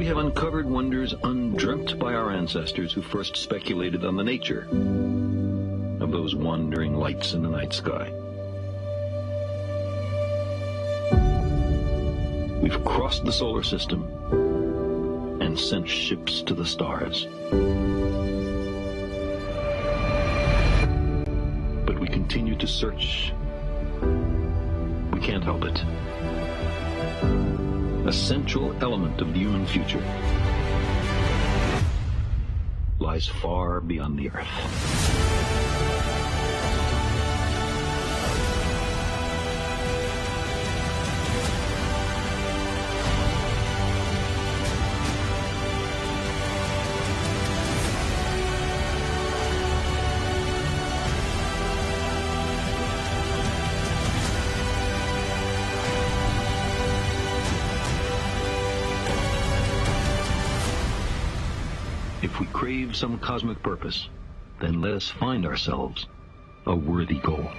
we have uncovered wonders undreamt by our ancestors who first speculated on the nature of those wandering lights in the night sky. We've crossed the solar system and sent ships to the stars. But we continue to search. We can't help it. A central element of the human future lies far beyond the Earth. If we crave some cosmic purpose, then let us find ourselves a worthy goal.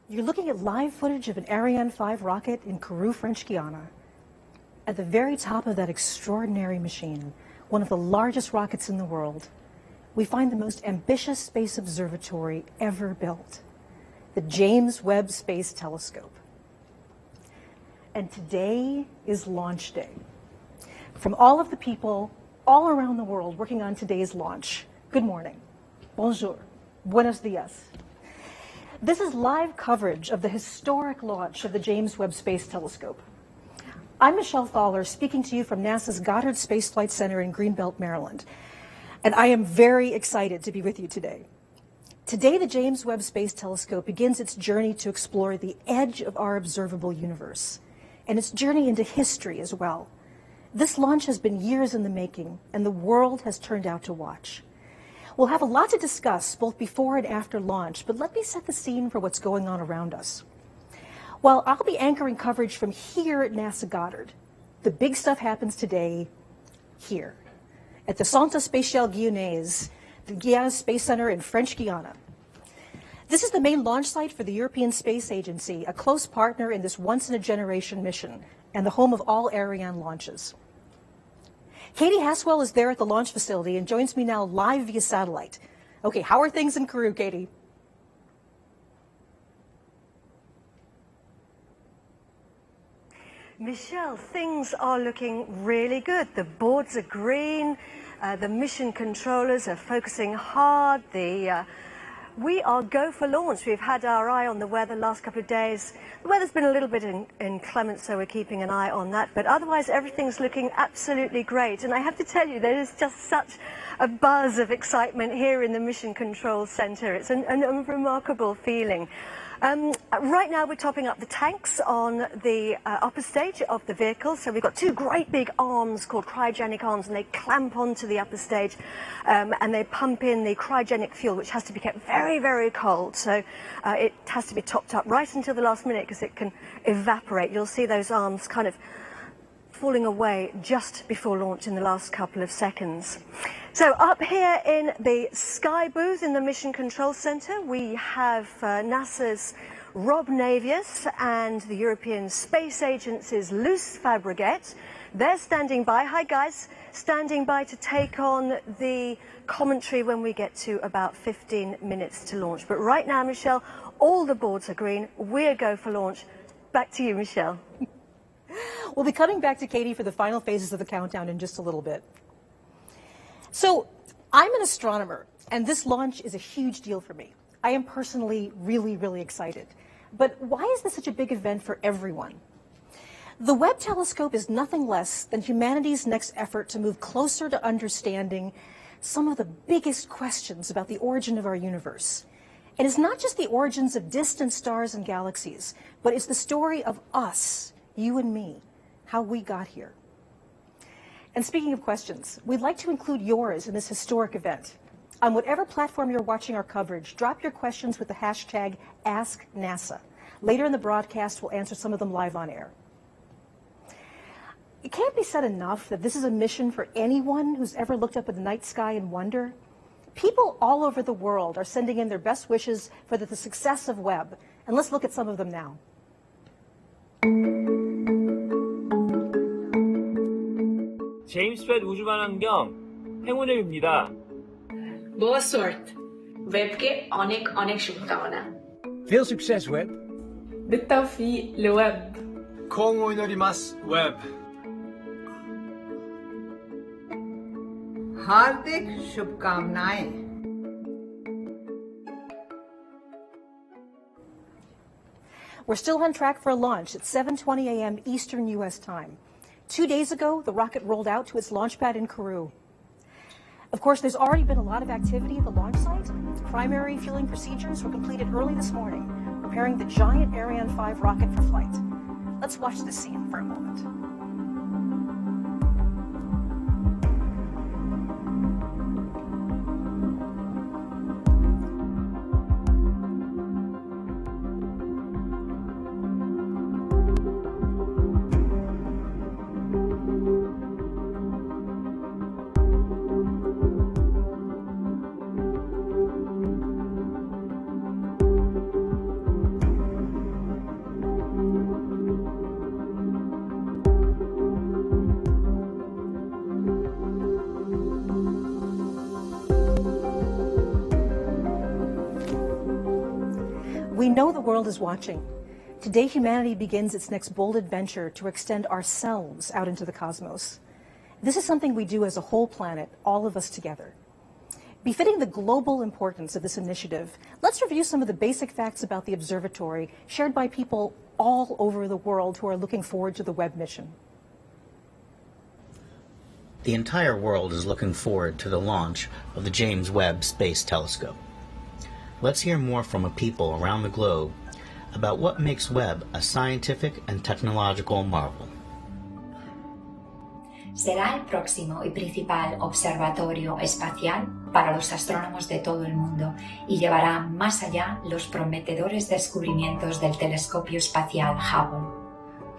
You're looking at live footage of an Ariane 5 rocket in Kourou, French Guiana. At the very top of that extraordinary machine, one of the largest rockets in the world, we find the most ambitious space observatory ever built, the James Webb Space Telescope. And today is launch day. From all of the people all around the world working on today's launch, good morning, bonjour, buenos dias. This is live coverage of the historic launch of the James Webb Space Telescope. I'm Michelle Thaler, speaking to you from NASA's Goddard Space Flight Center in Greenbelt, Maryland. And I am very excited to be with you today. Today, the James Webb Space Telescope begins its journey to explore the edge of our observable universe, and its journey into history as well. This launch has been years in the making, and the world has turned out to watch. We'll have a lot to discuss both before and after launch, but let me set the scene for what's going on around us. While I'll be anchoring coverage from here at NASA Goddard, the big stuff happens today here, at the Centre Spatial Guyanais, the Guiana Space Center in French Guiana. This is the main launch site for the European Space Agency, a close partner in this once-in-a-generation mission, and the home of all Ariane launches. Katie Haswell is there at the launch facility and joins me now live via satellite. Okay, how are things in Kourou, Katie? Michelle, things are looking really good. The boards are green, the mission controllers are focusing hard, we are go for launch. We've had our eye on the weather the last couple of days. The weather's been a little bit inclement, so we're keeping an eye on that, but otherwise everything's looking absolutely great. And I have to tell you, there is just such a buzz of excitement here in the Mission Control Center. It's a remarkable feeling. Right now we're topping up the tanks on the upper stage of the vehicle. So we've got two great big arms called cryogenic arms, and they clamp onto the upper stage and they pump in the cryogenic fuel, which has to be kept very, very cold. So it has to be topped up right until the last minute because it can evaporate. You'll see those arms kind of falling away just before launch in the last couple of seconds. So up here in the Sky booth in the Mission Control Center, we have NASA's Rob Navius and the European Space Agency's Luce Fabregat. They're standing by. Hi guys, standing by to take on the commentary when we get to about 15 minutes to launch. But right now, Michelle, all the boards are green. We're go for launch. Back to you, Michelle. We'll be coming back to Katie for the final phases of the countdown in just a little bit. So I'm an astronomer, and this launch is a huge deal for me. I am personally really, really excited. But why is this such a big event for everyone? The Webb telescope is nothing less than humanity's next effort to move closer to understanding some of the biggest questions about the origin of our universe. And it's not just the origins of distant stars and galaxies, but it's the story of us, you and me, how we got here. And speaking of questions, we'd like to include yours in this historic event. On whatever platform you're watching our coverage, drop your questions with the hashtag AskNASA. Later in the broadcast, we'll answer some of them live on air. It can't be said enough that this is a mission for anyone who's ever looked up at the night sky and wonder. People all over the world are sending in their best wishes for the success of Webb. And let's look at some of them now. 제임스 웹 우주만환경 행운을 빕니다. Boa sorte. Webকে অনেক অনেক শুভকামনা. Veel succes, Webb. بالتوفيق لويب. Kongo inorimasu, Webb. हार्दिक शुभकामनाएं. We're still on track for a launch at 7:20 a.m. Eastern U.S. time. 2 days ago, the rocket rolled out to its launch pad in Kourou. Of course, there's already been a lot of activity at the launch site. Primary fueling procedures were completed early this morning, preparing the giant Ariane 5 rocket for flight. Let's watch this scene for a moment. We know the world is watching. Today, humanity begins its next bold adventure to extend ourselves out into the cosmos. This is something we do as a whole planet, all of us together. Befitting the global importance of this initiative, let's review some of the basic facts about the observatory shared by people all over the world who are looking forward to the Webb mission. The entire world is looking forward to the launch of the James Webb Space Telescope. Let's hear more from a people around the globe about what makes Webb a scientific and technological marvel. Será el próximo y principal observatorio espacial para los astrónomos de todo el mundo y llevará más allá los prometedores descubrimientos del telescopio espacial Hubble.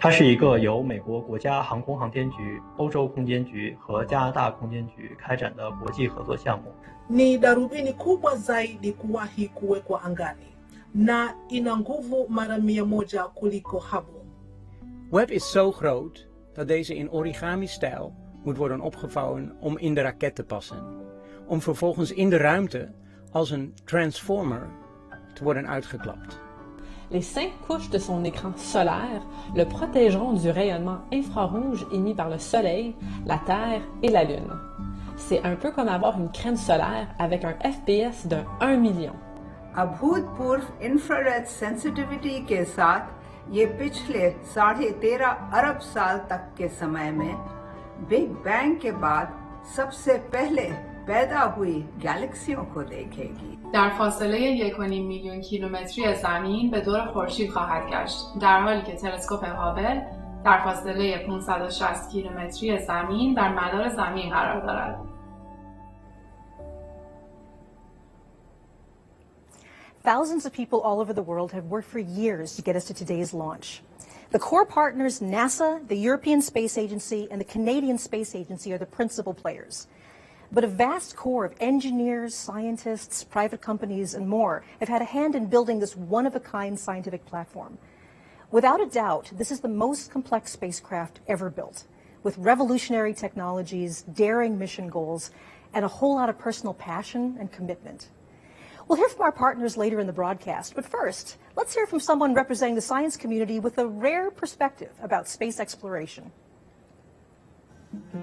它是一个由美国国家航空航天局、欧洲空间局和加拿大空间局开展的国际合作项目。 Ni darubini kubwa zaidi kuwahi kuwekwa angani na ina nguvu mara 100 kuliko Hubble. Webb is zo groot dat deze in origami-stijl moet worden opgevouwen om in de raket te passen. Om vervolgens in de ruimte als een transformer te worden uitgeklapt. Les 5 couches de son écran solaire le protégeront du rayonnement infrarouge émis par le Soleil, la Terre et la Lune. C'est un peu comme avoir une crème solaire avec un FPS de 1 million. अभूतपूर्व infrared sensitivity के साथ ये पिछले 13.5 अरब साल तक के समय में बिग बैंग के बाद सबसे पहले पैदा हुई गैलेक्सियों को देखेगी. در فاصله 1.5 میلیون کیلومتری از زمین به دور خورشید خواهد گشت، در حالی که تلسکوپ هابل در فاصله 560 کیلومتری از زمین در مدار زمین قرار دارد. Thousands of people all over the world have worked for years to get us to today's launch. The core partners, NASA, the European Space Agency, and the Canadian Space Agency are the principal players. But a vast core of engineers, scientists, private companies, and more have had a hand in building this one-of-a-kind scientific platform. Without a doubt, this is the most complex spacecraft ever built, with revolutionary technologies, daring mission goals, and a whole lot of personal passion and commitment. We'll hear from our partners later in the broadcast, but first, let's hear from someone representing the science community with a rare perspective about space exploration.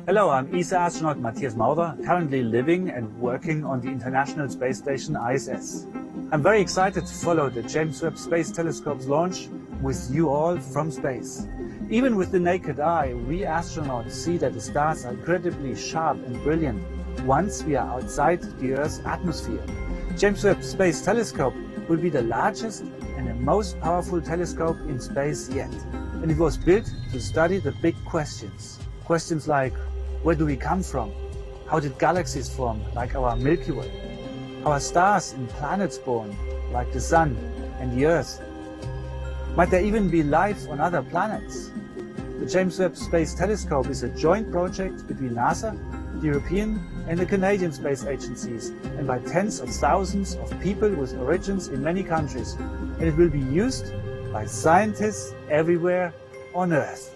Hello, I'm ESA astronaut Matthias Maurer, currently living and working on the International Space Station ISS. I'm very excited to follow the James Webb Space Telescope's launch with you all from space. Even with the naked eye, we astronauts see that the stars are incredibly sharp and brilliant once we are outside the Earth's atmosphere. James Webb Space Telescope will be the largest and the most powerful telescope in space yet. And it was built to study the big questions. Questions like, where do we come from? How did galaxies form, like our Milky Way? How are stars and planets born, like the Sun and the Earth? Might there even be life on other planets? The James Webb Space Telescope is a joint project between NASA, the European and the Canadian space agencies, and by tens of thousands of people with origins in many countries. And it will be used by scientists everywhere on Earth.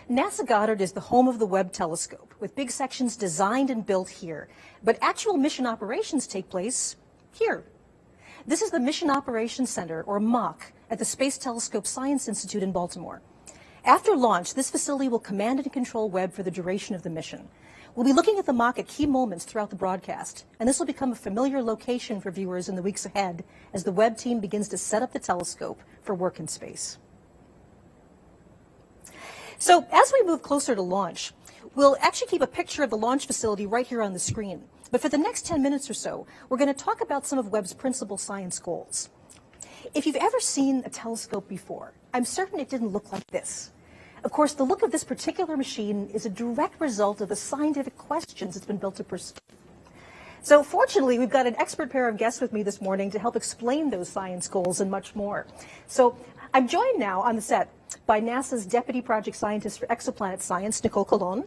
NASA Goddard is the home of the Webb telescope, with big sections designed and built here. But actual mission operations take place here. This is the Mission Operations Center, or MOC, at the Space Telescope Science Institute in Baltimore. After launch, this facility will command and control Webb for the duration of the mission. We'll be looking at the MOC at key moments throughout the broadcast, and this will become a familiar location for viewers in the weeks ahead as the Webb team begins to set up the telescope for work in space. So as we move closer to launch, we'll actually keep a picture of the launch facility right here on the screen. But for the next 10 minutes or so, we're going to talk about some of Webb's principal science goals. If you've ever seen a telescope before, I'm certain it didn't look like this. Of course, the look of this particular machine is a direct result of the scientific questions it's been built to pursue. So fortunately, we've got an expert pair of guests with me this morning to help explain those science goals and much more. So I'm joined now on the set by NASA's Deputy Project Scientist for Exoplanet Science, Nicole Colon,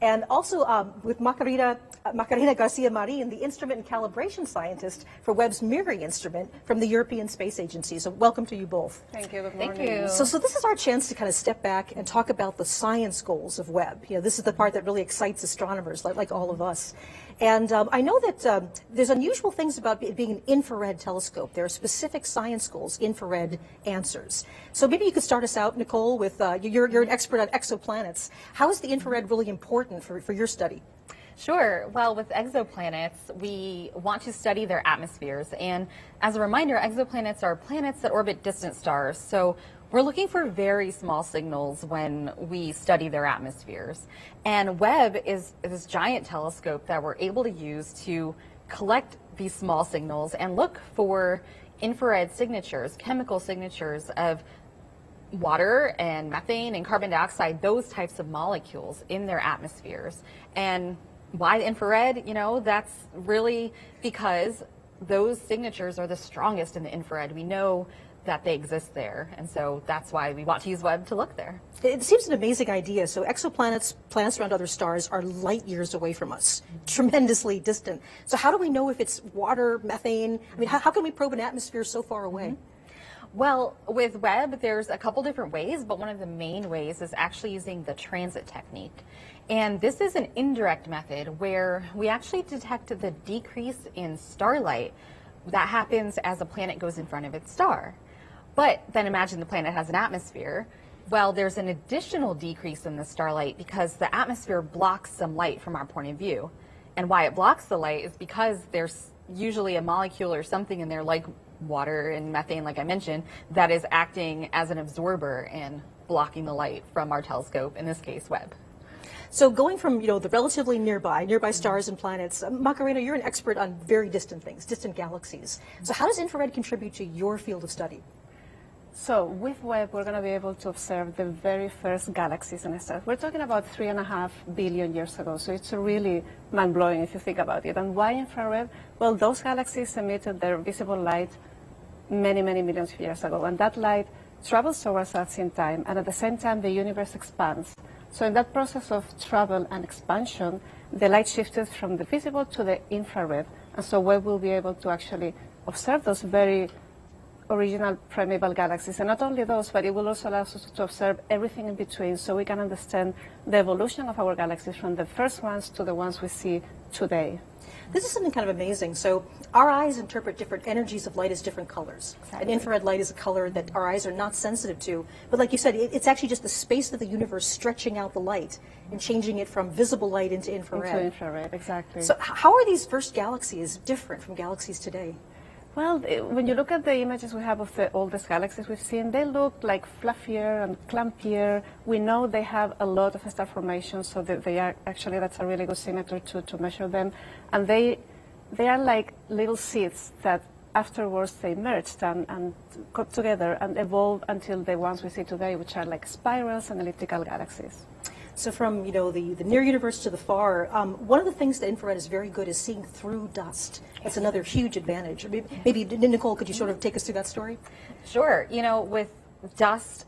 and also with Macarena Garcia-Marin, the Instrument and Calibration Scientist for Webb's mirroring instrument from the European Space Agency. So welcome to you both. Thank you. Good morning. Thank you. So this is our chance to kind of step back and talk about the science goals of Webb. You know, this is the part that really excites astronomers like all of us. And I know that there's unusual things about it being an infrared telescope. There are specific science goals, infrared answers. So maybe you could start us out, Nicole, with you're an expert on exoplanets. How is the infrared really important for your study? Sure. Well, with exoplanets, we want to study their atmospheres. And as a reminder, exoplanets are planets that orbit distant stars. So we're looking for very small signals when we study their atmospheres. And Webb is this giant telescope that we're able to use to collect these small signals and look for infrared signatures, chemical signatures of water and methane and carbon dioxide, those types of molecules in their atmospheres. And why the infrared? You know, that's really because those signatures are the strongest in the infrared. We know that they exist there, and so that's why we want to use Webb to look there. It seems an amazing idea. So exoplanets, planets around other stars, are light years away from us, tremendously distant. So how do we know if it's water, methane? I mean, how can we probe an atmosphere so far away? Mm-hmm. Well, with Webb, there's a couple different ways, but one of the main ways is actually using the transit technique. And this is an indirect method where we actually detect the decrease in starlight that happens as a planet goes in front of its star. But then imagine the planet has an atmosphere. Well, there's an additional decrease in the starlight because the atmosphere blocks some light from our point of view. And why it blocks the light is because there's usually a molecule or something in there, like water and methane, like I mentioned, that is acting as an absorber and blocking the light from our telescope, in this case, Webb. So going from, the relatively nearby stars and planets, Macarena, you're an expert on very distant things, distant galaxies. So how does infrared contribute to your field of study? So with Webb, we're going to be able to observe the very first galaxies and stars. We're talking about 3.5 billion years ago, so it's really mind-blowing if you think about it. And why infrared? Well, those galaxies emitted their visible light many, many millions of years ago, and that light travels towards us in time, and at the same time, the universe expands. So in that process of travel and expansion, the light shifted from the visible to the infrared, and so Webb will be able to actually observe those very original primeval galaxies. And not only those, but it will also allow us to observe everything in between, so we can understand the evolution of our galaxies from the first ones to the ones we see today. This is something kind of amazing. So our eyes interpret different energies of light as different colors. Exactly. And infrared light is a color that our eyes are not sensitive to. But like you said, it's actually just the space of the universe stretching out the light and changing it from visible light into infrared. Into infrared, exactly. So how are these first galaxies different from galaxies today? Well, when you look at the images we have of the oldest galaxies we've seen, they look like fluffier and clumpier. We know they have a lot of star formation, so they are actually, that's a really good signature to measure them. And they are like little seeds that afterwards they merged and got together and evolved until the ones we see today, which are like spirals and elliptical galaxies. So from the near universe to the far, one of the things that infrared is very good is seeing through dust. That's another huge advantage. Maybe Nicole, could you sort of take us through that story? Sure. With dust,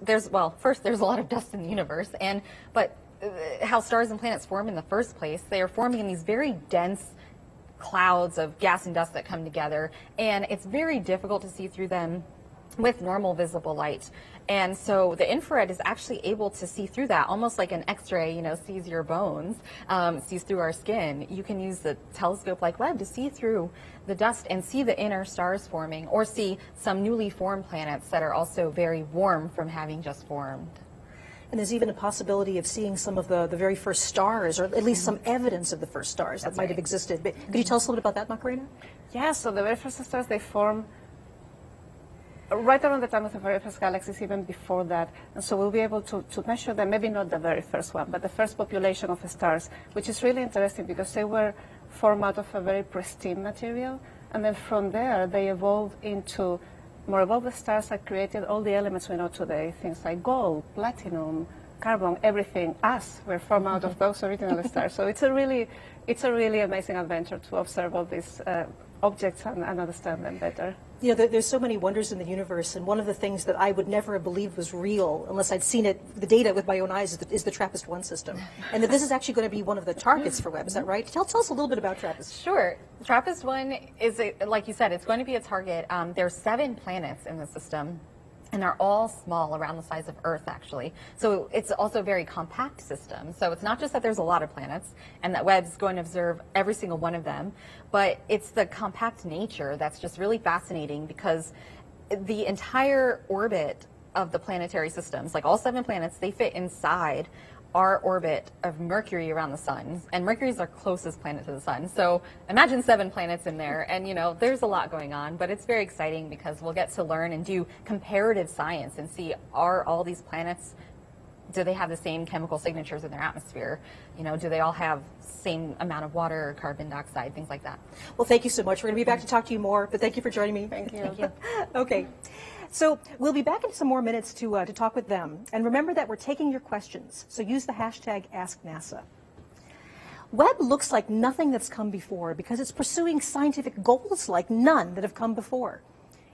first there's a lot of dust in the universe, but how stars and planets form in the first place, they are forming in these very dense clouds of gas and dust that come together, and it's very difficult to see through them with normal visible light. And so the infrared is actually able to see through that, almost like an X-ray, sees your bones, sees through our skin. You can use the telescope like Webb to see through the dust and see the inner stars forming, or see some newly formed planets that are also very warm from having just formed. And there's even a possibility of seeing some of the very first stars, or at least some evidence of the first stars that might have existed. But could you tell us a little bit about that, Macarena? Yeah, so the very first stars, they form right around the time of the very first galaxies, even before that. And so we'll be able to measure them, maybe not the very first one, but the first population of stars, which is really interesting because they were formed out of a very pristine material. And then from there, they evolved into more evolved stars that created all the elements we know today, things like gold, platinum, carbon, everything. Us were formed out of those original stars. So it's a really amazing adventure to observe all these objects and understand them better. There's so many wonders in the universe, and one of the things that I would never have believed was real unless I'd seen the data with my own eyes is the TRAPPIST-1 system. And that this is actually going to be one of the targets for Webb, is that right? Tell us a little bit about TRAPPIST. Sure. TRAPPIST-1 is, like you said, it's going to be a target. There are 7 planets in the system, and they're all small, around the size of Earth, actually. So it's also a very compact system. So it's not just that there's a lot of planets and that Webb's going to observe every single one of them, but it's the compact nature that's just really fascinating, because the entire orbit of the planetary systems, like all 7 planets, they fit inside our orbit of Mercury around the sun, and Mercury is our closest planet to the sun. So imagine 7 planets in there, and there's a lot going on, but it's very exciting because we'll get to learn and do comparative science and see, are all these planets, do they have the same chemical signatures in their atmosphere? Do they all have same amount of water or carbon dioxide, things like that? Well, thank you so much. We're going to be back to talk to you more, but thank you for joining me. Thank you. Thank you. Okay. So we'll be back in some more minutes to talk with them. And remember that we're taking your questions, so use the hashtag AskNASA. Webb looks like nothing that's come before because it's pursuing scientific goals like none that have come before.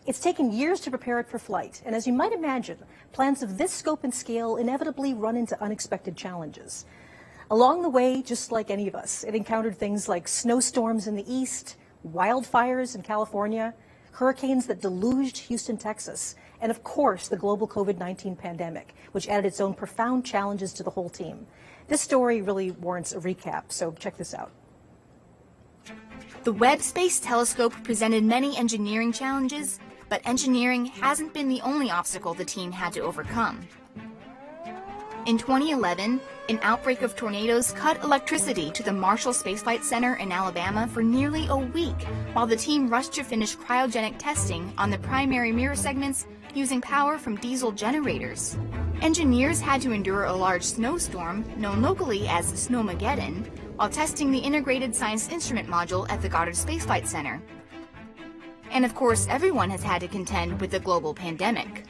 It's taken years to prepare it for flight, and as you might imagine, plans of this scope and scale inevitably run into unexpected challenges. Along the way, just like any of us, it encountered things like snowstorms in the east, wildfires in California, hurricanes that deluged Houston, Texas, and of course the global COVID-19 pandemic, which added its own profound challenges to the whole team. This story really warrants a recap, so check this out. The Webb Space Telescope presented many engineering challenges, but engineering hasn't been the only obstacle the team had to overcome. In 2011, an outbreak of tornadoes cut electricity to the Marshall Space Flight Center in Alabama for nearly a week, while the team rushed to finish cryogenic testing on the primary mirror segments using power from diesel generators. Engineers had to endure a large snowstorm, known locally as Snowmageddon, while testing the Integrated Science Instrument Module at the Goddard Space Flight Center. And of course, everyone has had to contend with the global pandemic.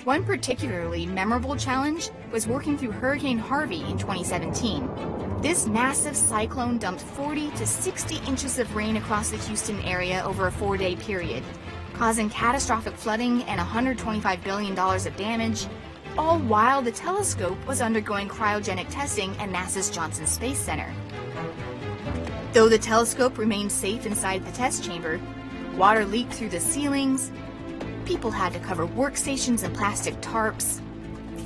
One particularly memorable challenge was working through Hurricane Harvey in 2017. This massive cyclone dumped 40 to 60 inches of rain across the Houston area over a 4-day period, causing catastrophic flooding and $125 billion of damage, all while the telescope was undergoing cryogenic testing at NASA's Johnson Space Center. Though the telescope remained safe inside the test chamber, water leaked through the ceilings, people had to cover workstations in plastic tarps,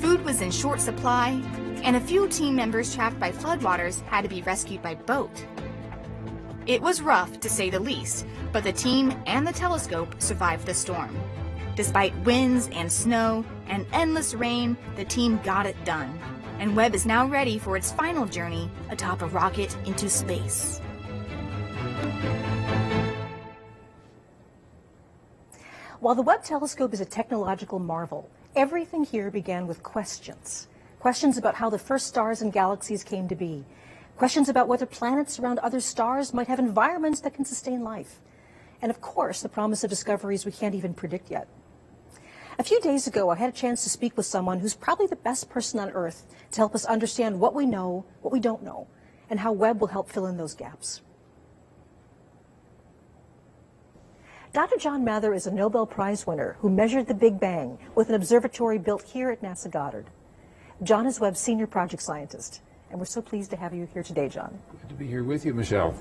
food was in short supply, and a few team members trapped by floodwaters had to be rescued by boat. It was rough, to say the least, but the team and the telescope survived the storm. Despite winds and snow and endless rain, the team got it done, and Webb is now ready for its final journey atop a rocket into space. While the Webb telescope is a technological marvel, everything here began with questions. Questions about how the first stars and galaxies came to be. Questions about whether planets around other stars might have environments that can sustain life. And of course, the promise of discoveries we can't even predict yet. A few days ago, I had a chance to speak with someone who's probably the best person on Earth to help us understand what we know, what we don't know, and how Webb will help fill in those gaps. Dr. John Mather is a Nobel Prize winner who measured the Big Bang with an observatory built here at NASA Goddard. John is Webb's senior project scientist, and we're so pleased to have you here today, John. Good to be here with you, Michelle.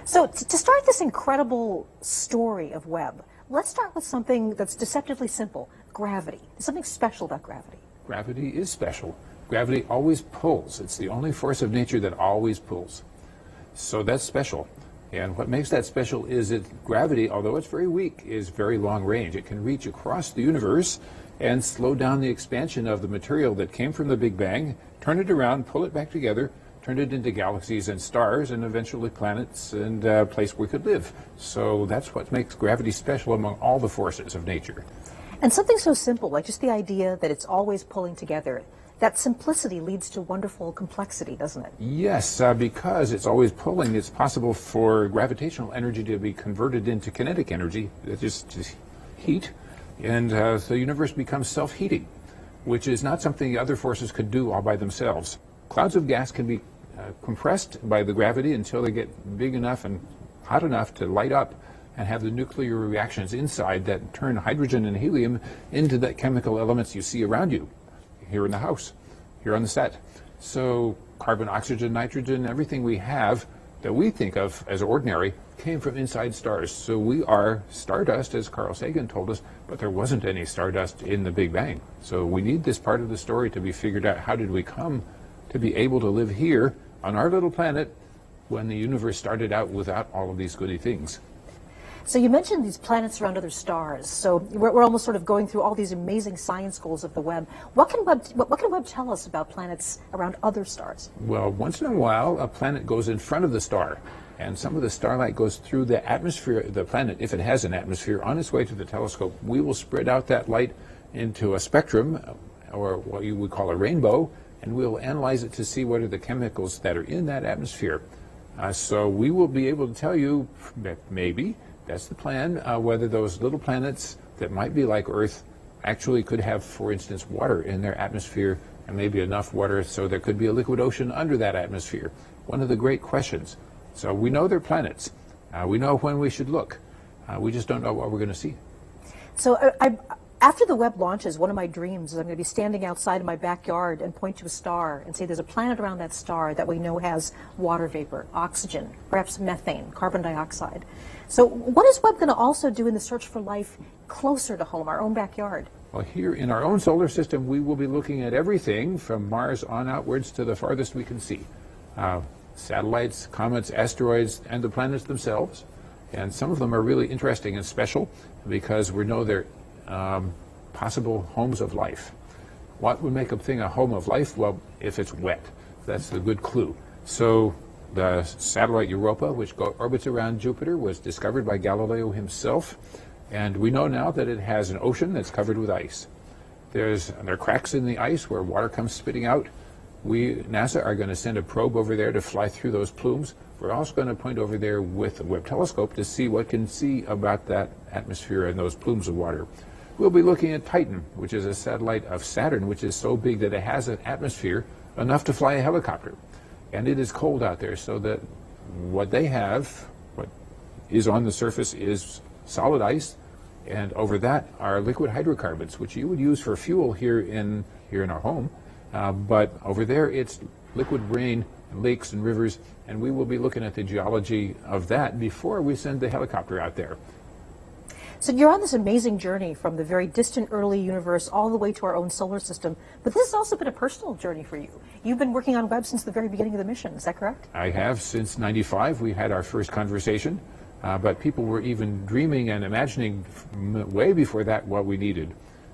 So to start this incredible story of Webb, let's start with something that's deceptively simple, gravity. There's something special about gravity. Gravity is special. Gravity always pulls. It's the only force of nature that always pulls. So that's special. And what makes that special is that gravity, although it's very weak, is very long range. It can reach across the universe and slow down the expansion of the material that came from the Big Bang, turn it around, pull it back together, turn it into galaxies and stars and eventually planets and a place where we could live. So that's what makes gravity special among all the forces of nature. And something so simple, like just the idea that it's always pulling together, that simplicity leads to wonderful complexity, doesn't it? Yes, because it's always pulling, it's possible for gravitational energy to be converted into kinetic energy, just heat, and the universe becomes self-heating, which is not something the other forces could do all by themselves. Clouds of gas can be compressed by the gravity until they get big enough and hot enough to light up and have the nuclear reactions inside that turn hydrogen and helium into the chemical elements you see around you, here in the house, here on the set. So carbon, oxygen, nitrogen, everything we have that we think of as ordinary came from inside stars. So we are stardust, as Carl Sagan told us, but there wasn't any stardust in the Big Bang. So we need this part of the story to be figured out. How did we come to be able to live here on our little planet when the universe started out without all of these goody things? So you mentioned these planets around other stars. So we're almost sort of going through all these amazing science goals of the Webb. What can Webb tell us about planets around other stars? Well, once in a while, a planet goes in front of the star, and some of the starlight goes through the atmosphere of the planet, if it has an atmosphere, on its way to the telescope. We will spread out that light into a spectrum, or what you would call a rainbow, and we'll analyze it to see what are the chemicals that are in that atmosphere. So we will be able to tell you, maybe, that's the plan, whether those little planets that might be like Earth actually could have, for instance, water in their atmosphere, and maybe enough water so there could be a liquid ocean under that atmosphere. One of the great questions. So we know they're planets. We know when we should look. We just don't know what we're going to see. So after the Webb launches, one of my dreams is I'm going to be standing outside in my backyard and point to a star and say there's a planet around that star that we know has water vapor, oxygen, perhaps methane, carbon dioxide. So what is Webb going to also do in the search for life closer to home, our own backyard? Well, here in our own solar system, we will be looking at everything from Mars on outwards to the farthest we can see. Satellites, comets, asteroids, and the planets themselves. And some of them are really interesting and special because we know they're possible homes of life. What would make a thing a home of life? Well, if it's wet. That's the good clue. So the satellite Europa, which orbits around Jupiter, was discovered by Galileo himself. And we know now that it has an ocean that's covered with ice. There are cracks in the ice where water comes spitting out. NASA are going to send a probe over there to fly through those plumes. We're also going to point over there with the Webb telescope to see what can see about that atmosphere and those plumes of water. We'll be looking at Titan, which is a satellite of Saturn, which is so big that it has an atmosphere enough to fly a helicopter. And it is cold out there, so that what they have, what is on the surface, is solid ice, and over that are liquid hydrocarbons, which you would use for fuel here in our home. But over there, it's liquid rain, lakes and rivers, and we will be looking at the geology of that before we send the helicopter out there. So you're on this amazing journey from the very distant early universe all the way to our own solar system, but this has also been a personal journey for you. You've been working on Webb since the very beginning of the mission, is that correct? I have. Since '95, we had our first conversation, but people were even dreaming and imagining way before that what we needed.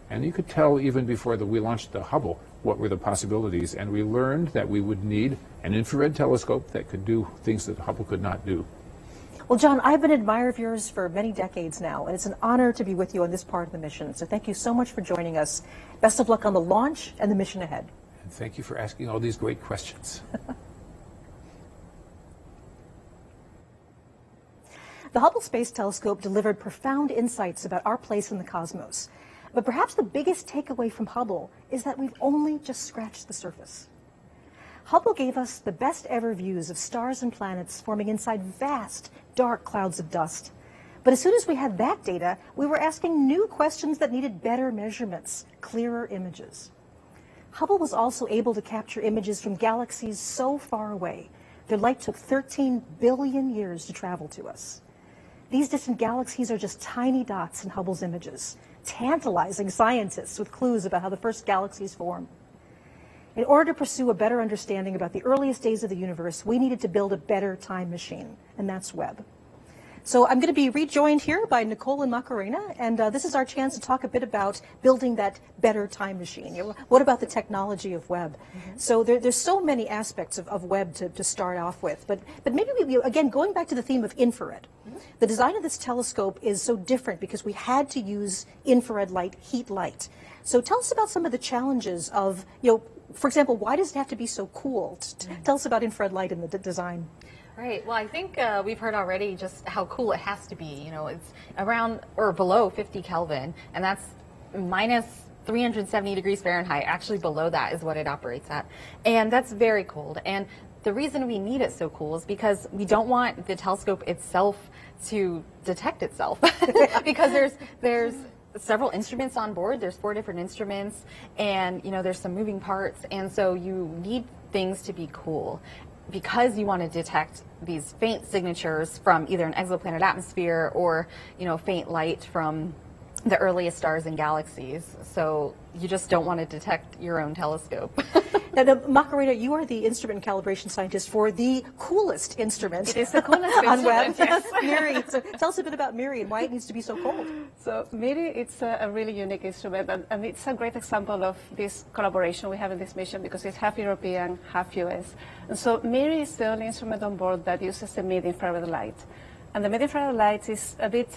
And you could tell even before we launched the Hubble what were the possibilities, and we learned that we would need an infrared telescope that could do things that Hubble could not do. Well, John, I've been an admirer of yours for many decades now, and it's an honor to be with you on this part of the mission. So thank you so much for joining us. Best of luck on the launch and the mission ahead. And thank you for asking all these great questions. The Hubble Space Telescope delivered profound insights about our place in the cosmos. But perhaps the biggest takeaway from Hubble is that we've only just scratched the surface. Hubble gave us the best ever views of stars and planets forming inside vast, dark clouds of dust. But as soon as we had that data, we were asking new questions that needed better measurements, clearer images. Hubble was also able to capture images from galaxies so far away. Their light took 13 billion years to travel to us. These distant galaxies are just tiny dots in Hubble's images, tantalizing scientists with clues about how the first galaxies formed. In order to pursue a better understanding about the earliest days of the universe, we needed to build a better time machine, and that's Webb. So I'm going to be rejoined here by Nicole and Macarena, and this is our chance to talk a bit about building that better time machine. You know, what about the technology of Webb? So there's so many aspects of Webb to start off with, but maybe again, going back to the theme of infrared. The design of this telescope is so different because we had to use infrared light, heat light. So tell us about some of the challenges of, for example, why does it have to be so cool? Tell us about infrared light in the design. Right. Well, I think we've heard already just how cool it has to be. It's around or below 50 Kelvin, and that's minus 370 degrees Fahrenheit. Actually, below that is what it operates at. And that's very cold. And the reason we need it so cool is because we don't want the telescope itself to detect itself. Because there's several instruments on board. There's 4 different instruments, and there's some moving parts, and so you need things to be cool, because you want to detect these faint signatures from either an exoplanet atmosphere or faint light from the earliest stars and galaxies. So you just don't want to detect your own telescope. Now, Macarena, you are the instrument calibration scientist for the coolest instrument. It is the coolest on Webb. instrument, yes. MIRI. So tell us a bit about MIRI and why it needs to be so cold. So MIRI, it's a really unique instrument, and it's a great example of this collaboration we have in this mission because it's half European, half US. And so MIRI is the only instrument on board that uses the mid-infrared light. And the mid-infrared light is a bit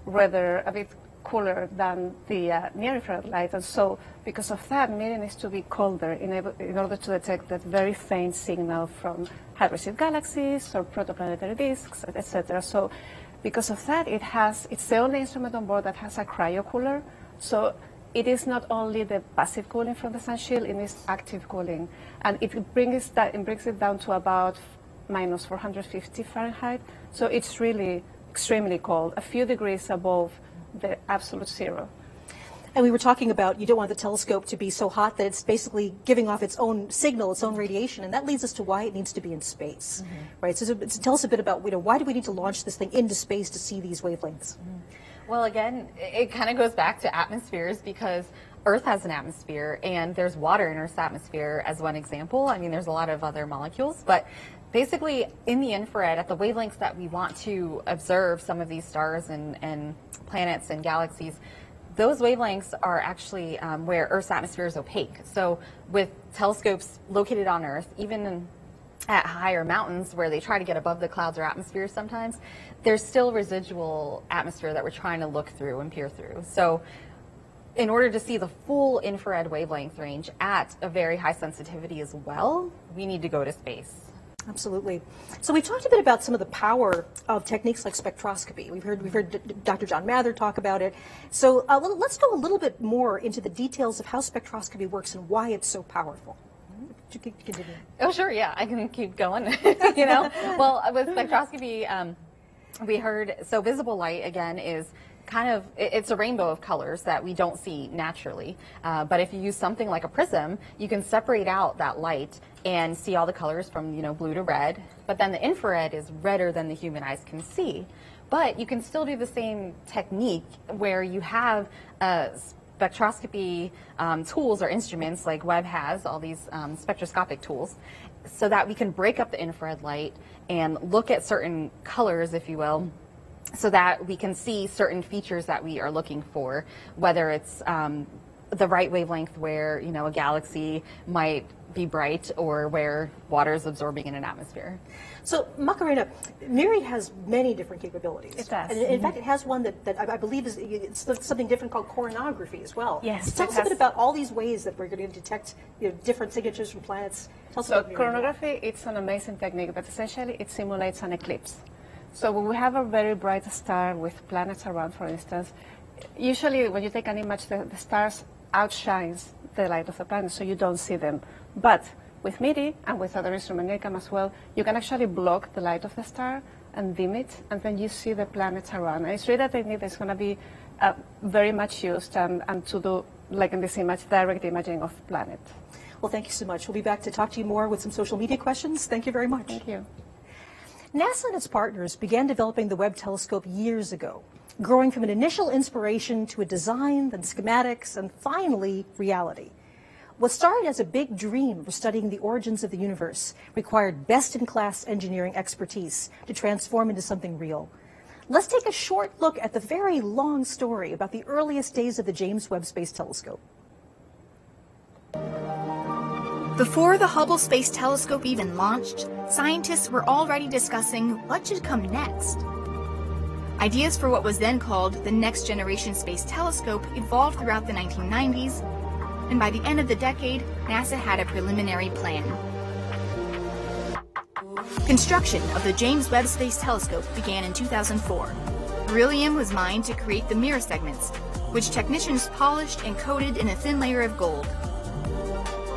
redder, a bit cooler than the near-infrared light, and so because of that, MIRI needs to be colder in order to detect that very faint signal from high-redshift galaxies or protoplanetary disks, etc. So because of that, it's the only instrument on board that has a cryocooler. So it is not only the passive cooling from the sun shield, it is active cooling, and it brings it down to about minus 450 Fahrenheit. So it's really extremely cold, a few degrees above the absolute zero. And we were talking about you don't want the telescope to be so hot that it's basically giving off its own signal, its own radiation, and that leads us to why it needs to be in space, right? So tell us a bit about why do we need to launch this thing into space to see these wavelengths? Well, again, it kind of goes back to atmospheres because Earth has an atmosphere and there's water in Earth's atmosphere as one example. I mean, there's a lot of other molecules, but basically in the infrared, at the wavelengths that we want to observe some of these stars and planets and galaxies, those wavelengths are actually where Earth's atmosphere is opaque. So with telescopes located on Earth, even at higher mountains where they try to get above the clouds or atmospheres sometimes, there's still residual atmosphere that we're trying to look through and peer through. So in order to see the full infrared wavelength range at a very high sensitivity as well, we need to go to space. Absolutely. So we talked a bit about some of the power of techniques like spectroscopy. We've heard Dr. John Mather talk about it. So let's go a little bit more into the details of how spectroscopy works and why it's so powerful. Continue. Oh, sure. Yeah, I can keep going. Well, with spectroscopy, we heard, so visible light, again, is it's a rainbow of colors that we don't see naturally. But if you use something like a prism, you can separate out that light and see all the colors from, blue to red. But then the infrared is redder than the human eyes can see. But you can still do the same technique where you have spectroscopy tools or instruments like Webb has, all these spectroscopic tools, so that we can break up the infrared light and look at certain colors, if you will, so that we can see certain features that we are looking for, whether it's the right wavelength where, a galaxy might be bright or where water is absorbing in an atmosphere. So, Macarena, MIRI has many different capabilities. It does. And in fact, it has one that I believe it's something different called coronography as well. Yes. Tell us a bit about all these ways that we're going to detect different signatures from planets. Tell us So, about MIRI. coronography, it's an amazing technique, but essentially it simulates an eclipse. So when we have a very bright star with planets around, for instance, usually when you take an image, the stars outshines the light of the planet, so you don't see them. But with MIRI and with other instrument NIRCam as well, you can actually block the light of the star, and dim it, and then you see the planets around. And it's really a technique that's going to be very much used and to do, like in this image, direct imaging of planet. Well, thank you so much. We'll be back to talk to you more with some social media questions. Thank you very much. Thank you. NASA and its partners began developing the Webb telescope years ago, growing from an initial inspiration to a design, then schematics, and finally reality. What started as a big dream for studying the origins of the universe required best-in-class engineering expertise to transform into something real. Let's take a short look at the very long story about the earliest days of the James Webb Space Telescope. Before the Hubble Space Telescope even launched, scientists were already discussing what should come next. Ideas for what was then called the Next Generation Space Telescope evolved throughout the 1990s, and by the end of the decade, NASA had a preliminary plan. Construction of the James Webb Space Telescope began in 2004. Beryllium was mined to create the mirror segments, which technicians polished and coated in a thin layer of gold.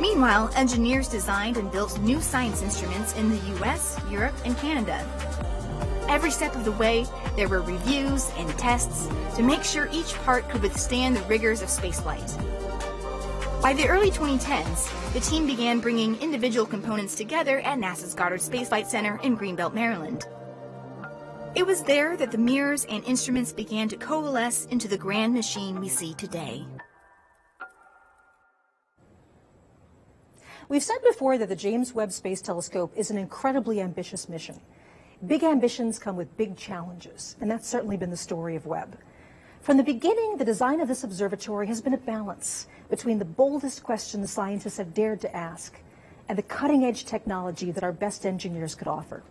Meanwhile, engineers designed and built new science instruments in the US, Europe, and Canada. Every step of the way, there were reviews and tests to make sure each part could withstand the rigors of spaceflight. By the early 2010s, the team began bringing individual components together at NASA's Goddard Space Flight Center in Greenbelt, Maryland. It was there that the mirrors and instruments began to coalesce into the grand machine we see today. We've said before that the James Webb Space Telescope is an incredibly ambitious mission. Big ambitions come with big challenges, and that's certainly been the story of Webb. From the beginning, the design of this observatory has been a balance between the boldest questions scientists have dared to ask and the cutting-edge technology that our best engineers could offer.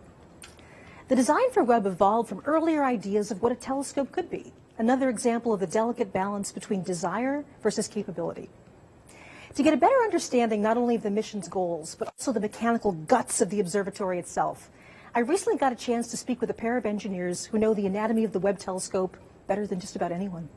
The design for Webb evolved from earlier ideas of what a telescope could be, another example of the delicate balance between desire versus capability. To get a better understanding not only of the mission's goals, but also the mechanical guts of the observatory itself, I recently got a chance to speak with a pair of engineers who know the anatomy of the Webb telescope better than just about anyone.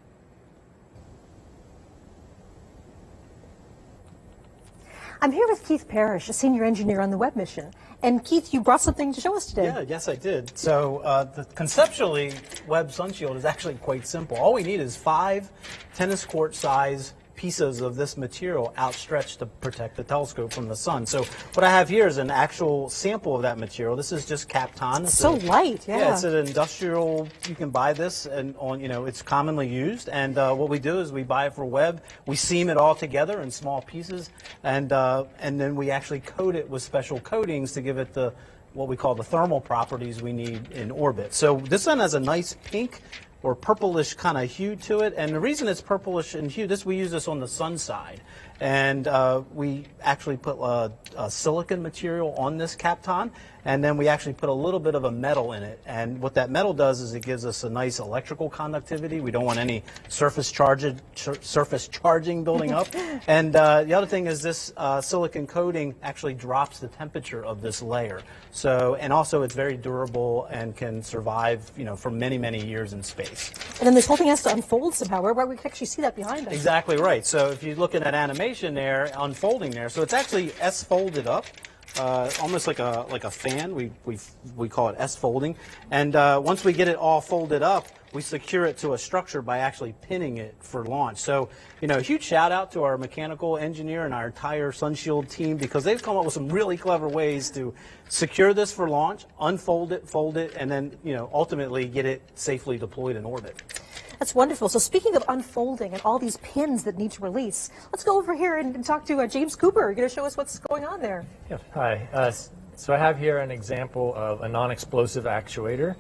I'm here with Keith Parrish, a senior engineer on the Webb mission. And Keith, you brought something to show us today. Yeah, yes, I did. So conceptually, Webb Sunshield is actually quite simple. All we need is 5 tennis court size pieces of this material outstretched to protect the telescope from the sun. So what I have here is an actual sample of that material. This is just Kapton. It's so light, yeah. Yeah, it's an industrial, you can buy this and it's commonly used. And what we do is we buy it for Webb, we seam it all together in small pieces, and then we actually coat it with special coatings to give it the what we call the thermal properties we need in orbit. So this one has a nice pink or purplish kind of hue to it, and the reason it's purplish in hue, we use this on the sun side, and we actually put a silicon material on this Kapton, and then we actually put a little bit of a metal in it, and what that metal does is it gives us a nice electrical conductivity. We don't want any surface charging building up, and the other thing is this silicon coating actually drops the temperature of this layer. So, and also it's very durable and can survive, for many, many years in space. And then this whole thing has to unfold somehow, where we can actually see that behind us. Exactly right. So if you look at that animation there, unfolding there, so it's actually S-folded up. Almost like a fan. We call it S-folding. And once we get it all folded up, we secure it to a structure by actually pinning it for launch. So, a huge shout out to our mechanical engineer and our entire Sunshield team, because they've come up with some really clever ways to secure this for launch, unfold it, fold it, and then, ultimately get it safely deployed in orbit. That's wonderful. So speaking of unfolding and all these pins that need to release, let's go over here and talk to James Cooper. You're going to show us what's going on there. Yeah. Hi. So I have here an example of a non-explosive actuator.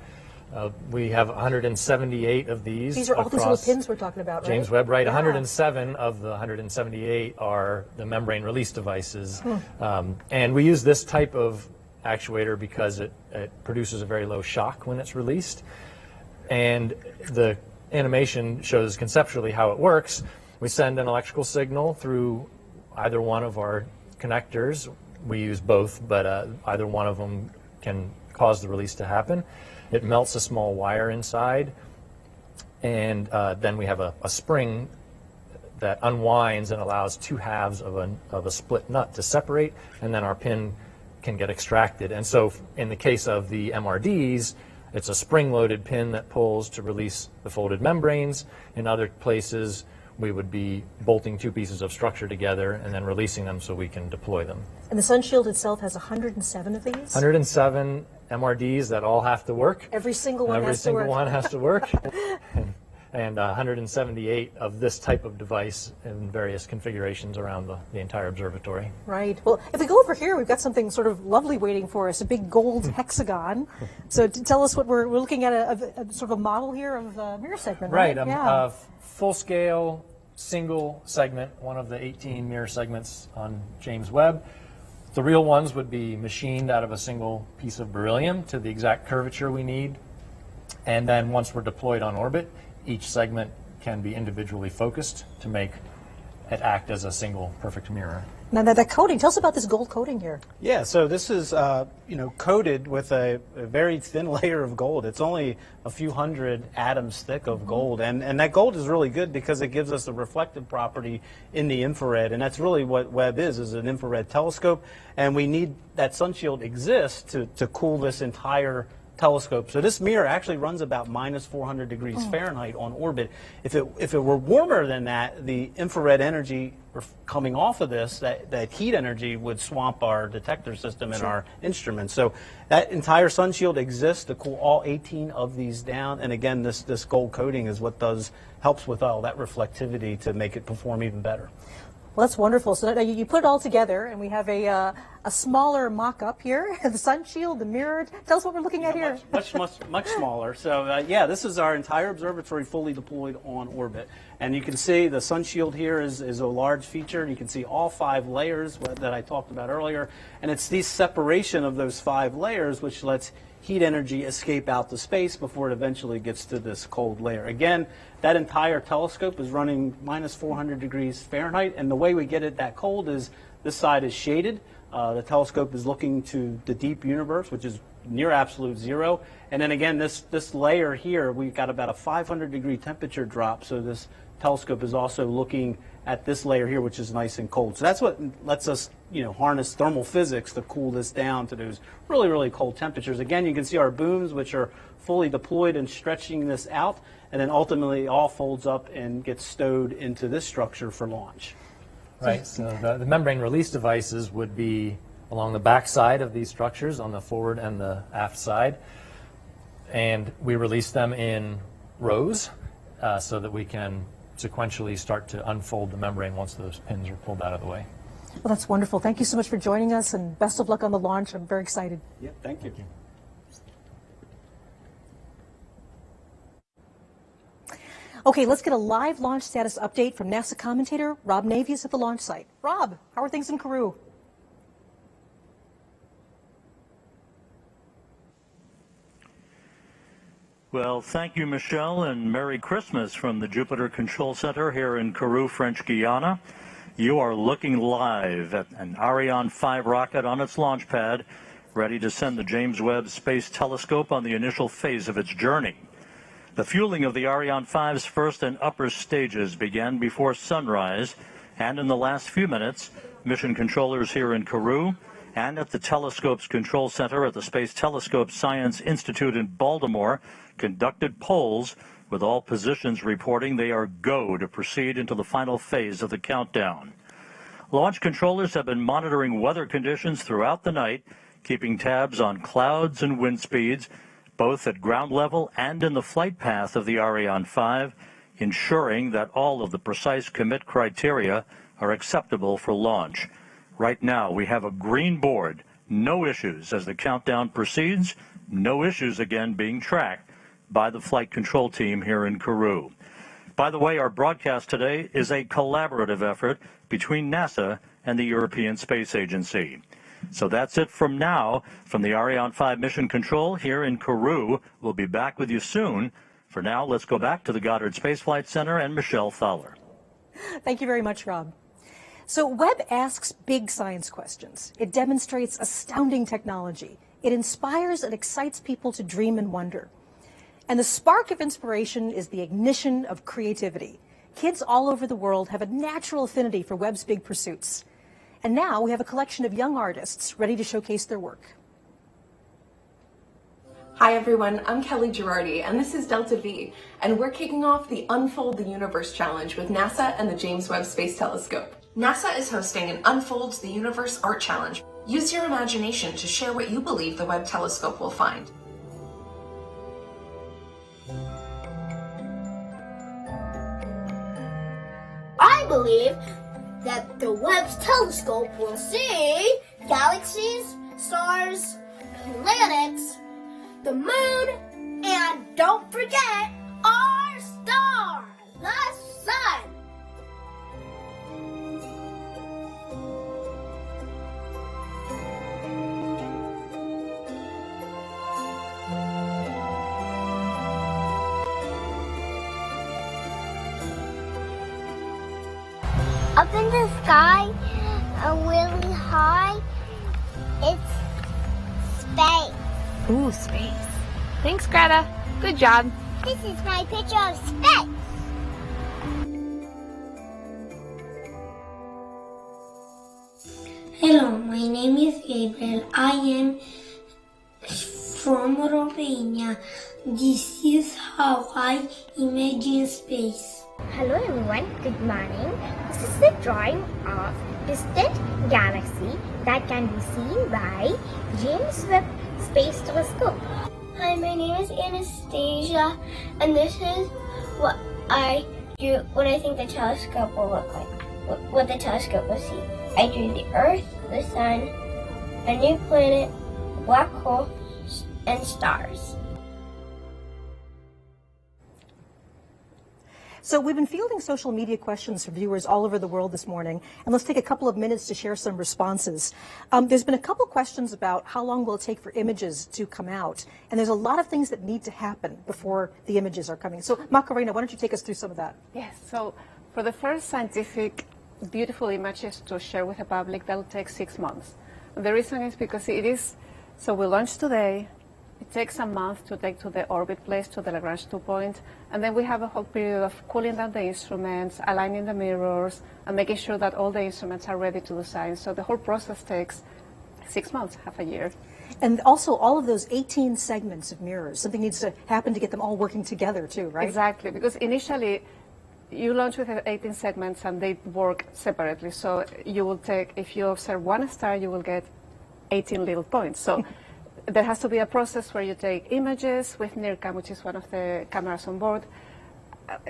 We have 178 of these. These are all these little pins we're talking about, right? James Webb, right? Yeah. 107 of the 178 are the membrane release devices. And we use this type of actuator because it produces a very low shock when it's released. And the animation shows conceptually how it works. We send an electrical signal through either one of our connectors. We use both, but either one of them can cause the release to happen. It melts a small wire inside, and then we have a spring that unwinds and allows 2 halves of a split nut to separate, and then our pin can get extracted. And so in the case of the MRDs, it's a spring-loaded pin that pulls to release the folded membranes. In other places, we would be bolting two pieces of structure together and then releasing them so we can deploy them. And the sun shield itself has 107 of these? 107 MRDs that all have to work. Every single one Every has to work. single one has to work. And 178 of this type of device in various configurations around the entire observatory. Right. Well, if we go over here, we've got something sort of lovely waiting for us, a big gold hexagon. So tell us what we're looking at, a sort of a model here of the mirror segment, right? Right. A full-scale, single segment, one of the 18 mirror segments on James Webb. The real ones would be machined out of a single piece of beryllium to the exact curvature we need. And then once we're deployed on orbit, each segment can be individually focused to make it act as a single perfect mirror. Now that coating, tell us about this gold coating here. Yeah, so this is coated with a very thin layer of gold. It's only a few hundred atoms thick of gold, and that gold is really good because it gives us a reflective property in the infrared, and that's really what Webb is an infrared telescope, and we need that sun shield exists to cool this entire telescope. So this mirror actually runs about minus 400 degrees Fahrenheit on orbit. If it were warmer than that, the infrared energy coming off of this, that heat energy would swamp our detector system and our instruments. So that entire sun shield exists to cool all 18 of these down. And again, this gold coating is what helps with all that reflectivity to make it perform even better. Well, that's wonderful. So now you put it all together, and we have a smaller mock-up here, the sun shield, the mirror. Tell us what we're looking at here. Much smaller. So yeah, this is our entire observatory fully deployed on orbit. And you can see the sun shield here is a large feature. You can see all 5 layers that I talked about earlier. And it's the separation of those 5 layers which lets heat energy escape out to space before it eventually gets to this cold layer. Again, that entire telescope is running minus 400 degrees Fahrenheit, and the way we get it that cold is this side is shaded. The telescope is looking to the deep universe, which is near absolute zero. And then again, this layer here, we've got about a 500 degree temperature drop, so this telescope is also looking at this layer here, which is nice and cold. So that's what lets us, harness thermal physics to cool this down to those really, really cold temperatures. Again, you can see our booms, which are fully deployed and stretching this out, and then ultimately all folds up and gets stowed into this structure for launch. Right, so the membrane release devices would be along the back side of these structures on the forward and the aft side, and we release them in rows so that we can sequentially start to unfold the membrane once those pins are pulled out of the way. Well, that's wonderful. Thank you so much for joining us, and best of luck on the launch. I'm very excited. Yeah, thank you. Okay, let's get a live launch status update from NASA commentator Rob Navius at the launch site. Rob, how are things in Kourou? Well, thank you, Michelle, and Merry Christmas from the Jupiter Control Center here in Kourou, French Guiana. You are looking live at an Ariane 5 rocket on its launch pad, ready to send the James Webb Space Telescope on the initial phase of its journey. The fueling of the Ariane 5's first and upper stages began before sunrise, and in the last few minutes, mission controllers here in Kourou and at the telescope's control center at the Space Telescope Science Institute in Baltimore conducted polls, with all positions reporting they are go to proceed into the final phase of the countdown. Launch controllers have been monitoring weather conditions throughout the night, keeping tabs on clouds and wind speeds, both at ground level and in the flight path of the Ariane 5, ensuring that all of the precise commit criteria are acceptable for launch. Right now, we have a green board, no issues as the countdown proceeds, no issues again being tracked by the flight control team here in Kourou. By the way, our broadcast today is a collaborative effort between NASA and the European Space Agency. So that's it from now from the Ariane 5 Mission Control here in Kourou. We'll be back with you soon. For now, let's go back to the Goddard Space Flight Center and Michelle Fowler. Thank you very much, Rob. So Webb asks big science questions. It demonstrates astounding technology. It inspires and excites people to dream and wonder. And the spark of inspiration is the ignition of creativity. Kids all over the world have a natural affinity for Webb's big pursuits. And now we have a collection of young artists ready to showcase their work. Hi everyone, I'm Kelly Girardi, and this is Delta V, and we're kicking off the Unfold the Universe Challenge with NASA and the James Webb Space Telescope. NASA is hosting an Unfold the Universe Art Challenge. Use your imagination to share what you believe the Webb telescope will find. I believe that the Webb telescope will see galaxies, stars, planets, the moon, and don't forget our star, the sun. Up in the sky, really high, it's space. Ooh, space. Thanks, Greta. Good job. This is my picture of space. Hello, my name is Gabriel. I am from Romania. This is how I imagine space. Hello everyone, good morning. This is the drawing of distant galaxy that can be seen by James Webb Space Telescope. Hi, my name is Anastasia, and this is what I think the telescope will look like. What the telescope will see. I drew the Earth, the Sun, a new planet, a black hole, and stars. So we've been fielding social media questions from viewers all over the world this morning, and let's take a couple of minutes to share some responses. There's been a couple questions about how long will it take for images to come out, and there's a lot of things that need to happen before the images are coming. So Macarena, why don't you take us through some of that? Yes, so for the first scientific beautiful images to share with the public, that'll take 6 months. And the reason is because it is, so we launched today. It takes a month to take to the orbit place, to the Lagrange 2 point, and then we have a whole period of cooling down the instruments, aligning the mirrors, and making sure that all the instruments are ready to do science. So the whole process takes 6 months, half a year. And also all of those 18 segments of mirrors, something needs to happen to get them all working together too, right? Exactly, because initially you launch with 18 segments and they work separately. So you will take, if you observe one star, you will get 18 little points. So there has to be a process where you take images with NIRCam, which is one of the cameras on board,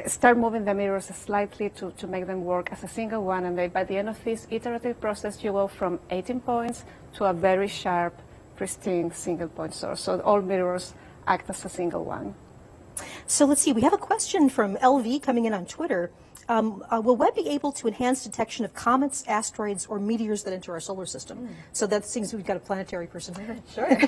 start moving the mirrors slightly to make them work as a single one, and then by the end of this iterative process, you go from 18 points to a very sharp, pristine single point source. So all mirrors act as a single one. So let's see, we have a question from LV coming in on Twitter. Will Webb be able to enhance detection of comets, asteroids, or meteors that enter our solar system? So that seems we've got a planetary person here. Sure.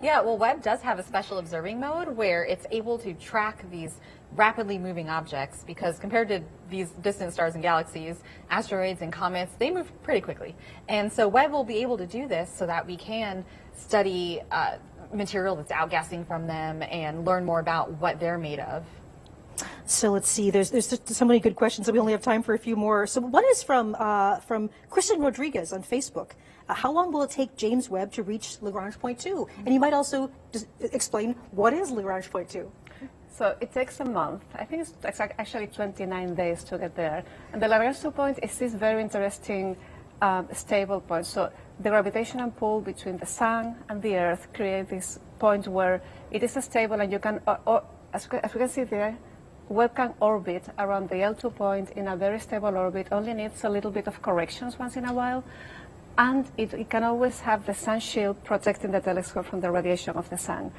Yeah, well, Webb does have a special observing mode where it's able to track these rapidly moving objects, because compared to these distant stars and galaxies, asteroids and comets, they move pretty quickly. And so Webb will be able to do this so that we can study material that's outgassing from them and learn more about what they're made of. So let's see, there's just so many good questions, so we only have time for a few more. So one is from Christian Rodriguez on Facebook. How long will it take James Webb to reach Lagrange point 2? And you might also just explain what is Lagrange point 2? So it takes a month. I think it's actually 29 days to get there. And the Lagrange 2 point is this very interesting stable point. So the gravitational pull between the sun and the Earth creates this point where it is stable, and you can, as we can see there, Webb can orbit around the L2 point in a very stable orbit, only needs a little bit of corrections once in a while, and it can always have the sun shield protecting the telescope from the radiation of the sun.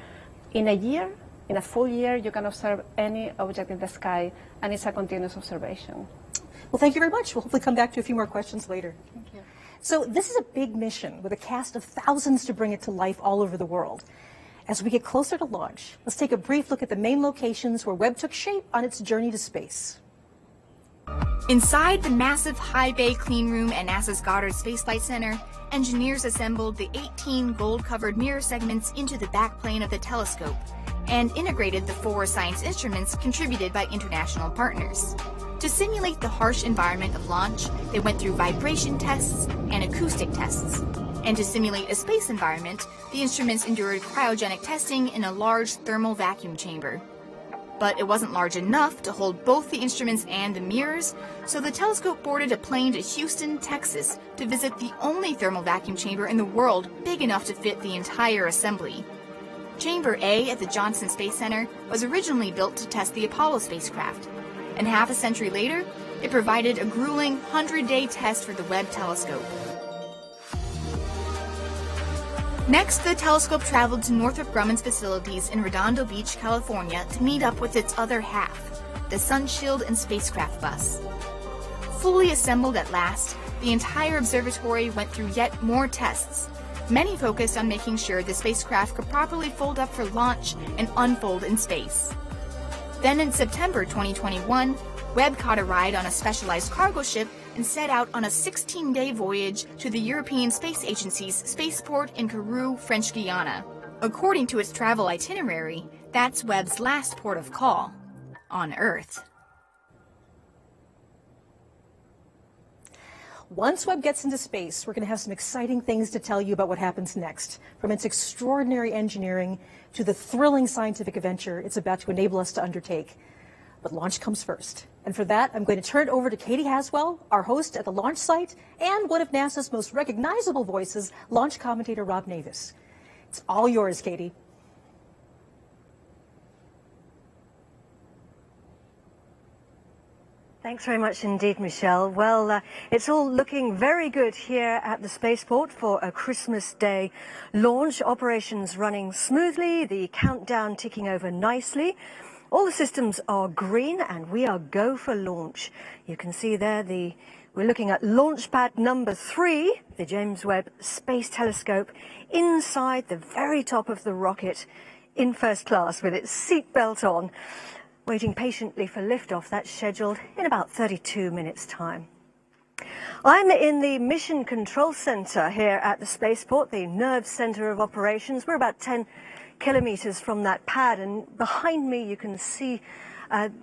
In a full year, you can observe any object in the sky, and it's a continuous observation. Well, thank you very much. We'll hopefully come back to a few more questions later. Thank you. So this is a big mission with a cast of thousands to bring it to life all over the world. As we get closer to launch, let's take a brief look at the main locations where Webb took shape on its journey to space. Inside the massive high bay clean room at NASA's Goddard Space Flight Center, engineers assembled the 18 gold-covered mirror segments into the backplane of the telescope and integrated the 4 science instruments contributed by international partners. To simulate the harsh environment of launch, they went through vibration tests and acoustic tests. And to simulate a space environment, the instruments endured cryogenic testing in a large thermal vacuum chamber. But it wasn't large enough to hold both the instruments and the mirrors, so the telescope boarded a plane to Houston, Texas, to visit the only thermal vacuum chamber in the world big enough to fit the entire assembly. Chamber A at the Johnson Space Center was originally built to test the Apollo spacecraft, and half a century later, it provided a grueling 100-day test for the Webb telescope. Next, the telescope traveled to Northrop Grumman's facilities in Redondo Beach, California to meet up with its other half, the Sunshield and spacecraft bus. Fully assembled at last, the entire observatory went through yet more tests, many focused on making sure the spacecraft could properly fold up for launch and unfold in space. Then in September 2021, Webb caught a ride on a specialized cargo ship and set out on a 16-day voyage to the European Space Agency's Spaceport in Kourou, French Guiana. According to its travel itinerary, that's Webb's last port of call on Earth. Once Webb gets into space, we're going to have some exciting things to tell you about what happens next, from its extraordinary engineering to the thrilling scientific adventure it's about to enable us to undertake. But launch comes first. And for that, I'm going to turn it over to Katie Haswell, our host at the launch site, and one of NASA's most recognizable voices, launch commentator Rob Navis. It's all yours, Katie. Thanks very much indeed, Michelle. Well, it's all looking very good here at the Spaceport for a Christmas Day launch. Operations running smoothly, the countdown ticking over nicely. All the systems are green and we are go for launch. You can see there we're looking at launch pad number 3, the James Webb Space Telescope, inside the very top of the rocket in first class with its seatbelt on, waiting patiently for liftoff. That's scheduled in about 32 minutes' time. I'm in the Mission Control Center here at the Spaceport, the nerve center of operations. We're about 10 kilometers from that pad, and behind me you can see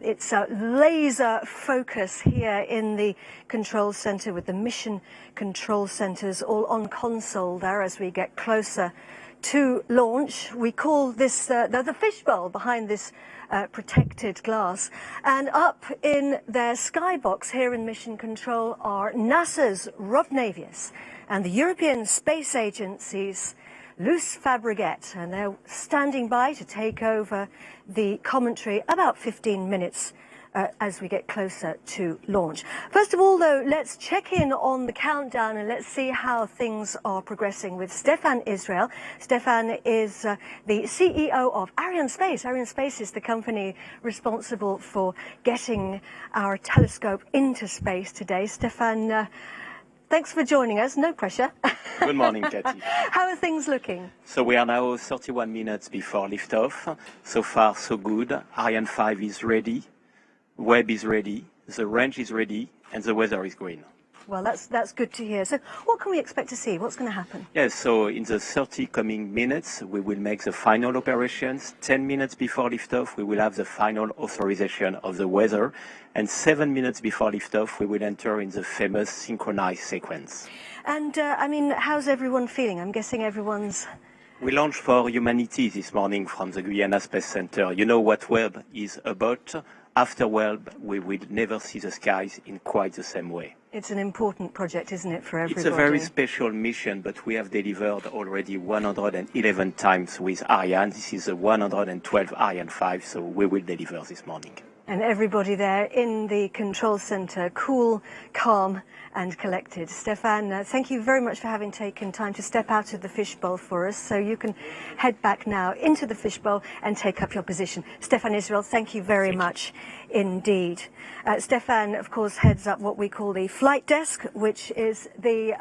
it's a laser focus here in the control center with the mission control centers all on console there as we get closer to launch. We call this the fishbowl behind this protected glass. And up in their skybox here in Mission Control are NASA's Rob Navius and the European Space Agency's Luce Fabregat, and they're standing by to take over the commentary about 15 minutes as we get closer to launch. First of all, though, let's check in on the countdown and let's see how things are progressing with Stefan Israel. Stefan is the CEO of Ariane Space. Ariane Space is the company responsible for getting our telescope into space today. Stefan, thanks for joining us. No pressure. Good morning, Katie. How are things looking? So we are now 31 minutes before liftoff. So far, so good. Ariane 5 is ready. Webb is ready. The range is ready. And the weather is green. Well, that's good to hear. So what can we expect to see? What's going to happen? Yes, so in the 30 coming minutes, we will make the final operations. 10 minutes before liftoff, we will have the final authorization of the weather. And 7 minutes before liftoff, we will enter in the famous synchronized sequence. And, I mean, how's everyone feeling? I'm guessing everyone's... We launched for humanity this morning from the Guyana Space Center. You know what Webb is about? After Webb, we will never see the skies in quite the same way. It's an important project, isn't it, for everybody? It's a very special mission, but we have delivered already 111 times with Ariane. This is the 112 Ariane 5, so we will deliver this morning. And everybody there in the control center, cool, calm, and collected. Stefan, thank you very much for having taken time to step out of the fishbowl for us, so you can head back now into the fishbowl and take up your position. Stefan Israel, thank you very much indeed. Stefan, of course, heads up what we call the flight desk, which is the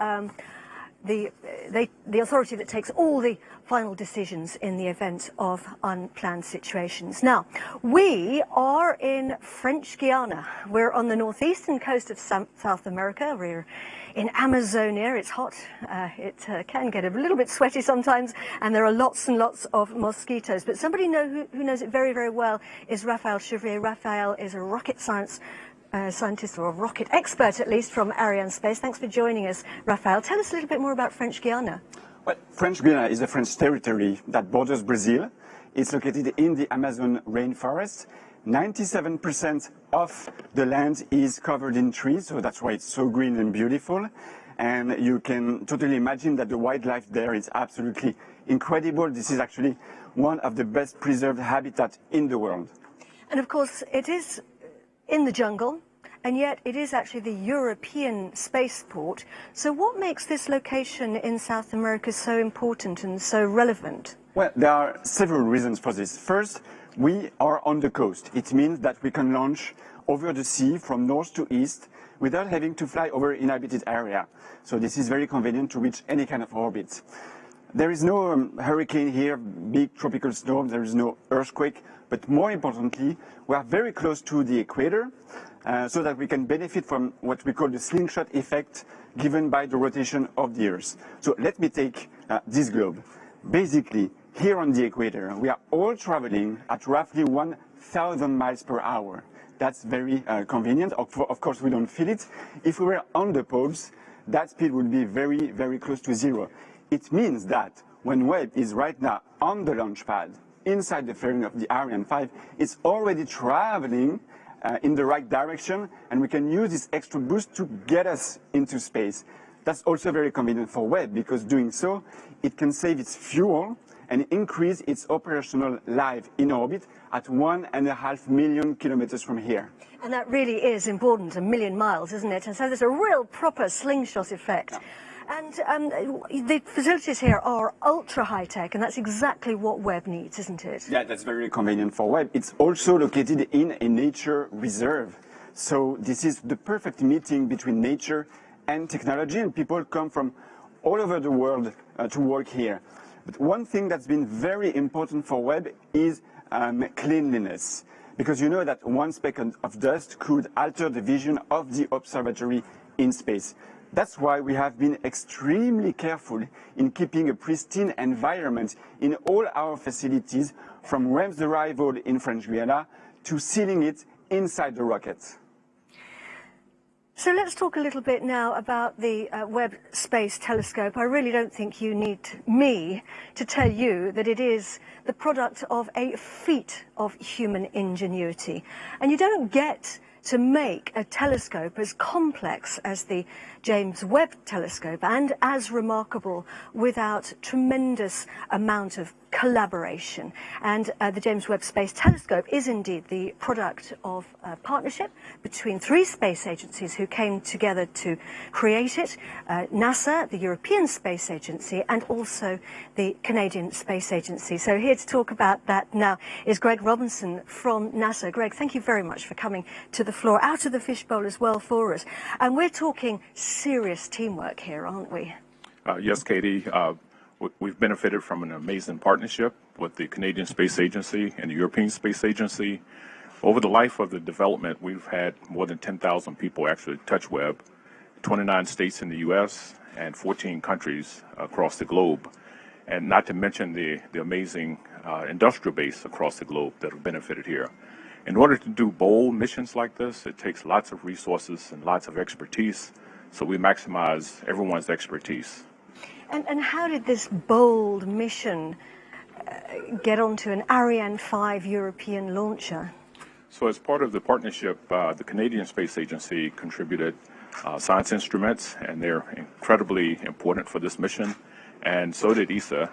authority that takes all the final decisions in the event of unplanned situations. Now, we are in French Guiana. We're on the northeastern coast of South America. We're in Amazonia. It's hot. It can get a little bit sweaty sometimes, and there are lots and lots of mosquitoes. But somebody who knows it very, very well is Raphael Chevrier. Raphael is a rocket science scientist, or a rocket expert at least, from Ariane Space. Thanks for joining us, Rafael. Tell us a little bit more about French Guiana. Well, French Guiana is a French territory that borders Brazil. It's located in the Amazon rainforest. 97% of the land is covered in trees, so that's why it's so green and beautiful. And you can totally imagine that the wildlife there is absolutely incredible. This is actually one of the best preserved habitats in the world. And of course, it is in the jungle, and yet it is actually the European spaceport. So what makes this location in South America so important and so relevant? Well, there are several reasons for this. First, we are on the coast. It means that we can launch over the sea from north to east without having to fly over inhabited area. So this is very convenient to reach any kind of orbit. There is no hurricane here, big tropical storm, there is no earthquake, but more importantly, we are very close to the equator, so that we can benefit from what we call the slingshot effect given by the rotation of the Earth. So let me take this globe. Basically, here on the equator, we are all traveling at roughly 1,000 miles per hour. That's very convenient. Of course, we don't feel it. If we were on the poles, that speed would be very, very close to zero. It means that when Webb is right now on the launch pad, inside the fairing of the Ariane 5, it's already traveling in the right direction, and we can use this extra boost to get us into space. That's also very convenient for Webb, because doing so, it can save its fuel and increase its operational life in orbit at 1.5 million kilometers from here. And that really is important, 1 million miles, isn't it? And so there's a real proper slingshot effect. Yeah. And the facilities here are ultra high-tech, and that's exactly what Webb needs, isn't it? Yeah, that's very convenient for Webb. It's also located in a nature reserve. So this is the perfect meeting between nature and technology, and people come from all over the world to work here. But one thing that's been very important for Webb is cleanliness, because you know that one speck of dust could alter the vision of the observatory in space. That's why we have been extremely careful in keeping a pristine environment in all our facilities, from Webb's arrival in French Guiana to sealing it inside the rocket. So let's talk a little bit now about the Webb Space Telescope. I really don't think you need me to tell you that it is the product of a feat of human ingenuity. And you don't get to make a telescope as complex as the James Webb Telescope and as remarkable without tremendous amount of collaboration. And the James Webb Space Telescope is indeed the product of a partnership between 3 space agencies who came together to create it. NASA, the European Space Agency, and also the Canadian Space Agency. So here to talk about that now is Greg Robinson from NASA. Greg, thank you very much for coming to the floor, out of the fishbowl as well for us. And we're talking serious teamwork here, aren't we? Yes, Katie. We've benefited from an amazing partnership with the Canadian Space Agency and the European Space Agency. Over the life of the development, we've had more than 10,000 people actually touch Webb, 29 states in the U.S. and 14 countries across the globe, and not to mention the amazing industrial base across the globe that have benefited here. In order to do bold missions like this, it takes lots of resources and lots of expertise, so we maximize everyone's expertise. And how did this bold mission get onto an Ariane 5 European launcher? So as part of the partnership, the Canadian Space Agency contributed science instruments, and they're incredibly important for this mission. And so did ESA,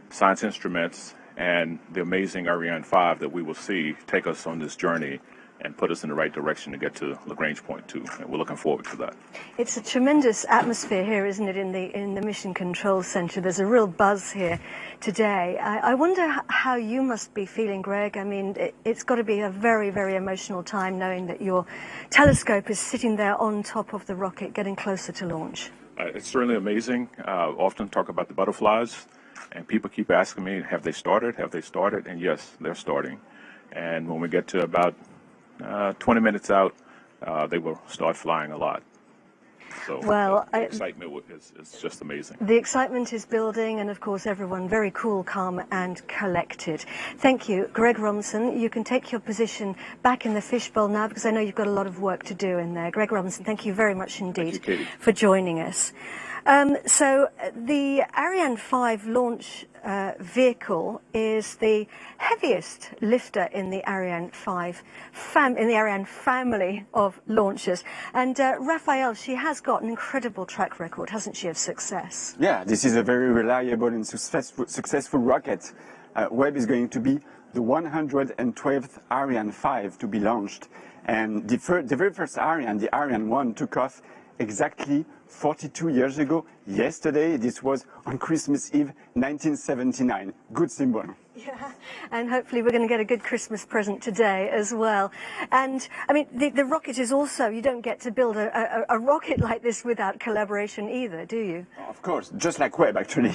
science instruments, and the amazing Ariane 5 that we will see take us on this journey and put us in the right direction to get to Lagrange Point 2, and we're looking forward to that. It's a tremendous atmosphere here, isn't it, in the Mission Control Center? There's a real buzz here today. I wonder how you must be feeling, Greg. I mean, it's got to be a very, very emotional time knowing that your telescope is sitting there on top of the rocket, getting closer to launch. It's certainly amazing. Often talk about the butterflies, and people keep asking me, have they started? Have they started? And yes, they're starting. And when we get to about 20 minutes out, they will start flying a lot. So well, the excitement is just amazing. The excitement is building, and of course everyone very cool, calm and collected. Thank you. Greg Robinson, you can take your position back in the fishbowl now, because I know you've got a lot of work to do in there. Greg Robinson, thank you very much indeed for joining us. So the Ariane 5 launch vehicle is the heaviest lifter in the Ariane 5 Ariane family of launchers. And Raphael, she has got an incredible track record, hasn't she, of success? Yeah, this is a very reliable and successful rocket. Webb is going to be the 112th Ariane 5 to be launched. And the very first Ariane, the Ariane 1, took off exactly 42 years ago. Yesterday, this was on Christmas Eve, 1979. Good symbol. Yeah, and hopefully we're going to get a good Christmas present today as well. And I mean, the rocket is also, you don't get to build a rocket like this without collaboration either, do you? Of course, just like Webb, actually.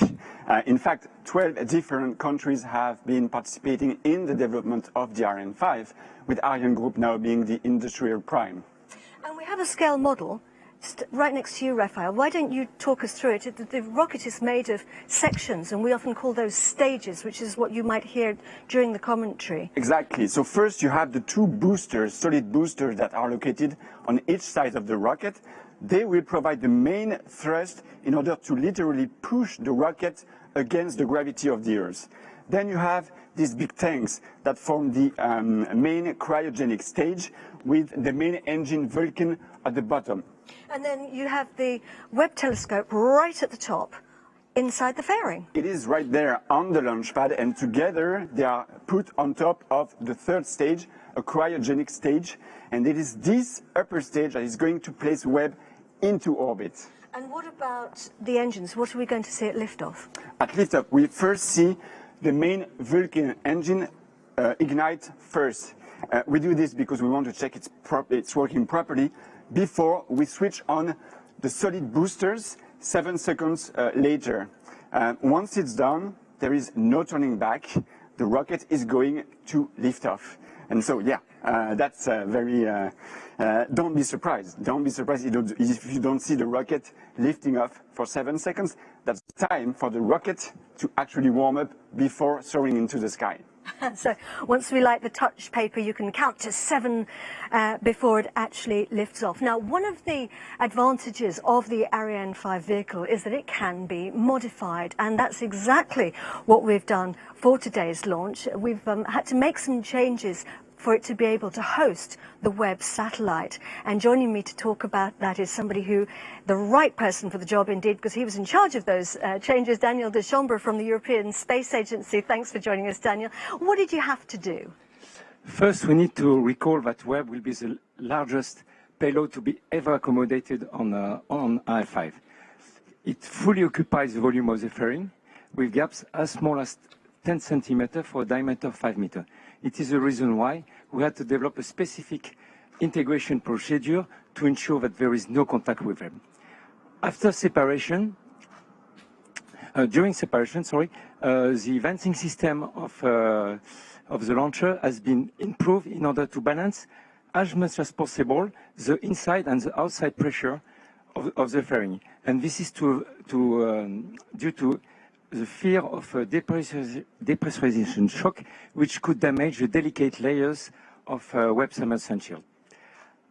In fact, 12 different countries have been participating in the development of the Ariane 5, with Ariane Group now being the industrial prime. And we have a scale model right next to you, Raphael. Why don't you talk us through it? The rocket is made of sections, and we often call those stages, which is what you might hear during the commentary. Exactly. So first you have the two boosters, solid boosters, that are located on each side of the rocket. They will provide the main thrust in order to literally push the rocket against the gravity of the Earth. Then you have these big tanks that form the main cryogenic stage, with the main engine Vulcan at the bottom. And then you have the Webb telescope right at the top, inside the fairing. It is right there on the launch pad, and together they are put on top of the third stage, a cryogenic stage, and it is this upper stage that is going to place Webb into orbit. And what about the engines? What are we going to see at liftoff? At liftoff, we first see the main Vulcan engine ignite first. We do this because we want to check it's working properly before we switch on the solid boosters 7 seconds later. Once it's done, there is no turning back. The rocket is going to lift off. And so, yeah, that's very, don't be surprised. Don't be surprised if you don't see the rocket lifting off for 7 seconds. That's time for the rocket to actually warm up before soaring into the sky. So once we light the touch paper, you can count to 7 before it actually lifts off. Now, one of the advantages of the Ariane 5 vehicle is that it can be modified, and that's exactly what we've done for today's launch. We've had to make some changes for it to be able to host the Webb satellite. And joining me to talk about that is somebody who, the right person for the job indeed, because he was in charge of those changes, Daniel Deschambre from the European Space Agency. Thanks for joining us, Daniel. What did you have to do? First, we need to recall that Webb will be the largest payload to be ever accommodated on Ariane 5. It fully occupies the volume of the fairing, with gaps as small as 10 centimeters for a diameter of 5 meters. It is the reason why we had to develop a specific integration procedure to ensure that there is no contact with them. After separation, during separation, the venting system of the launcher has been improved in order to balance as much as possible the inside and the outside pressure of the fairing. And this is due to the fear of a depressurization shock, which could damage the delicate layers of Webb submerged shield.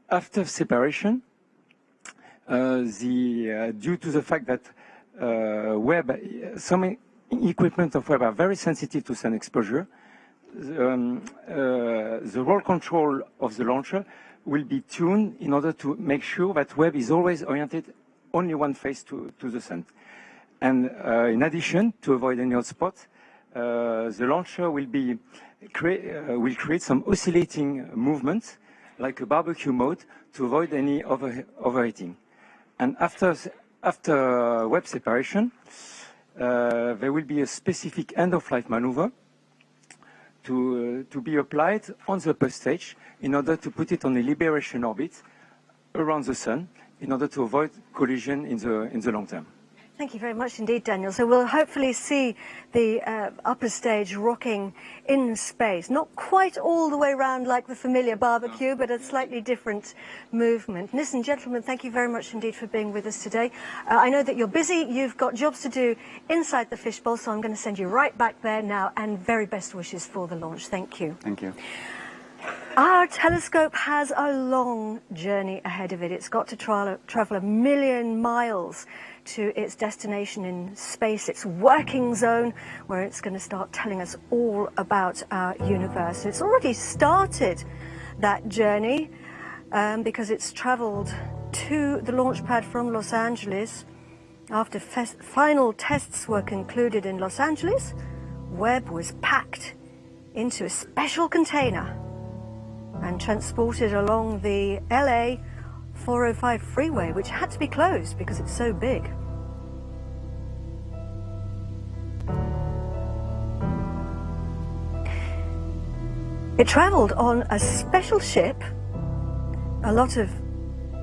After separation, due to the fact that some equipment of Webb are very sensitive to sun exposure, the roll control of the launcher will be tuned in order to make sure that Webb is always oriented only one face to the sun. And in addition, to avoid any hot spot, the launcher will create some oscillating movements, like a barbecue mode, to avoid any overheating. And after Webb separation, there will be a specific end-of-life maneuver to be applied on the upper stage in order to put it on a liberation orbit around the sun, in order to avoid collision in the long term. Thank you very much indeed, Daniel. So we'll hopefully see the upper stage rocking in space. Not quite all the way around like the familiar barbecue, but a slightly different movement. Ladies and gentlemen, thank you very much indeed for being with us today. I know that you're busy. You've got jobs to do inside the fishbowl, so I'm going to send you right back there now, and very best wishes for the launch. Thank you. Thank you. Our telescope has a long journey ahead of it. It's got to travel 1 million miles to its destination in space, its working zone, where it's going to start telling us all about our universe. It's already started that journey because it's traveled to the launch pad from Los Angeles. After final tests were concluded in Los Angeles, Webb was packed into a special container and transported along the LA 405 freeway, which had to be closed because it's so big. It traveled on a special ship. A lot of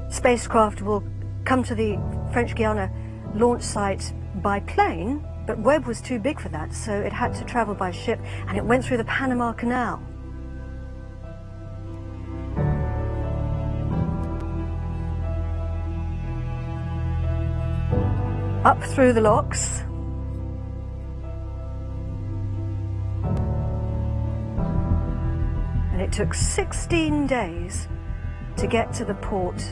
spacecraft will come to the French Guiana launch site by plane, but Webb was too big for that, so it had to travel by ship, and it went through the Panama Canal. Up through the locks. And it took 16 days to get to the port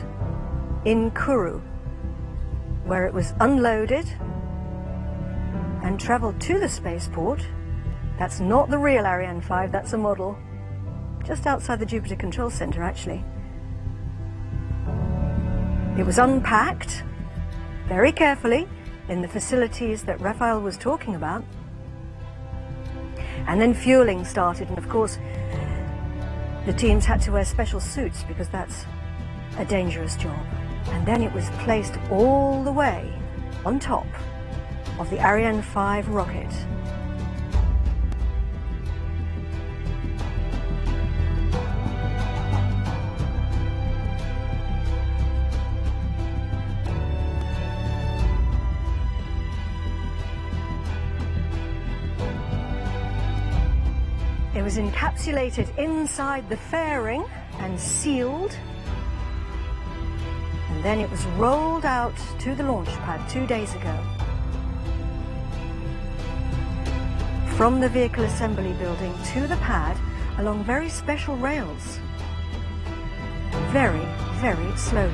in Kourou, where it was unloaded and traveled to the spaceport. That's not the real Ariane 5, that's a model. Just outside the Jupiter Control Center, actually. It was unpacked very carefully in the facilities that Raphael was talking about. And then fueling started, and of course, the teams had to wear special suits because that's a dangerous job. And then it was placed all the way on top of the Ariane 5 rocket. It was encapsulated inside the fairing and sealed, and then it was rolled out to the launch pad 2 days ago. From the vehicle assembly building to the pad along very special rails. Very, very slowly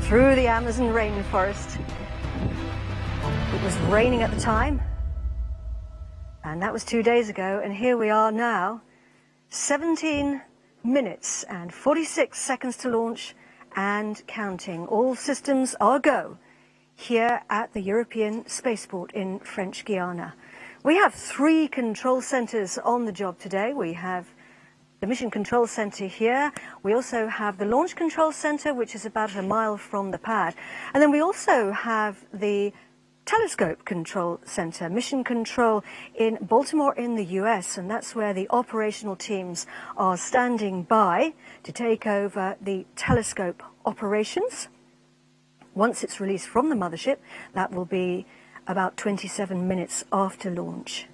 through the Amazon rainforest. It was raining at the time, and that was 2 days ago, and here we are now. 17 minutes and 46 seconds to launch and counting. All systems are go here at the European Spaceport in French Guiana. We have 3 control centers on the job today. We have the Mission Control Center here. We also have the Launch Control Center, which is about a mile from the pad. And then we also have the Telescope Control Center, Mission Control in Baltimore in the US, and that's where the operational teams are standing by to take over the telescope operations. Once it's released from the mothership, that will be about 27 minutes after launch.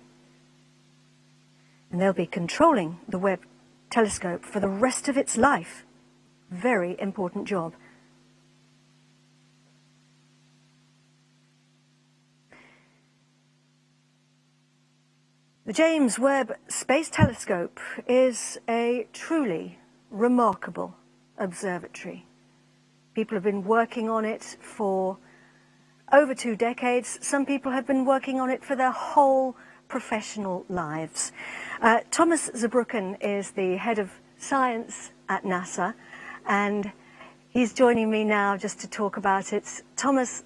And they'll be controlling the Webb telescope for the rest of its life. Very important job. The James Webb Space Telescope is a truly remarkable observatory. People have been working on it for over 2 decades. Some people have been working on it for their whole professional lives. Thomas Zurbuchen is the head of science at NASA, and he's joining me now just to talk about it. Thomas,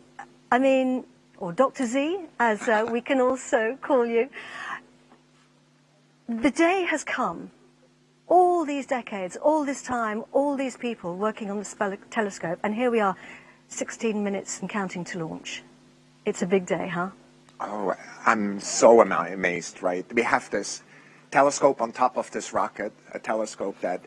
or Dr. Z, as we can also call you. The day has come. All these decades, all this time, all these people working on the telescope, and here we are, 16 minutes and counting to launch. It's a big day, huh? Oh, I'm so amazed, right? We have this telescope on top of this rocket, a telescope that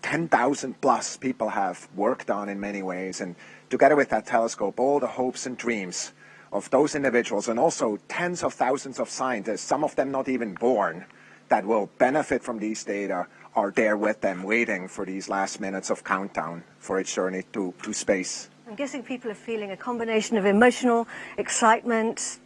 10,000 plus people have worked on in many ways, and together with that telescope, all the hopes and dreams of those individuals and also tens of thousands of scientists, some of them not even born, that will benefit from these data are there with them waiting for these last minutes of countdown for its journey to space. I'm guessing people are feeling a combination of emotional excitement.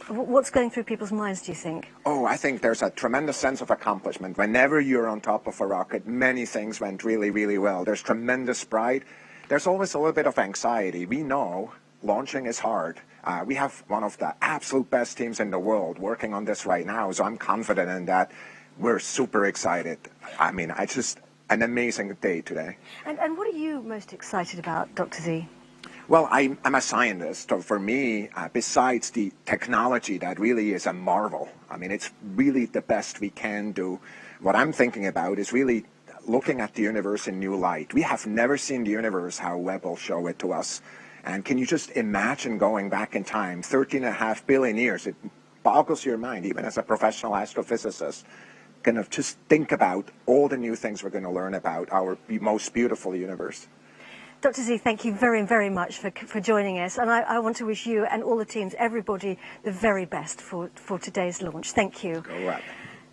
What's going through people's minds, do you think? Oh, I think there's a tremendous sense of accomplishment. Whenever you're on top of a rocket, many things went really, really well. There's tremendous pride. There's always a little bit of anxiety. We know launching is hard. We have one of the absolute best teams in the world working on this right now, so I'm confident in that. We're super excited. I mean, it's just an amazing day today. And what are you most excited about, Dr. Z? Well, I'm a scientist, so for me, besides the technology that really is a marvel, I mean, it's really the best we can do. What I'm thinking about is really looking at the universe in new light. We have never seen the universe how Webb will show it to us. And can you just imagine going back in time, 13.5 billion years? It boggles your mind, even as a professional astrophysicist. Kind of just think about all the new things we're going to learn about our most beautiful universe. Dr. Z, thank you very, very much for joining us. And I want to wish you and all the teams, everybody, the very best for today's launch. Thank you. Go Webb.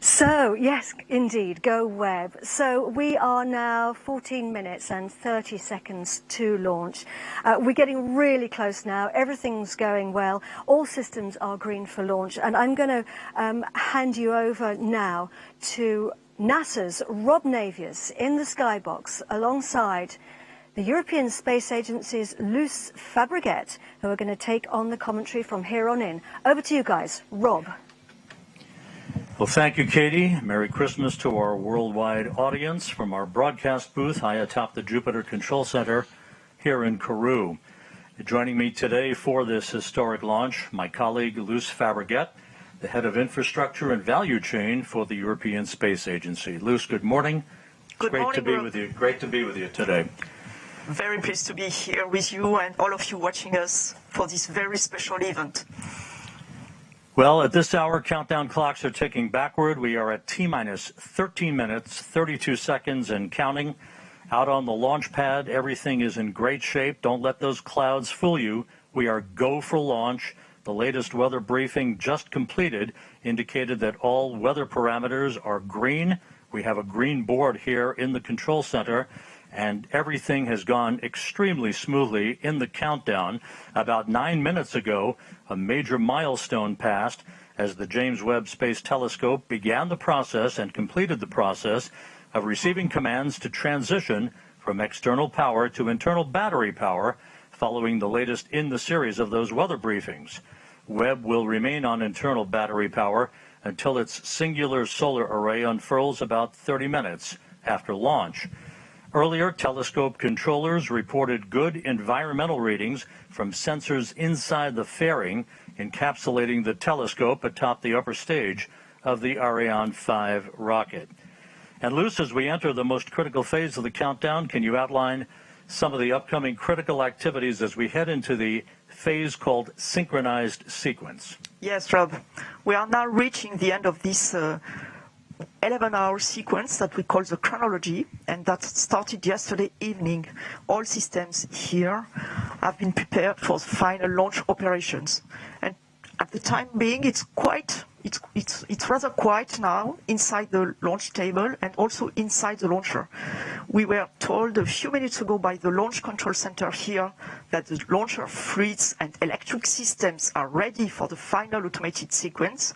So, yes, indeed, go Webb. So we are now 14 minutes and 30 seconds to launch. We're getting really close now. Everything's going well. All systems are green for launch. And I'm going to hand you over now to NASA's Rob Navius in the skybox alongside the European Space Agency's Luce Fabrichet, who are going to take on the commentary from here on in. Over to you guys. Rob. Well, thank you, Katie. Merry Christmas to our worldwide audience from our broadcast booth high atop the Jupiter Control Center here in Kourou. Joining me today for this historic launch, my colleague Luce Fabrichet, the head of infrastructure and value chain for the European Space Agency. Luce, good morning. Good morning, great to be with you. Great to be with you today. Very pleased to be here with you and all of you watching us for this very special event. Well, at this hour, countdown clocks are ticking backward. We are at T-minus 13 minutes, 32 seconds and counting. Out on the launch pad, everything is in great shape. Don't let those clouds fool you. We are go for launch. The latest weather briefing just completed indicated that all weather parameters are green. We have a green board here in the control center, and everything has gone extremely smoothly in the countdown. About 9 minutes ago, a major milestone passed as the James Webb Space Telescope began the process and completed the process of receiving commands to transition from external power to internal battery power following the latest in the series of those weather briefings. Webb will remain on internal battery power until its singular solar array unfurls about 30 minutes after launch. Earlier, telescope controllers reported good environmental readings from sensors inside the fairing encapsulating the telescope atop the upper stage of the Ariane 5 rocket. And Luce, as we enter the most critical phase of the countdown, can you outline some of the upcoming critical activities as we head into the phase called synchronized sequence? Yes, Rob. We are now reaching the end of this 11-hour sequence that we call the chronology, and that started yesterday evening. All systems here have been prepared for the final launch operations. And at the time being, it's rather quiet now inside the launch table and also inside the launcher. We were told a few minutes ago by the launch control center here that the launcher fluids and electric systems are ready for the final automated sequence.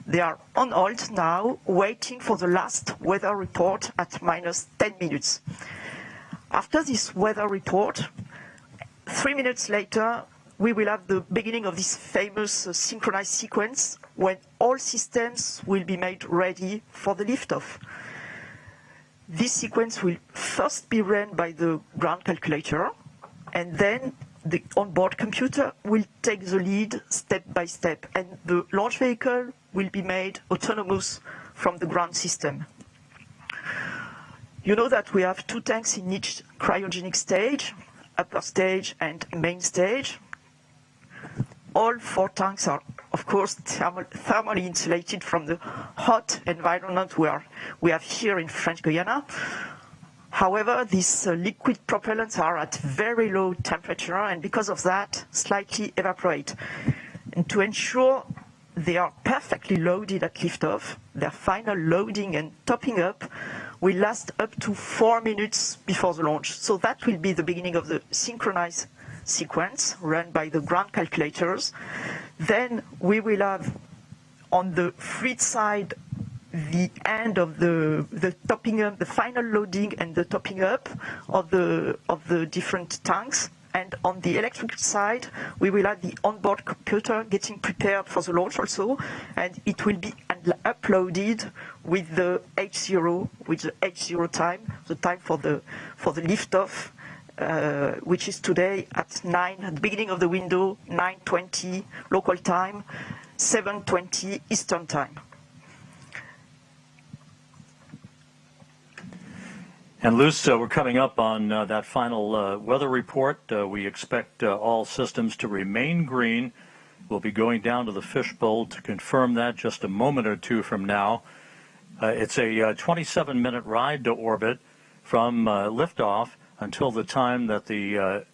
They are on hold now, waiting for the last weather report at minus 10 minutes. After this weather report, 3 minutes later, we will have the beginning of this famous synchronized sequence when all systems will be made ready for the liftoff. This sequence will first be run by the ground calculator, and then the onboard computer will take the lead step by step, and the launch vehicle will be made autonomous from the ground system. You know that we have 2 tanks in each cryogenic stage, upper stage and main stage. All 4 tanks are, of course, thermally insulated from the hot environment we have here in French Guiana. However, these liquid propellants are at very low temperature and because of that slightly evaporate. And to ensure they are perfectly loaded at liftoff, their final loading and topping up will last up to 4 minutes before the launch. So that will be the beginning of the synchronized sequence run by the ground calculators. Then we will have on the fleet side the end of the topping up, the final loading and the topping up of the different tanks. And on the electrical side, we will have the onboard computer getting prepared for the launch also, and it will be uploaded with the H0, with the H0 time, the time for the liftoff, which is today at 9 at the beginning of the window, 9:20 local time, 7:20 Eastern time. And Luce, we're coming up on that final weather report. We expect all systems to remain green. We'll be going down to the fishbowl to confirm that just a moment or two from now. It's a 27-minute ride to orbit from liftoff until the time that the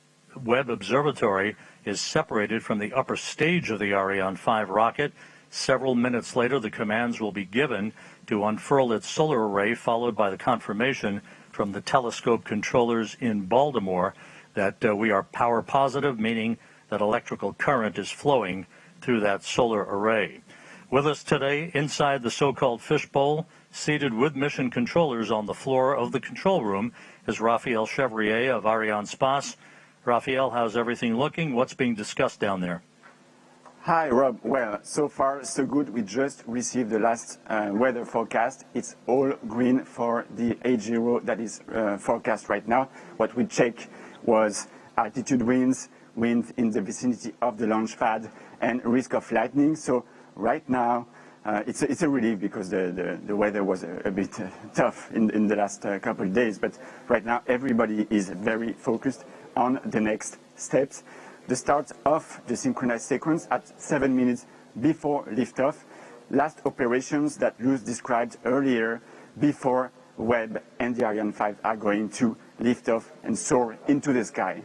Webb Observatory is separated from the upper stage of the Ariane 5 rocket. Several minutes later, the commands will be given to unfurl its solar array, followed by the confirmation from the telescope controllers in Baltimore that we are power positive, meaning that electrical current is flowing through that solar array. With us today inside the so-called fishbowl, seated with mission controllers on the floor of the control room, is Raphael Chevrier of Ariane Space. Raphael, how's everything looking? What's being discussed down there? Hi, Rob. Well, so far, so good. We just received the last weather forecast. It's all green for the H0 that is forecast right now. What we checked was altitude winds, wind in the vicinity of the launch pad, and risk of lightning. So right now, it's a relief because the weather was a bit tough in the last couple of days. But right now, everybody is very focused on the next steps. The start of the synchronized sequence at 7 minutes before liftoff. Last operations that Luz described earlier before Webb and the Ariane 5 are going to lift off and soar into the sky.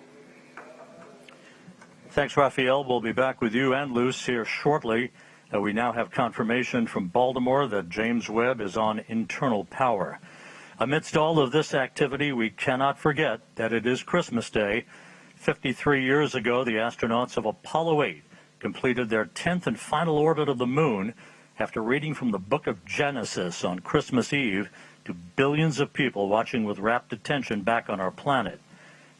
Thanks, Raphael. We'll be back with you and Luz here shortly. We now have confirmation from Baltimore that James Webb is on internal power. Amidst all of this activity, we cannot forget that it is Christmas Day. 53 years ago, the astronauts of Apollo 8 completed their 10th and final orbit of the moon after reading from the book of Genesis on Christmas Eve to billions of people watching with rapt attention back on our planet.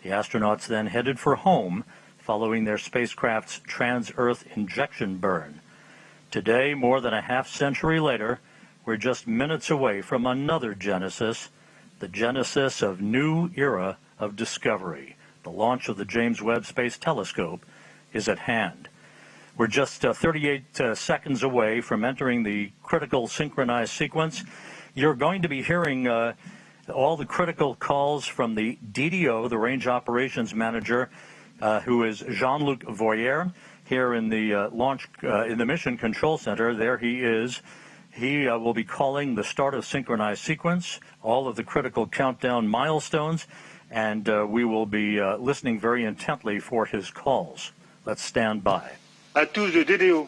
The astronauts then headed for home following their spacecraft's trans-Earth injection burn. Today, more than a half-century later, we're just minutes away from another Genesis, the genesis of new era of discovery. The launch of the James Webb Space Telescope is at hand. We're just 38 seconds away from entering the critical synchronized sequence. You're going to be hearing all the critical calls from the DDO, the Range Operations Manager, who is Jean-Luc Voyer, here in the in the Mission Control Center. There he is. He will be calling the start of synchronized sequence, all of the critical countdown milestones, and we will be listening very intently for his calls. Let's stand by. À tous de DDO,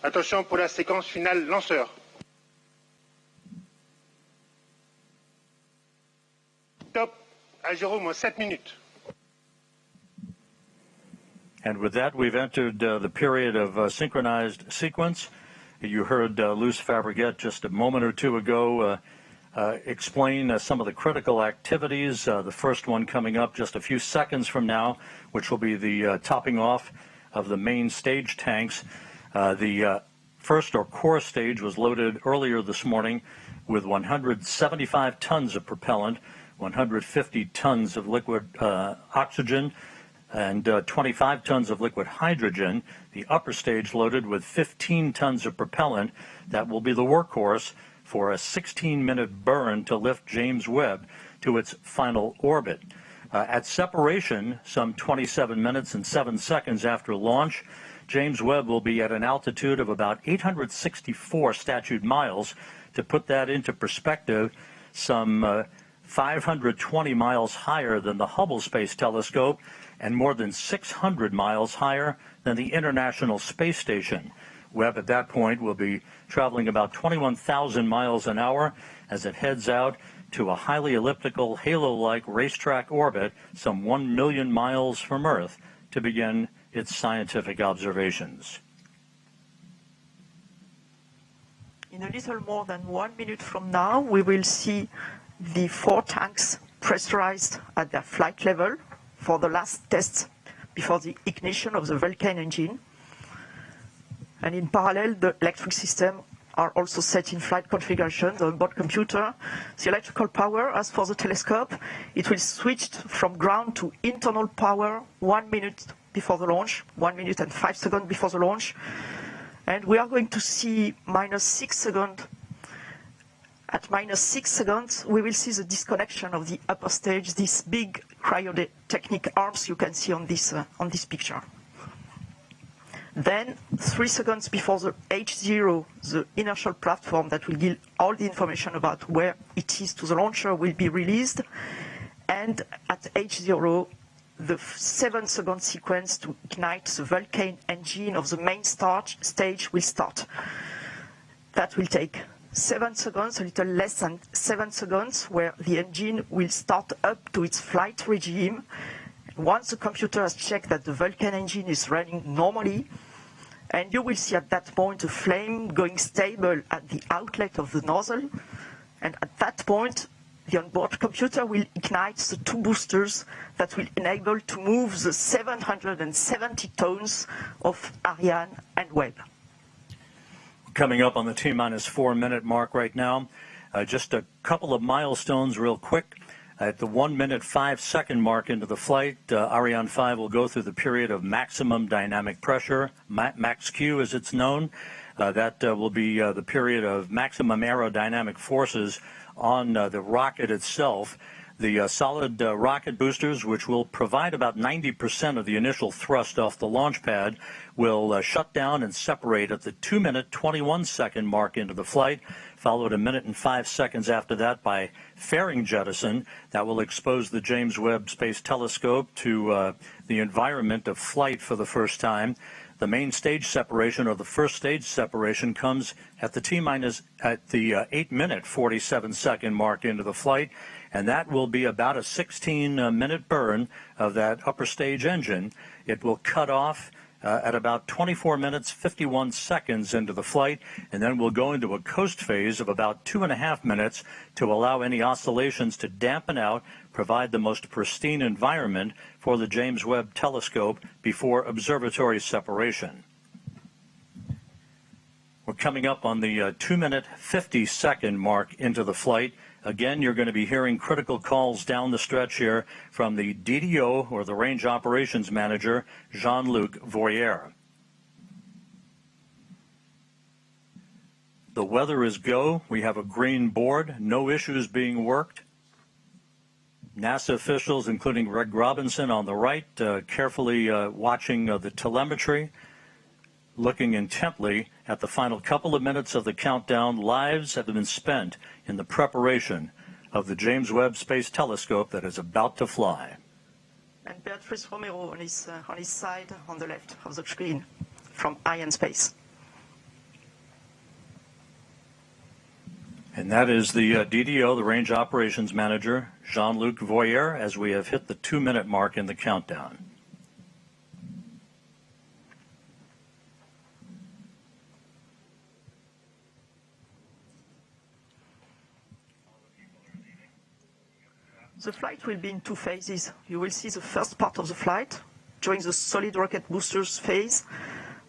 attention pour la séquence finale lanceur. Top à 0-7 minutes. And with that, we've entered the period of synchronized sequence. You heard Luce Fabregat just a moment or two ago explain some of the critical activities, the first one coming up just a few seconds from now, which will be the topping off of the main stage tanks. The first or core stage was loaded earlier this morning with 175 tons of propellant, 150 tons of liquid oxygen, and 25 tons of liquid hydrogen. The upper stage loaded with 15 tons of propellant. That will be the workhorse for a 16-minute burn to lift James Webb to its final orbit. At separation, some 27 minutes and 7 seconds after launch, James Webb will be at an altitude of about 864 statute miles. To put that into perspective, some 520 miles higher than the Hubble Space Telescope and more than 600 miles higher than the International Space Station. Webb at that point will be traveling about 21,000 miles an hour as it heads out to a highly elliptical halo-like racetrack orbit some 1 million miles from Earth to begin its scientific observations. In a little more than 1 minute from now, we will see the 4 tanks pressurized at their flight level for the last tests before the ignition of the Vulcan engine. And in parallel, the electric system are also set in flight configuration. The onboard computer, the electrical power, as for the telescope, it will switch from ground to internal power 1 minute before the launch, 1 minute and 5 seconds before the launch. And we are going to see -6 seconds. At -6 seconds, we will see the disconnection of the upper stage, these big cryotechnic arms you can see on this picture. Then, 3 seconds before the H0, the inertial platform that will give all the information about where it is to the launcher will be released. And at H0, the 7-second sequence to ignite the Vulcan engine of the main stage will start. That will take 7 seconds, a little less than 7 seconds, where the engine will start up to its flight regime. Once the computer has checked that the Vulcan engine is running normally, and you will see at that point a flame going stable at the outlet of the nozzle, and at that point the onboard computer will ignite the 2 boosters that will enable to move the 770 tons of Ariane and Webb. Coming up on the T-minus 4 minute mark right now, just a couple of milestones real quick. At the 1 minute 5 second mark into the flight, Ariane 5 will go through the period of maximum dynamic pressure, max Q as it's known. That will be the period of maximum aerodynamic forces on the rocket itself. The solid rocket boosters, which will provide about 90% of the initial thrust off the launch pad, will shut down and separate at the 2 minute 21 second mark into the flight, followed 1 minute and 5 seconds after that by fairing jettison. That will expose the James Webb Space Telescope to the environment of flight for the first time. The main stage separation, or the first stage separation, comes at the 8 minute 47 second mark into the flight, and that will be about a 16-minute burn of that upper stage engine. It will cut off at about 24 minutes 51 seconds into the flight, and then we'll go into a coast phase of about 2.5 minutes to allow any oscillations to dampen out, provide the most pristine environment for the James Webb Telescope before observatory separation. We're coming up on the 2 minute 50 second mark into the flight. Again, you're going to be hearing critical calls down the stretch here from the DDO, or the Range Operations Manager, Jean-Luc Voyer. The weather is go. We have a green board, no issues being worked. NASA officials, including Greg Robinson on the right, carefully watching the telemetry, looking intently at the final couple of minutes of the countdown. Lives have been spent in the preparation of the James Webb Space Telescope that is about to fly. And Beatrice Romero on his side, on the left of the screen, from Ariane Space. And that is the DDO, the Range Operations Manager, Jean-Luc Voyer, as we have hit the 2 minute mark in the countdown. The flight will be in 2 phases. You will see the first part of the flight during the solid rocket boosters phase.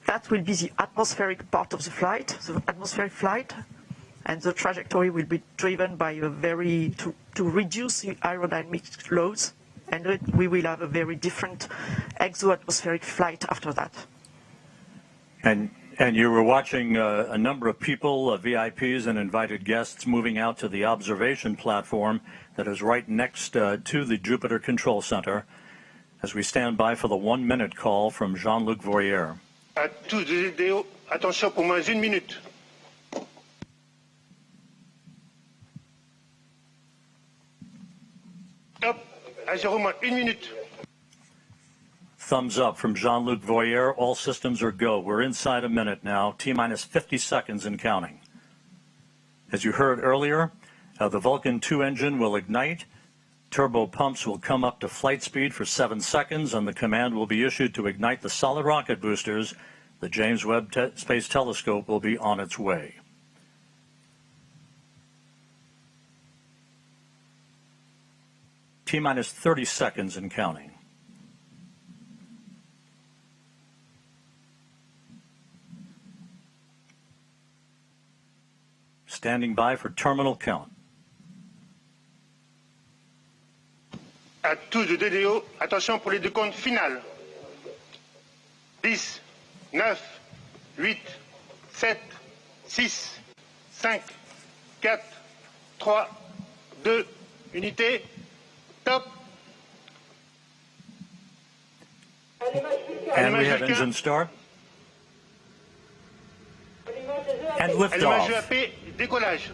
That will be the atmospheric part of the flight, the atmospheric flight, and the trajectory will be driven by to reduce the aerodynamic loads, and we will have a very different exo-atmospheric flight after that. And you were watching a number of people, VIPs and invited guests, moving out to the observation platform that is right next to the Jupiter Control Center as we stand by for the 1 minute call from Jean-Luc Voyer. À tous les DDO, attention pour moins 1 minute. 0 moins 1 minute. Thumbs up from Jean-Luc Voyer. All systems are go. We're inside a minute now. T-minus 50 seconds and counting. As you heard earlier, the Vulcan 2 engine will ignite. Turbo pumps will come up to flight speed for 7 seconds, and the command will be issued to ignite the solid rocket boosters. The James Webb Space Telescope will be on its way. T-minus 30 seconds and counting. Standing by for terminal count. À tous de DDO, attention pour les décomptes finales. 10, 9, 8, 7, 6, 5, 4, 3, 2, unité, top. And we have engine start. And liftoff. Décollage.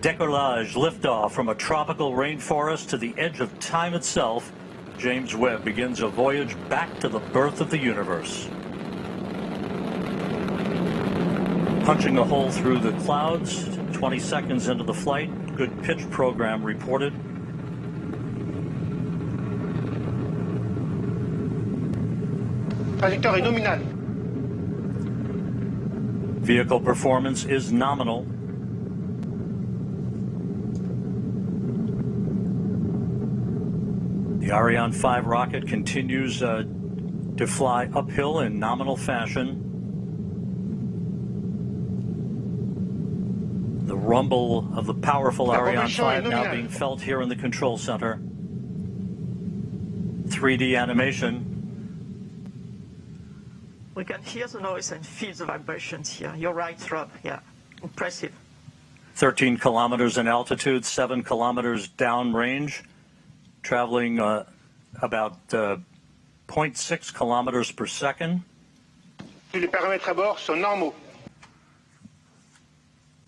Décollage, liftoff from a tropical rainforest to the edge of time itself. James Webb begins a voyage back to the birth of the universe. Punching a hole through the clouds, 20 seconds into the flight. Good pitch program reported. Trajectoire est nominale. Vehicle performance is nominal. The Ariane 5 rocket continues to fly uphill in nominal fashion. The rumble of the powerful Ariane 5 now being felt here in the control center. 3D animation. We can hear the noise and feel the vibrations here. You're right, Rob. Yeah, impressive. 13 kilometers in altitude, 7 kilometers downrange, traveling about 0.6 kilometers per second. Tous les paramètres à bord sont normaux.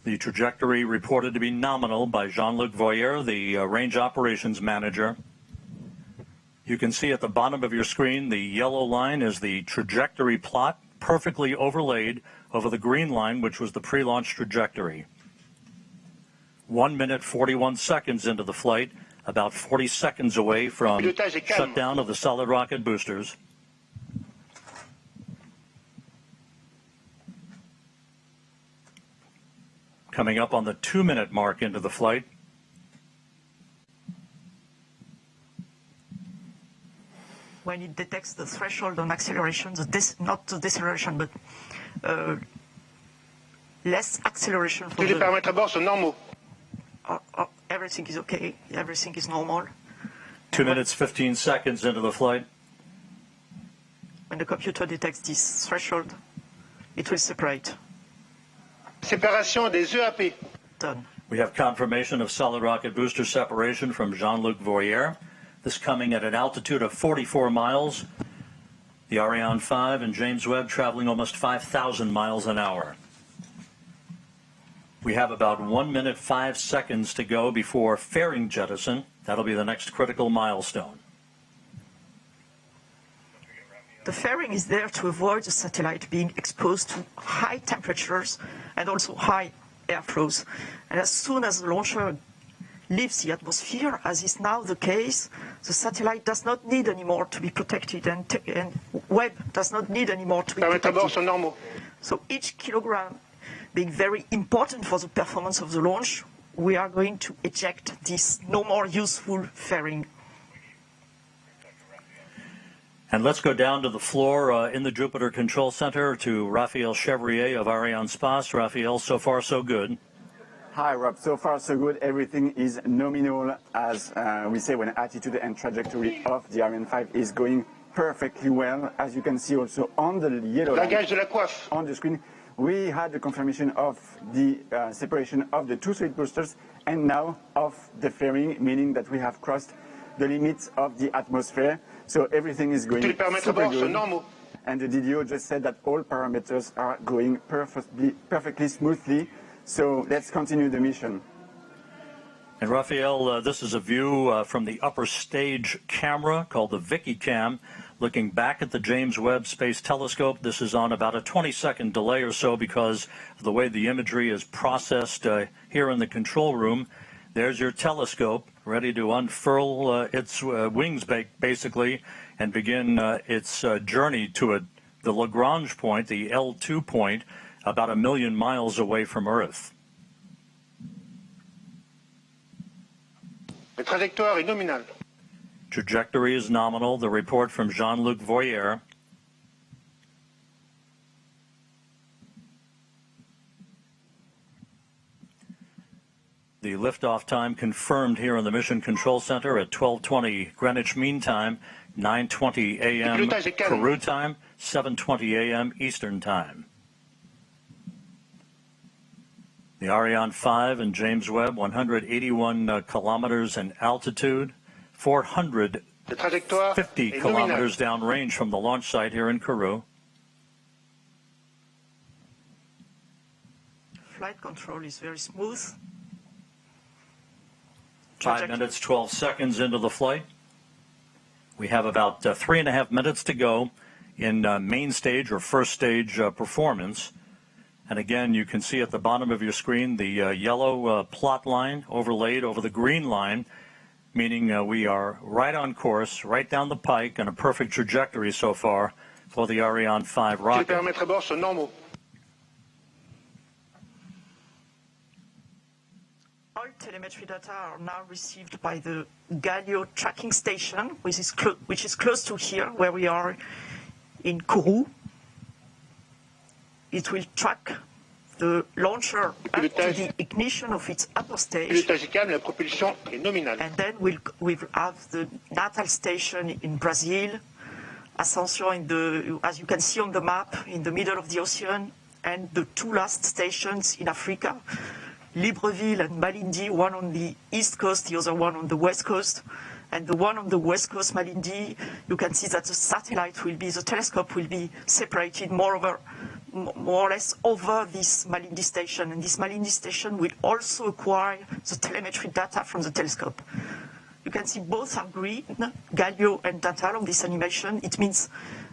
The trajectory reported to be nominal by Jean-Luc Voyer, the range operations manager. You can see at the bottom of your screen, the yellow line is the trajectory plot, perfectly overlaid over the green line, which was the pre-launch trajectory. 1 minute, 41 seconds into the flight, about 40 seconds away from shutdown of the solid rocket boosters. Coming up on the 2-minute mark into the flight. When it detects the threshold on acceleration, not the deceleration, but less acceleration. Tous les paramètres à bord sont normaux. Everything is okay. Everything is normal. 2 minutes, 15 seconds into the flight. When the computer detects this threshold, it will separate. Séparation des EAP. Done. We have confirmation of solid rocket booster separation from Jean-Luc Voyer. This coming at an altitude of 44 miles. The Ariane 5 and James Webb traveling almost 5,000 miles an hour. We have about 1 minute, 5 seconds to go before fairing jettison. That'll be the next critical milestone. The fairing is there to avoid the satellite being exposed to high temperatures and also high airflows. And as soon as the launcher leaves the atmosphere, as is now the case, the satellite does not need anymore to be protected, and Webb does not need anymore to be protected. So each kilogram being very important for the performance of the launch, we are going to eject this no more useful fairing. And let's go down to the floor in the Jupiter Control Center to Raphael Chevrier of Arianespace. Raphael, so far so good. Hi, Rob. So far, so good. Everything is nominal, as we say, when attitude and trajectory of the Ariane 5 is going perfectly well. As you can see also on the yellow line on the screen, we had the confirmation of the separation of the two solid boosters and now of the fairing, meaning that we have crossed the limits of the atmosphere. So everything is going super good. And the DDO just said that all parameters are going perfectly smoothly. So let's continue the mission. And Raphael, this is a view from the upper stage camera called the Vicky Cam, looking back at the James Webb Space Telescope. This is on about a 20-second delay or so because of the way the imagery is processed here in the control room. There's your telescope ready to unfurl its wings basically and begin its journey to the Lagrange point, the L2 point, about 1 million miles away from Earth. La trajectoire est nominale. Trajectory is nominal. The report from Jean-Luc Voyer. The liftoff time confirmed here in the Mission Control Center at 12:20 Greenwich Mean Time, 9:20 a.m. Peru time, 7:20 a.m. Eastern Time. The Ariane 5 and James Webb, 181 kilometers in altitude, 450 kilometers downrange from the launch site here in Kourou. Flight control is very smooth. 5 minutes, 12 seconds into the flight. We have about 3.5 minutes to go in main stage or first stage performance. And again, you can see at the bottom of your screen the yellow plot line overlaid over the green line, meaning we are right on course, right down the pike, and a perfect trajectory so far for the Ariane 5 rocket. All telemetry data are now received by the Galileo tracking station, which is close to here, where we are in Kourou. It will track the launcher up to the ignition of its upper stage. And then we'll have the natal station in Brazil, Ascension as you can see on the map, in the middle of the ocean, and the two last stations in Africa, Libreville and Malindi, one on the east coast, the other one on the west coast. And the one on the west coast, Malindi, you can see that the telescope will be separated more or less over this Malindi station. And this Malindi station will also acquire the telemetry data from the telescope. You can see both are green, Galileo and Natal on this animation. It means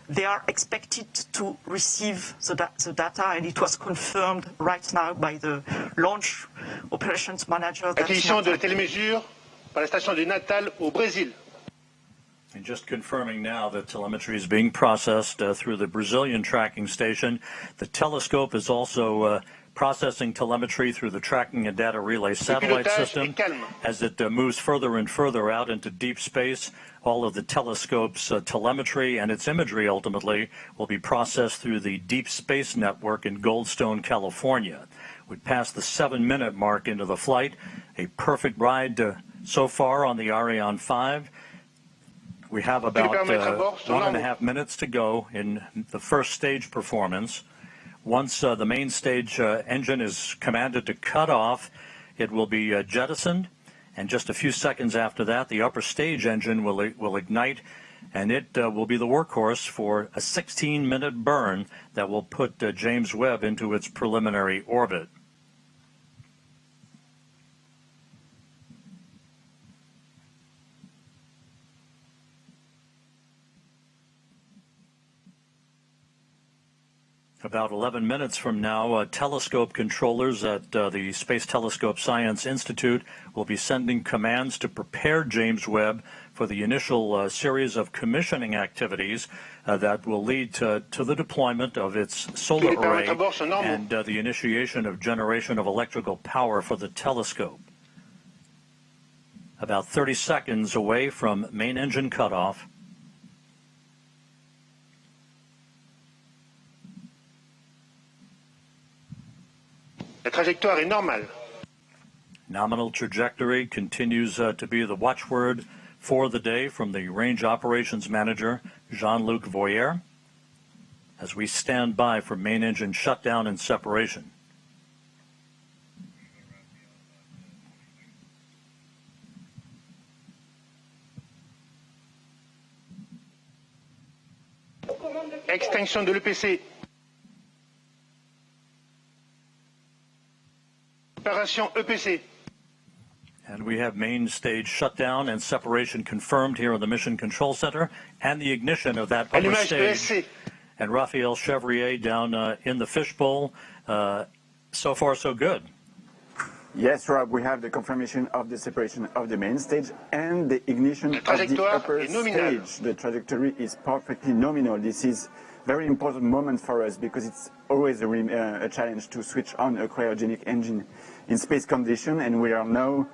they are expected to receive the data, and it was confirmed right now by the launch operations manager. Acquisition de télémesure par la station de Natal au Brésil. And just confirming now that telemetry is being processed through the Brazilian tracking station. The telescope is also processing telemetry through the tracking and data relay satellite system. As it moves further and further out into deep space, all of the telescope's telemetry and its imagery ultimately will be processed through the Deep Space Network in Goldstone, California. We passed the 7-minute mark into the flight. A perfect ride so far on the Ariane 5. We have about 1.5 minutes to go in the first stage performance. Once the main stage engine is commanded to cut off, it will be jettisoned, and just a few seconds after that, the upper stage engine will ignite, and it will be the workhorse for a 16-minute burn that will put James Webb into its preliminary orbit. About 11 minutes from now, telescope controllers at the Space Telescope Science Institute will be sending commands to prepare James Webb for the initial series of commissioning activities that will lead to the deployment of its solar array and the initiation of generation of electrical power for the telescope. About 30 seconds away from main engine cutoff. La trajectoire est normale. Nominal trajectory continues to be the watchword for the day from the Range Operations Manager, Jean-Luc Voyer, as we stand by for main engine shutdown and separation. Extinction de l'EPC. Opération EPC. And we have main stage shutdown and separation confirmed here in the Mission Control Center, and the ignition of that upper stage. And Raphael Chevrier down in the fishbowl. So far, so good. Yes, Rob, we have the confirmation of the separation of the main stage and the ignition of the upper stage. The trajectory is perfectly nominal. This is a very important moment for us because it's always a challenge to switch on a cryogenic engine in space condition, and we are now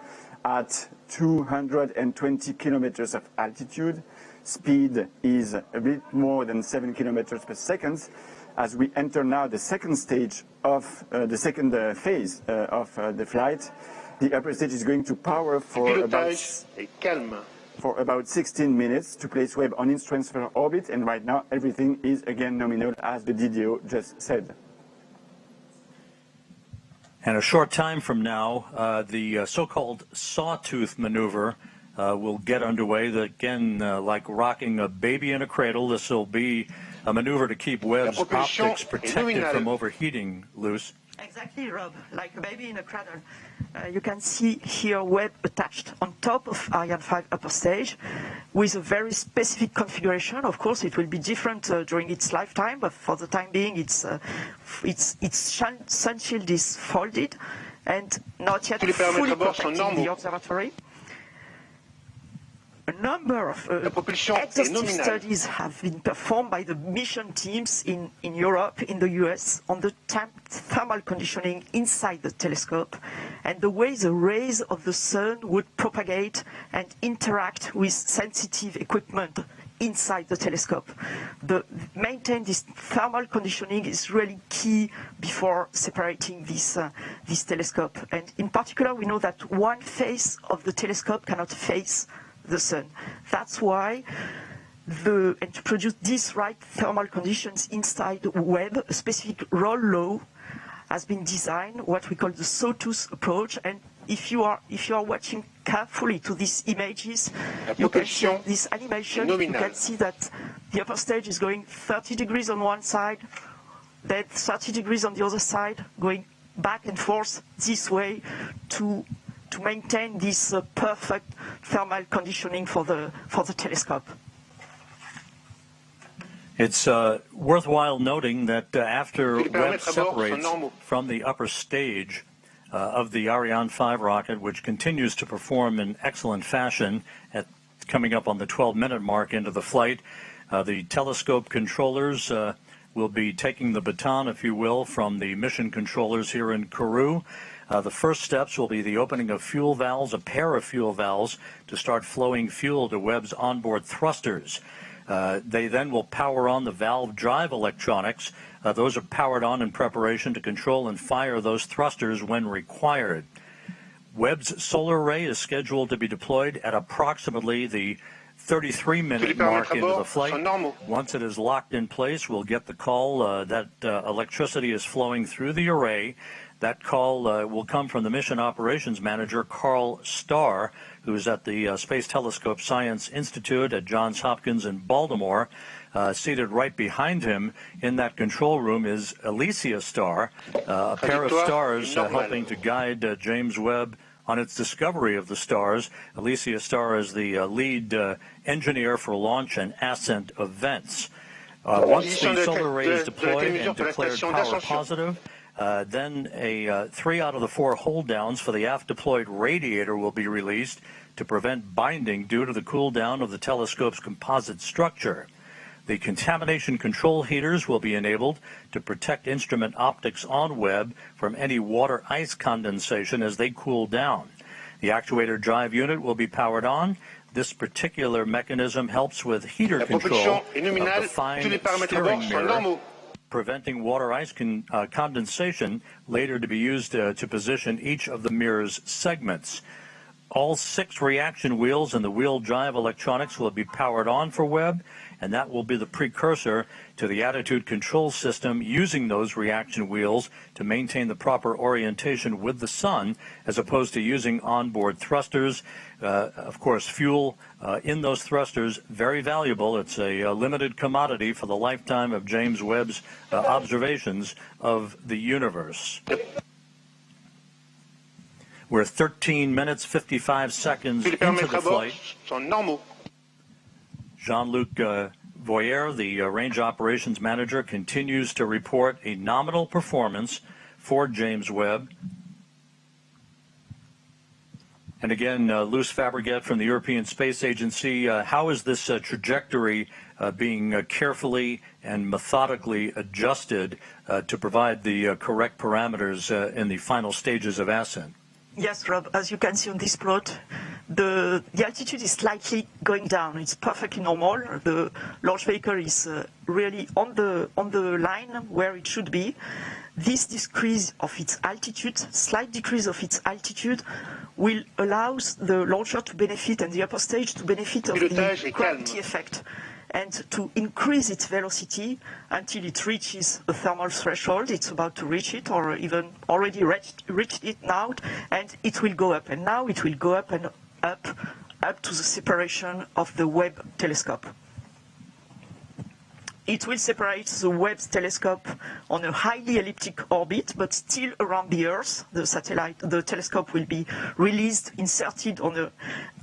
at 220 kilometers of altitude. Speed is a bit more than 7 kilometers per second. As we enter now the second stage of the second phase of the flight, the upper stage is going to power for about 16 minutes to place Webb on its transfer orbit, and right now everything is again nominal, as the DDO just said. And a short time from now, the so-called sawtooth maneuver will get underway. Again, like rocking a baby in a cradle, this will be a maneuver to keep Webb's optics protected from overheating, Luce. Exactly, Rob, like a baby in a cradle. You can see here Webb attached on top of Ariane 5 upper stage with a very specific configuration. Of course, it will be different during its lifetime, but for the time being, its sun shield is folded and not yet fully protecting the observatory. A number of exhaustive studies have been performed by the mission teams in Europe, in the US, on the thermal conditioning inside the telescope and the way the rays of the sun would propagate and interact with sensitive equipment inside the telescope. Maintain this thermal conditioning is really key before separating this telescope. And in particular, we know that one face of the telescope cannot face the sun. That's why and to produce these right thermal conditions inside Webb, a specific roll law has been designed, what we call the sawtooth approach. And if you are watching carefully to these images, you can see this animation. You can see that the upper stage is going 30 degrees on one side, then 30 degrees on the other side, going back and forth this way to maintain this perfect thermal conditioning for the telescope. It's worthwhile noting that after Webb separates from the upper stage of the Ariane 5 rocket, which continues to perform in excellent fashion coming up on the 12-minute mark into the flight, the telescope controllers will be taking the baton, if you will, from the mission controllers here in Kourou. The first steps will be the opening of fuel valves, a pair of fuel valves, to start flowing fuel to Webb's onboard thrusters. They then will power on the valve drive electronics. Those are powered on in preparation to control and fire those thrusters when required. Webb's solar array is scheduled to be deployed at approximately the 33-minute mark into the flight. Once it is locked in place, we'll get the call that electricity is flowing through the array. That call will come from the Mission Operations Manager, Carl Starr, who's at the Space Telescope Science Institute at Johns Hopkins in Baltimore. Seated right behind him in that control room is Alicia Starr, a pair of stars helping to guide James Webb on its discovery of the stars. Alicia Starr is the lead engineer for launch and ascent events. Once the solar array is deployed and declared power positive, then 3 out of the 4 hold downs for the aft deployed radiator will be released to prevent binding due to the cool down of the telescope's composite structure. The contamination control heaters will be enabled to protect instrument optics on Webb from any water ice condensation as they cool down. The actuator drive unit will be powered on. This particular mechanism helps with heater control of the fine steering mirror, preventing water ice condensation, later to be used to position each of the mirror's segments. All 6 reaction wheels and the wheel drive electronics will be powered on for Webb, and that will be the precursor to the attitude control system using those reaction wheels to maintain the proper orientation with the sun, as opposed to using onboard thrusters. Of course, fuel in those thrusters, very valuable. It's a limited commodity for the lifetime of James Webb's observations of the universe. We're 13 minutes, 55 seconds into the flight. Jean-Luc Voyer, the range operations manager, continues to report a nominal performance for James Webb. And again, Luce Fabregat from the European Space Agency, how is this trajectory being carefully and methodically adjusted to provide the correct parameters in the final stages of ascent? Yes, Rob, as you can see on this plot, the altitude is slightly going down. It's perfectly normal. The launch vehicle is really on the line where it should be. This decrease of its altitude, slight decrease of its altitude, will allow the launcher to benefit and the upper stage to benefit of the gravity effect and to increase its velocity until it reaches a thermal threshold. It's about to reach it, or even already reached it now, and it will go up. And now it will go up and up to the separation of the Webb telescope. It will separate the Webb telescope on a highly elliptic orbit, but still around the Earth. The telescope will be released, inserted on an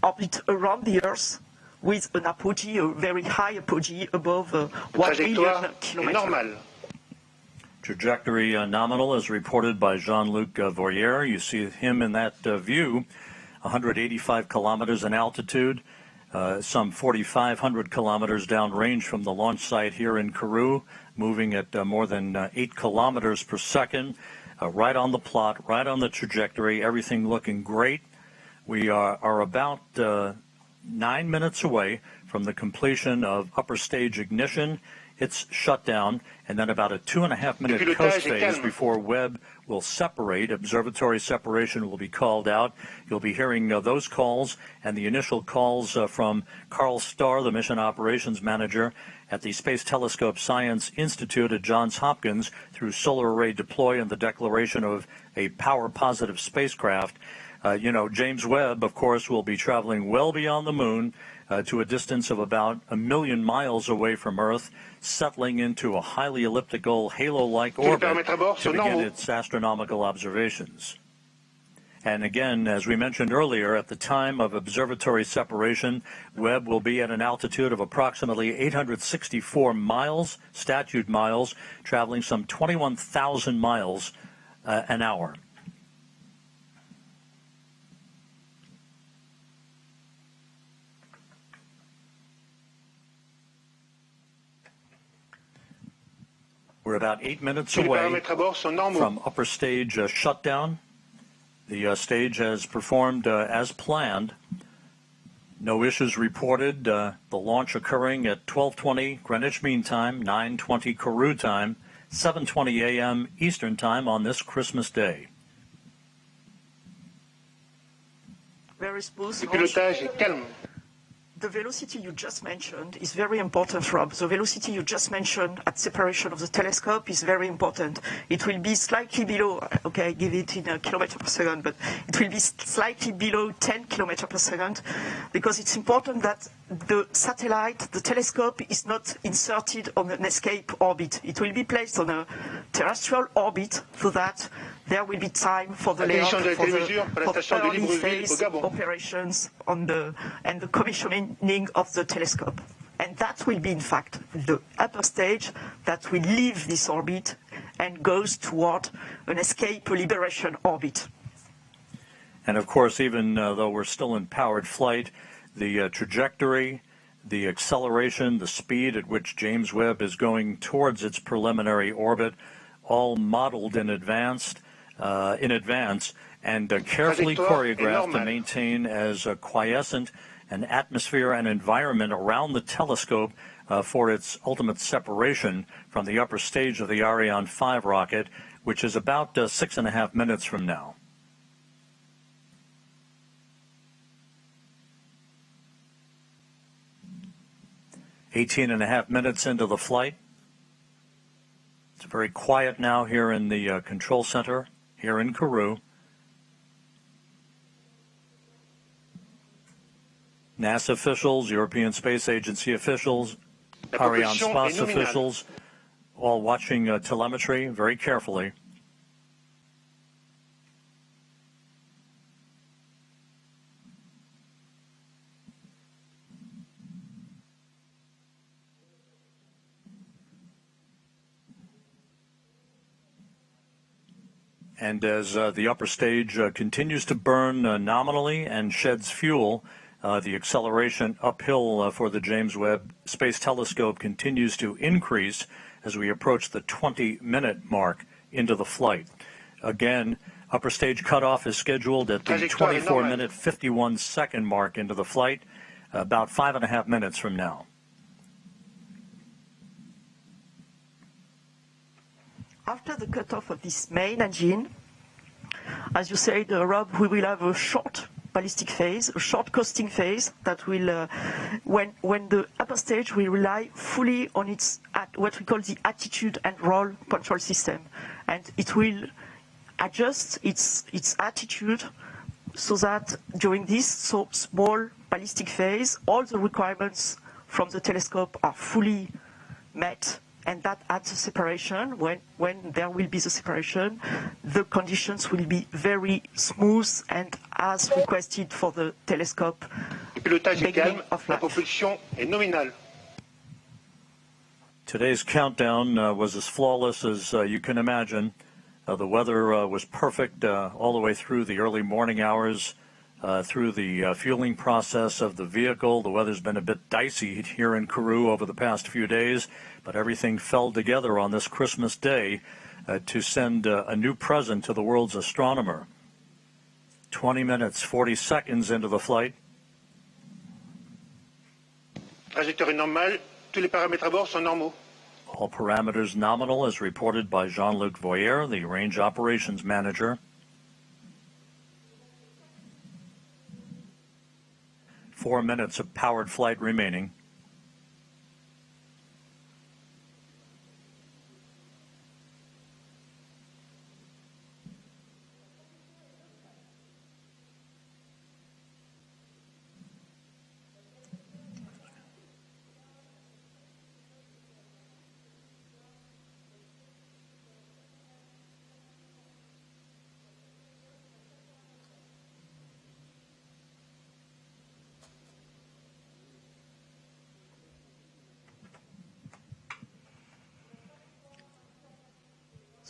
orbit around the Earth, with an apogee, a very high apogee above 1 million kilometers. Trajectory nominal as reported by Jean-Luc Voyer. You see him in that view, 185 kilometers in altitude, some 4,500 kilometers downrange from the launch site here in Kourou, moving at more than 8 kilometers per second, right on the plot, right on the trajectory, everything looking great. We are about 9 minutes away from the completion of upper stage ignition, its shutdown, and then about a 2.5-minute coast phase before Webb will separate. Observatory separation will be called out. You'll be hearing those calls and the initial calls from Carl Starr, the mission operations manager at the Space Telescope Science Institute at Johns Hopkins, through solar array deploy and the declaration of a power-positive spacecraft. James Webb, of course, will be traveling well beyond the moon to a distance of about 1 million miles away from Earth, settling into a highly elliptical, halo-like orbit to begin its astronomical observations. And again, as we mentioned earlier, at the time of observatory separation, Webb will be at an altitude of approximately 864 miles, statute miles, traveling some 21,000 miles an hour. We're about 8 minutes away from upper stage shutdown. The stage has performed as planned. No issues reported. The launch occurring at 12:20 Greenwich Mean Time, 9:20 Kourou time, 7:20 a.m. Eastern Time on this Christmas Day. Very smooth launch. The velocity you just mentioned is very important, Rob. The velocity you just mentioned at separation of the telescope is very important. It will be slightly below, okay, I give it in kilometers per second, but it will be slightly below 10 kilometers per second, because it's important that the satellite, the telescope, is not inserted on an escape orbit. It will be placed on a terrestrial orbit so that there will be time for the layout, for the early phase operations and the commissioning of the telescope. And that will be, in fact, the upper stage that will leave this orbit and goes toward an escape liberation orbit. And of course, even though we're still in powered flight, the trajectory, the acceleration, the speed at which James Webb is going towards its preliminary orbit, all modeled in advance and carefully choreographed to maintain as quiescent an atmosphere and environment around the telescope for its ultimate separation from the upper stage of the Ariane 5 rocket, which is about 6.5 minutes from now. .5 minutes into the flight. It's very quiet now here in the control center here in Kourou. NASA officials, European Space Agency officials, Ariane Space officials, all watching telemetry very carefully. And as the upper stage continues to burn nominally and sheds fuel, the acceleration uphill for the James Webb Space Telescope continues to increase as we approach the 20-minute mark into the flight. Again, upper stage cutoff is scheduled at the 24-minute, 51-second mark into the flight, about 5.5 minutes from now. After the cutoff of this main engine, as you said, Rob, we will have a short ballistic phase, a short coasting phase that will, when the upper stage will rely fully on its what we call the attitude and roll control system, and it will adjust its attitude so that during this small ballistic phase, all the requirements from the telescope are fully met. And that at the separation, when there will be the separation, the conditions will be very smooth and as requested for the telescope. Beginning of life. Today's countdown was as flawless as you can imagine. The weather was perfect all the way through the early morning hours, through the fueling process of the vehicle. The weather's been a bit dicey here in Kourou over the past few days, but everything fell together on this Christmas Day to send a new present to the world's astronomer. 20 minutes, 40 seconds into the flight. Trajectoire normale, tous les paramètres à bord sont normaux. All parameters nominal as reported by Jean-Luc Voyer, the range operations manager. 4 minutes of powered flight remaining.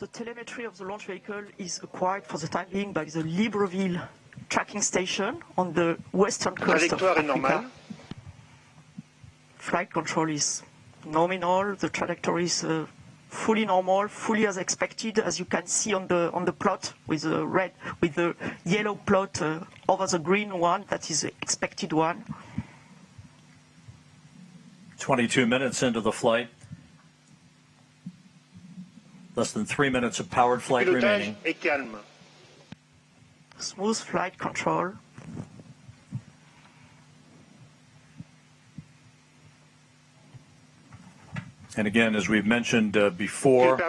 The telemetry of the launch vehicle is acquired for the time being by the Libreville tracking station on the western coast of Africa. Flight control is nominal. The trajectory is fully normal, fully as expected, as you can see on the plot with the yellow plot over the green one. That is the expected one. 22 minutes into the flight. Less than 3 minutes of powered flight remaining. Smooth flight control. And again, as we've mentioned before,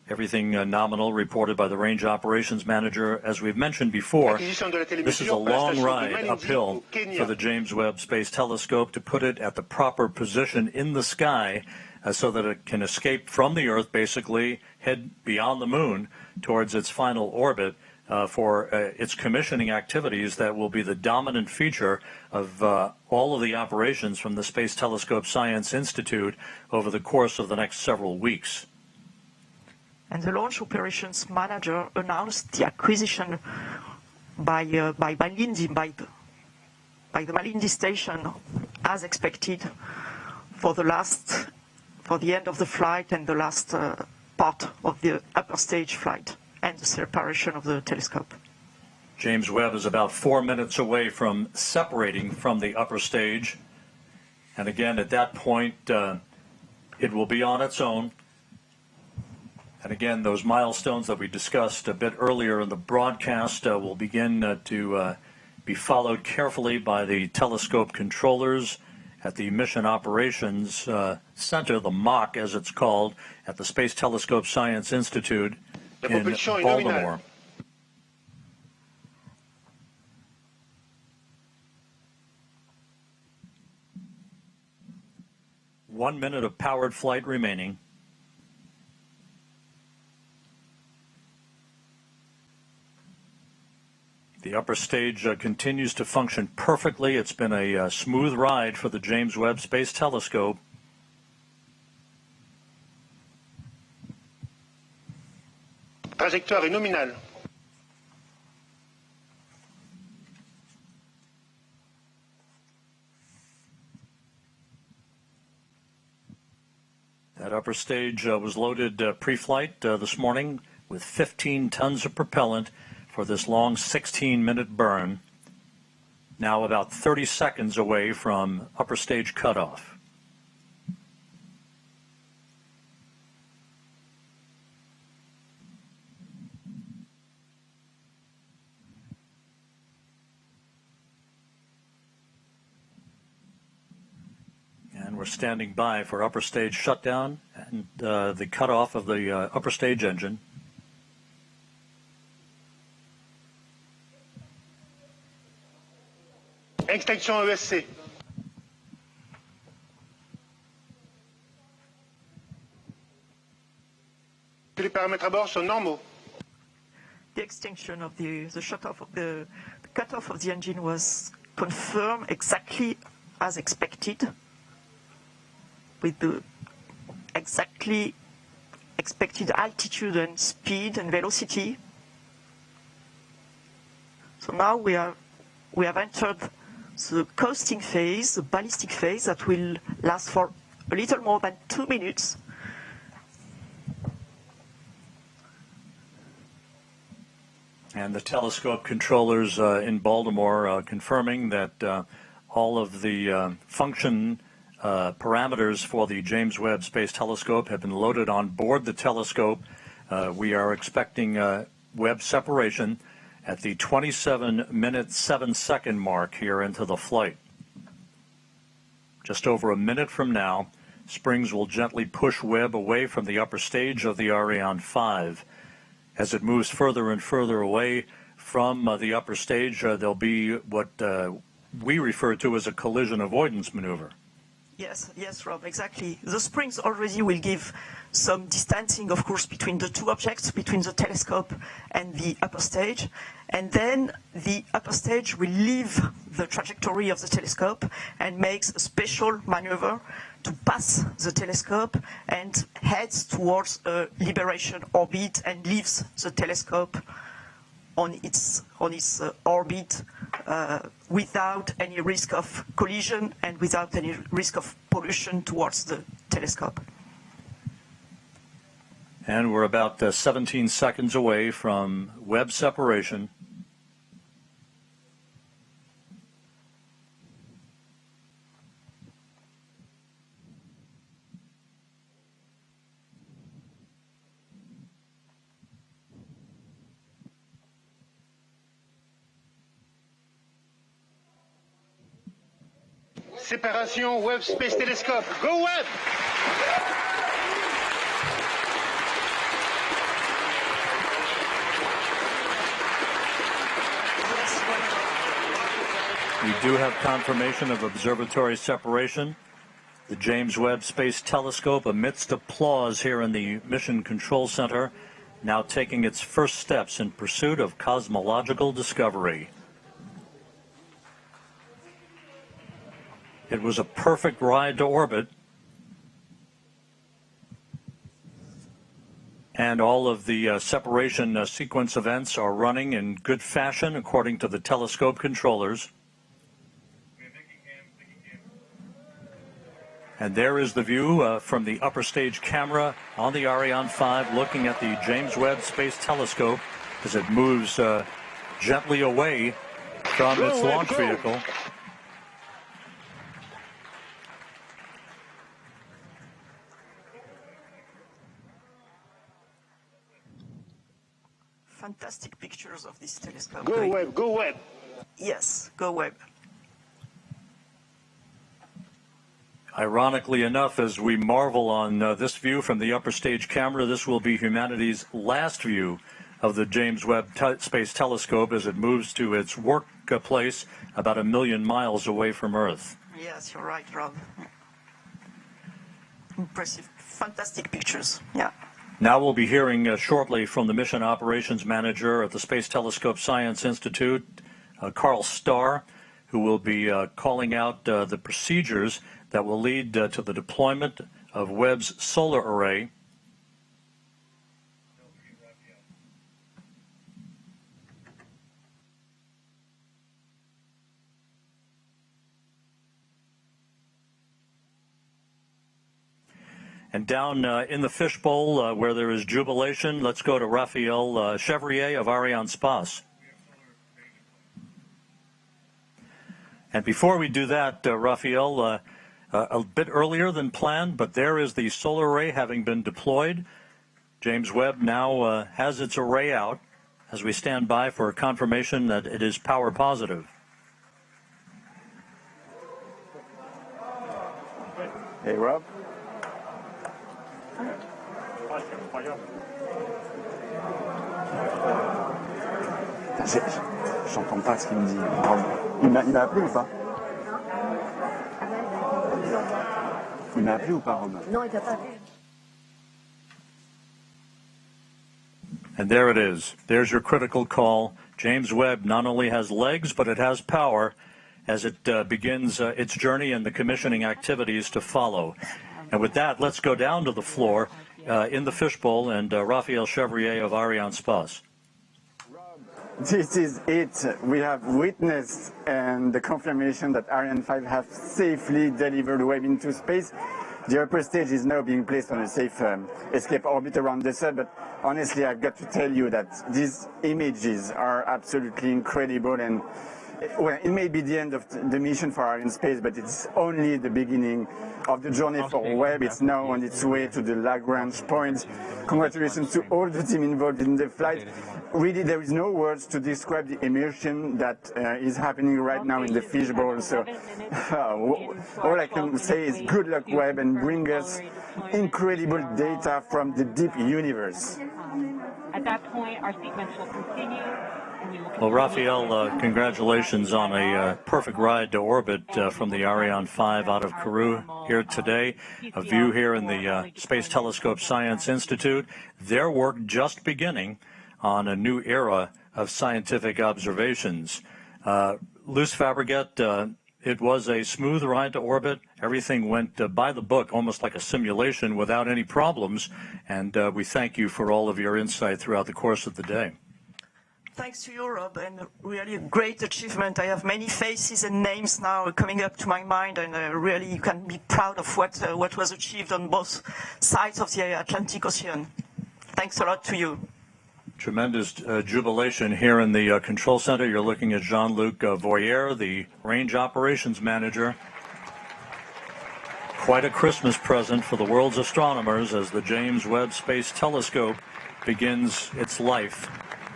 everything nominal reported by the range operations manager. As we've mentioned before, this is a long ride uphill for the James Webb Space Telescope to put it at the proper position in the sky so that it can escape from the Earth, basically head beyond the moon towards its final orbit for its commissioning activities that will be the dominant feature of all of the operations from the Space Telescope Science Institute over the course of the next several weeks. And the launch operations manager announced the acquisition by the Malindi station, as expected, for the end of the flight and the last part of the upper stage flight and the separation of the telescope. James Webb is about 4 minutes away from separating from the upper stage. And again, at that point, it will be on its own. And again, those milestones that we discussed a bit earlier in the broadcast will begin to be followed carefully by the telescope controllers at the Mission Operations Center, the MOC as it's called, at the Space Telescope Science Institute in Baltimore. One minute of powered flight remaining. The upper stage continues to function perfectly. It's been a smooth ride for the James Webb Space Telescope. Trajectoire est nominale. That upper stage was loaded pre-flight this morning with 15 tons of propellant for this long 16-minute burn. Now about 30 seconds away from upper stage cutoff. And we're standing by for upper stage shutdown and the cutoff of the upper stage engine. Extinction ESC. Tous les paramètres à bord sont normaux. The extinction of the shut-off of the cut-off of the engine was confirmed exactly as expected, with the exactly expected altitude and speed and velocity. So now we have entered the coasting phase, the ballistic phase, that will last for a little more than 2 minutes. And the telescope controllers in Baltimore confirming that all of the function parameters for the James Webb Space Telescope have been loaded on board the telescope. We are expecting Webb separation at the 27-minute 7-second mark here into the flight. Just over a minute from now, springs will gently push Webb away from the upper stage of the Ariane 5. As it moves further and further away from the upper stage, there'll be what we refer to as a collision avoidance maneuver. Yes, Rob, exactly. The springs already will give some distancing, of course, between the two objects, between the telescope and the upper stage. And then the upper stage will leave the trajectory of the telescope and makes a special maneuver to pass the telescope and heads towards a liberation orbit and leaves the telescope on its orbit without any risk of collision and without any risk of pollution towards the telescope. And we're about 17 seconds away from Webb separation. Séparation Webb Space Telescope. Go Webb! We do have confirmation of observatory separation. The James Webb Space Telescope, amidst applause here in the Mission Control Center, now taking its first steps in pursuit of cosmological discovery. It was a perfect ride to orbit, and all of the separation sequence events are running in good fashion according to the telescope controllers. And there is the view from the upper stage camera on the Ariane 5 looking at the James Webb Space Telescope as it moves gently away from its launch vehicle. Fantastic pictures of this telescope. Go Webb, go Webb. Yes, go Webb. Ironically enough, as we marvel on this view from the upper stage camera, this will be humanity's last view of the James Webb Space Telescope as it moves to its workplace about 1 million miles away from Earth. Yes, you're right, Rob. Impressive, fantastic pictures. Yeah. Now we'll be hearing shortly from the Mission Operations Manager at the Space Telescope Science Institute, Carl Starr, who will be calling out the procedures that will lead to the deployment of Webb's solar array. And down in the fishbowl where there is jubilation, let's go to Raphael Chevrier of Ariane Space. And before we do that, Raphael, a bit earlier than planned, but there is the solar array having been deployed. James Webb now has its array out as we stand by for confirmation that it is power positive. Hey, Rob. J'entends pas ce qu'il me dit. Il m'a appelé ou pas? Il m'a appelé ou pas, Rob? Non, il t'a pas appelé. And there it is. There's your critical call. James Webb not only has legs, but it has power as it begins its journey and the commissioning activities to follow. And with that, let's go down to the floor in the fishbowl and Raphael Chevrier of Ariane Space. This is it. We have witnessed the confirmation that Ariane 5 have safely delivered Webb into space. The upper stage is now being placed on a safe escape orbit around the Sun, but honestly, I've got to tell you that these images are absolutely incredible, and well, it may be the end of the mission for Ariane Space, but it's only the beginning of the journey for Webb. It's now on its way to the Lagrange point. Congratulations to all the team involved in the flight. Really, there is no words to describe the immersion that is happening right now in the fishbowl. So all I can say is good luck, Webb, and bring us incredible data from the deep universe. At that point, our sequence will continue. Well, Raphael, congratulations on a perfect ride to orbit from the Ariane 5 out of Kourou here today. A view here in the Space Telescope Science Institute. Their work just beginning on a new era of scientific observations. Luce Fabregat, it was a smooth ride to orbit. Everything went by the book, almost like a simulation, without any problems. And we thank you for all of your insight throughout the course of the day. Thanks to you, Rob, and really a great achievement. I have many faces and names now coming up to my mind, and really you can be proud of what was achieved on both sides of the Atlantic Ocean. Thanks a lot to you. Tremendous jubilation here in the control center. You're looking at Jean-Luc Voyer, the range operations manager. Quite a Christmas present for the world's astronomers as the James Webb Space Telescope begins its life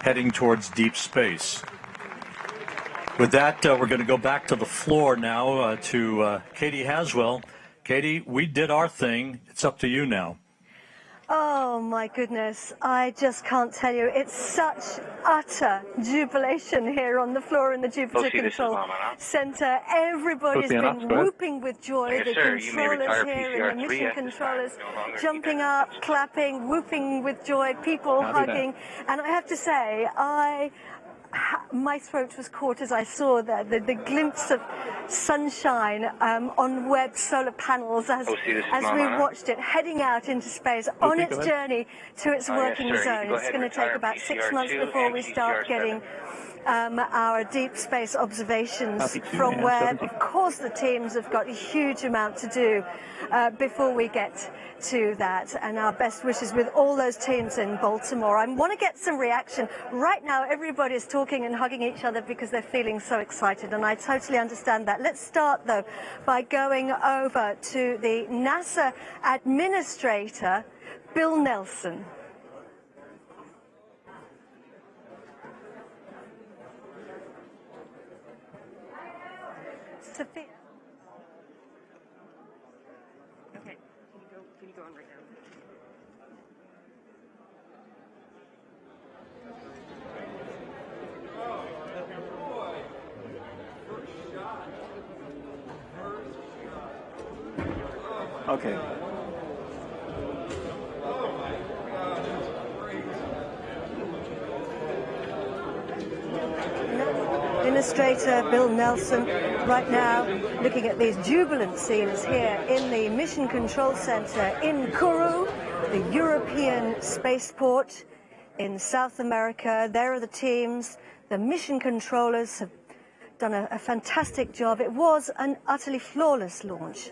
heading towards deep space. With that, we're going to go back to the floor now to Katie Haswell. Katie, we did our thing. It's up to you now. Oh my goodness, I just can't tell you. It's such utter jubilation here on the floor in the Jupiter Control Center. Everybody's been whooping with joy. The controllers here and the mission controllers jumping up, clapping, whooping with joy, people hugging. And I have to say, my throat was caught as I saw the glimpse of sunshine on Webb solar panels as we watched it heading out into space on its journey to its working zone. It's going to take about 6 months before we start getting our deep space observations from Webb. Of course, the teams have got a huge amount to do before we get to that, and our best wishes with all those teams in Baltimore. I want to get some reaction. Right now, everybody's talking and hugging each other because they're feeling so excited, and I totally understand that. Let's start, though, by going over to the NASA administrator, Bill Nelson. Sophia. Okay, can you go on right now? Okay. Administrator Bill Nelson right now looking at these jubilant scenes here in the Mission Control Center in Kourou, the European Spaceport in South America. There are the teams. The mission controllers have done a fantastic job. It was an utterly flawless launch.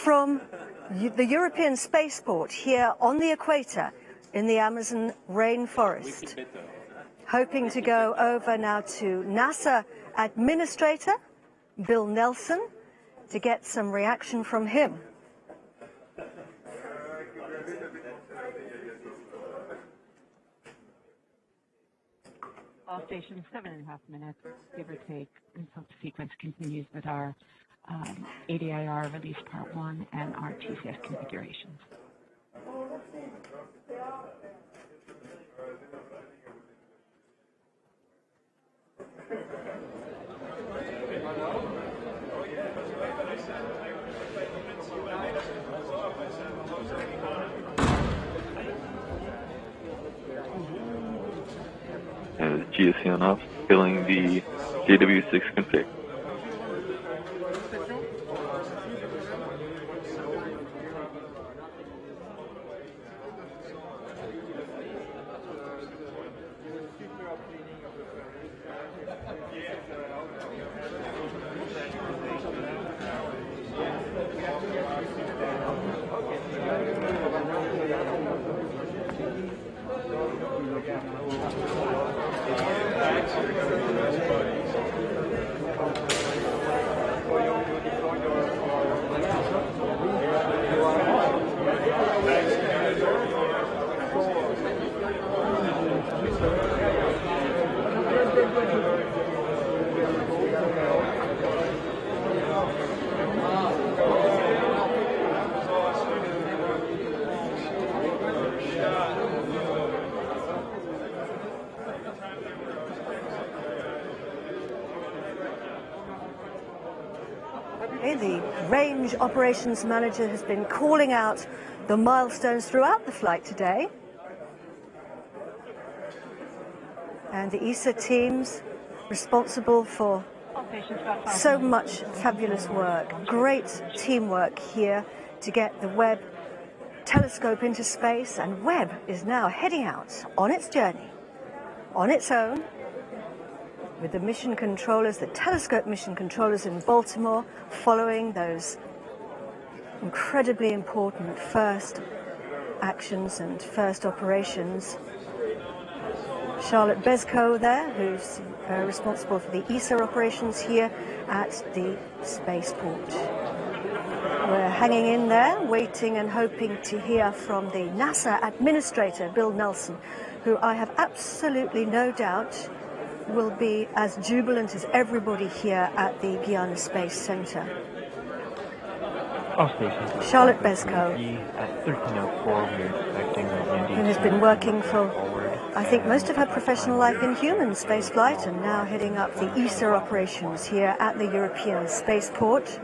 from the European Spaceport here on the equator in the Amazon rainforest. Hoping to go over now to NASA Administrator Bill Nelson to get some reaction from him. All stations, 7.5 minutes, give or take, until the sequence continues with our ADIR release part 1 and our TCS configurations. GSC on off, filling the JW6 config. The range operations manager has been calling out the milestones throughout the flight today. And the ESA teams responsible for so much fabulous work, great teamwork here to get the Webb telescope into space, and Webb is now heading out on its journey on its own, with the mission controllers, the telescope mission controllers in Baltimore, following those incredibly important first actions and first operations. Charlotte Bezko there, who's responsible for the ESA operations here at the spaceport. We're hanging in there, waiting and hoping to hear from the NASA Administrator, Bill Nelson, who I have absolutely no doubt will be as jubilant as everybody here at the Guiana Space Center. Charlotte Bezko, who has been working for, I think, most of her professional life in human spaceflight, and now heading up the ESA operations here at the European Spaceport.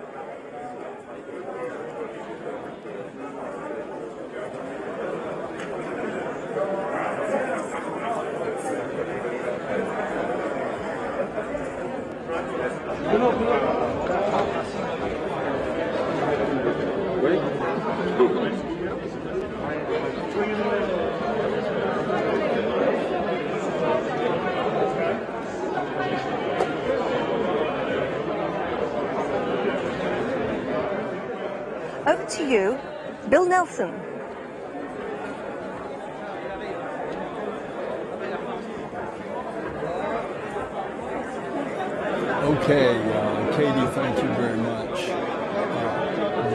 Over to you, Bill Nelson. Okay, Katie, thank you very much.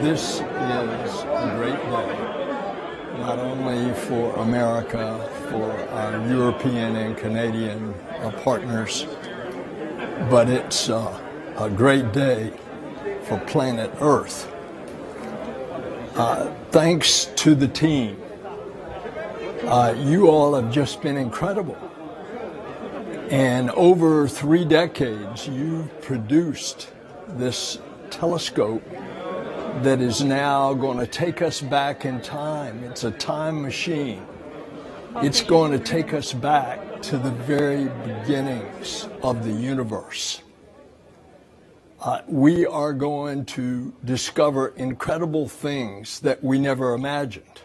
This is a great day, not only for America, for our European and Canadian partners, but it's a great day for planet Earth. Thanks to the team. You all have just been incredible. And over 3 decades, you've produced this telescope that is now going to take us back in time. It's a time machine. It's going to take us back to the very beginnings of the universe. We are going to discover incredible things that we never imagined.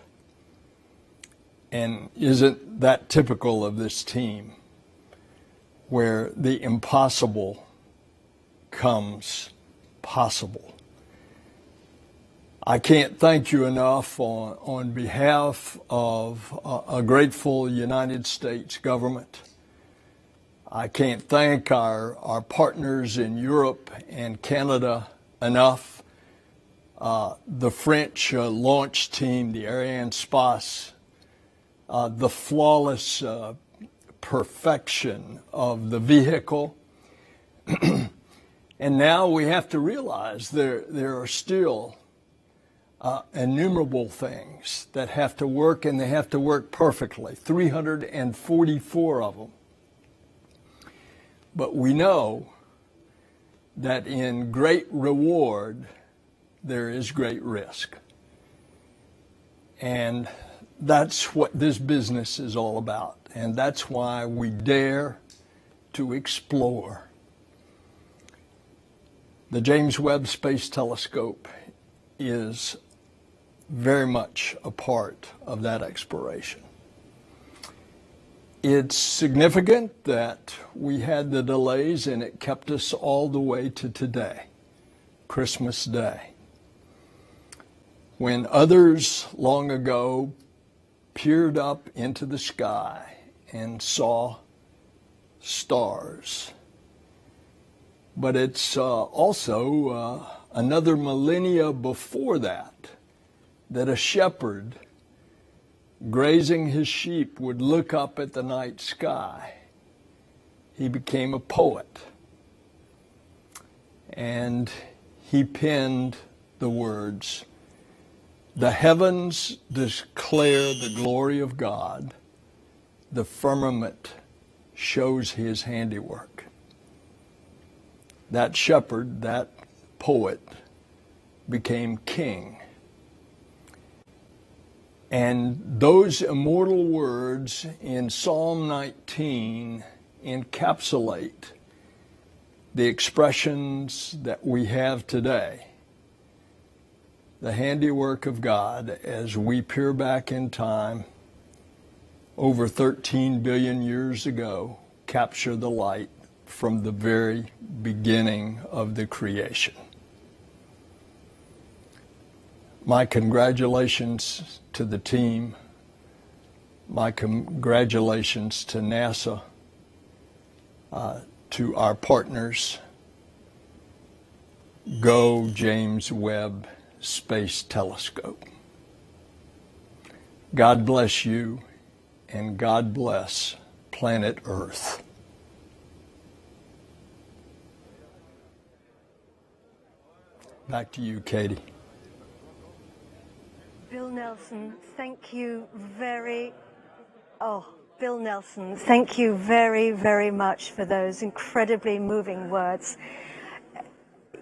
And isn't that typical of this team, where the impossible comes possible? I can't thank you enough on behalf of a grateful United States government. I can't thank our partners in Europe and Canada enough. The French launch team, the Ariane Space, the flawless perfection of the vehicle. And now we have to realize there are still innumerable things that have to work, and they have to work perfectly, 344 of them. But we know that in great reward, there is great risk. And that's what this business is all about. And that's why we dare to explore. The James Webb Space Telescope is very much a part of that exploration. It's significant that we had the delays, and it kept us all the way to today, Christmas Day, when others long ago peered up into the sky and saw stars. But it's also another millennia before that a shepherd grazing his sheep would look up at the night sky. He became a poet, and he penned the words, "The heavens declare the glory of God, the firmament shows his handiwork." That shepherd, that poet, became king. And those immortal words in Psalm 19 encapsulate the expressions that we have today. The handiwork of God, as we peer back in time, over 13 billion years ago, capture the light from the very beginning of the creation. My congratulations to the team. My congratulations to NASA, to our partners. Go James Webb Space Telescope. God bless you, and God bless planet Earth. Back to you, Katie. Bill Nelson, thank you very much for those incredibly moving words.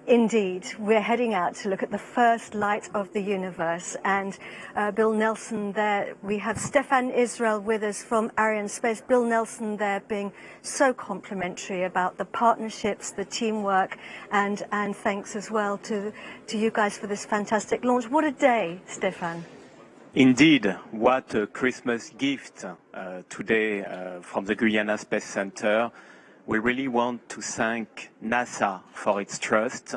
Indeed, we're heading out to look at the first light of the universe. And Bill Nelson there, we have Stefan Israel with us from Ariane Space. Bill Nelson there being so complimentary about the partnerships, the teamwork, and thanks as well to you guys for this fantastic launch. What a day, Stefan. Indeed, what a Christmas gift today from the Guiana Space Center. We really want to thank NASA for its trust.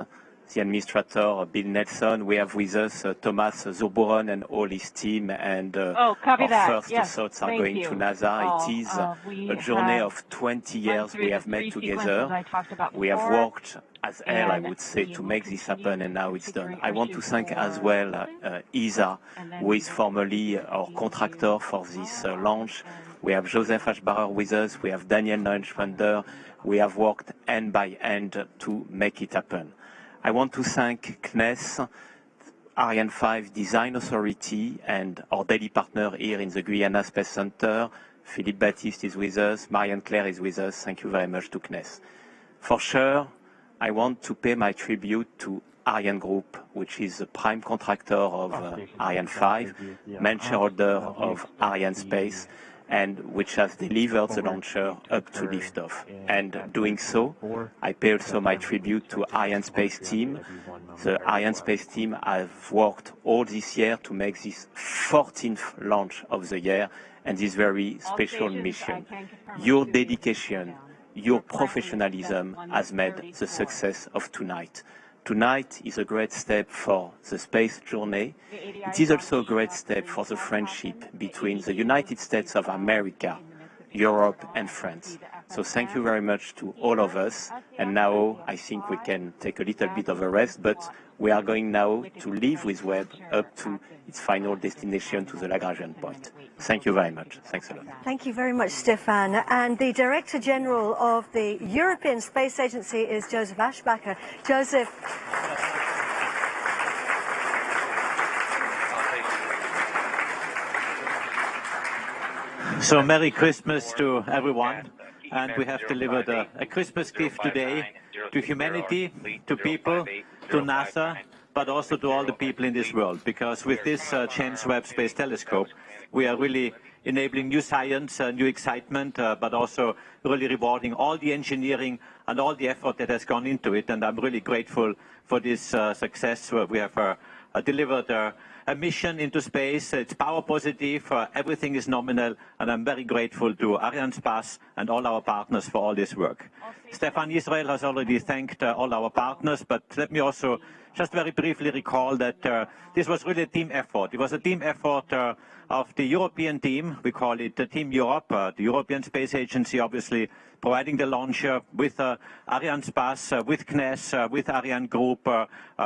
The administrator, Bill Nelson. We have with us Thomas Zoburon and all his team, and our first thoughts are going to NASA. It is a journey of 20 years we have made together. We have worked as hell, I would say, to make this happen, and now it's done. I want to thank as well ESA, who is formerly our contractor for this launch. We have Joseph Ashbarer with us. We have Daniel Neuenschwander. We have worked hand by hand to make it happen. I want to thank CNES, Ariane 5 Design Authority, and our daily partner here in the Guiana Space Center. Philippe Baptiste is with us. Marianne Claire is with us. Thank you very much to CNES. For sure, I want to pay my tribute to Ariane Group, which is the prime contractor of Ariane 5, main shareholder of Ariane Space, and which has delivered the launcher up to liftoff. And doing so, I pay also my tribute to Ariane Space team. The Ariane Space team have worked all this year to make this 14th launch of the year and this very special mission. Your dedication, your professionalism has made the success of tonight. tonight is a great step for the space journey. It is also a great step for the friendship between the United States of America, Europe and France. So thank you very much to all of us. And now I think we can take a little bit of a rest, but we are going now to leave with Webb up to its final destination, to the Lagrangian point. Thank you very much. Thanks a lot. Thank you very much, Stefan. And the Director General of the European Space Agency is Joseph Aschbacher. Joseph. So Merry Christmas to everyone. And we have delivered a Christmas gift today to humanity, to people, to NASA, but also to all the people in this world. Because with this James Webb Space Telescope, we are really enabling new science, new excitement, but also really rewarding all the engineering and all the effort that has gone into it. And I'm really grateful for this success. We have delivered a mission into space. It's power positive, everything is nominal, and I'm very grateful to Ariane and all our partners for all this work. Stefan Israel has already thanked all our partners, but let me also just very briefly recall that this was really a team effort. It was a team effort of the European team. We call it Team Europe, the European Space Agency, obviously providing the launcher with Ariane with CNES, with Ariane Group,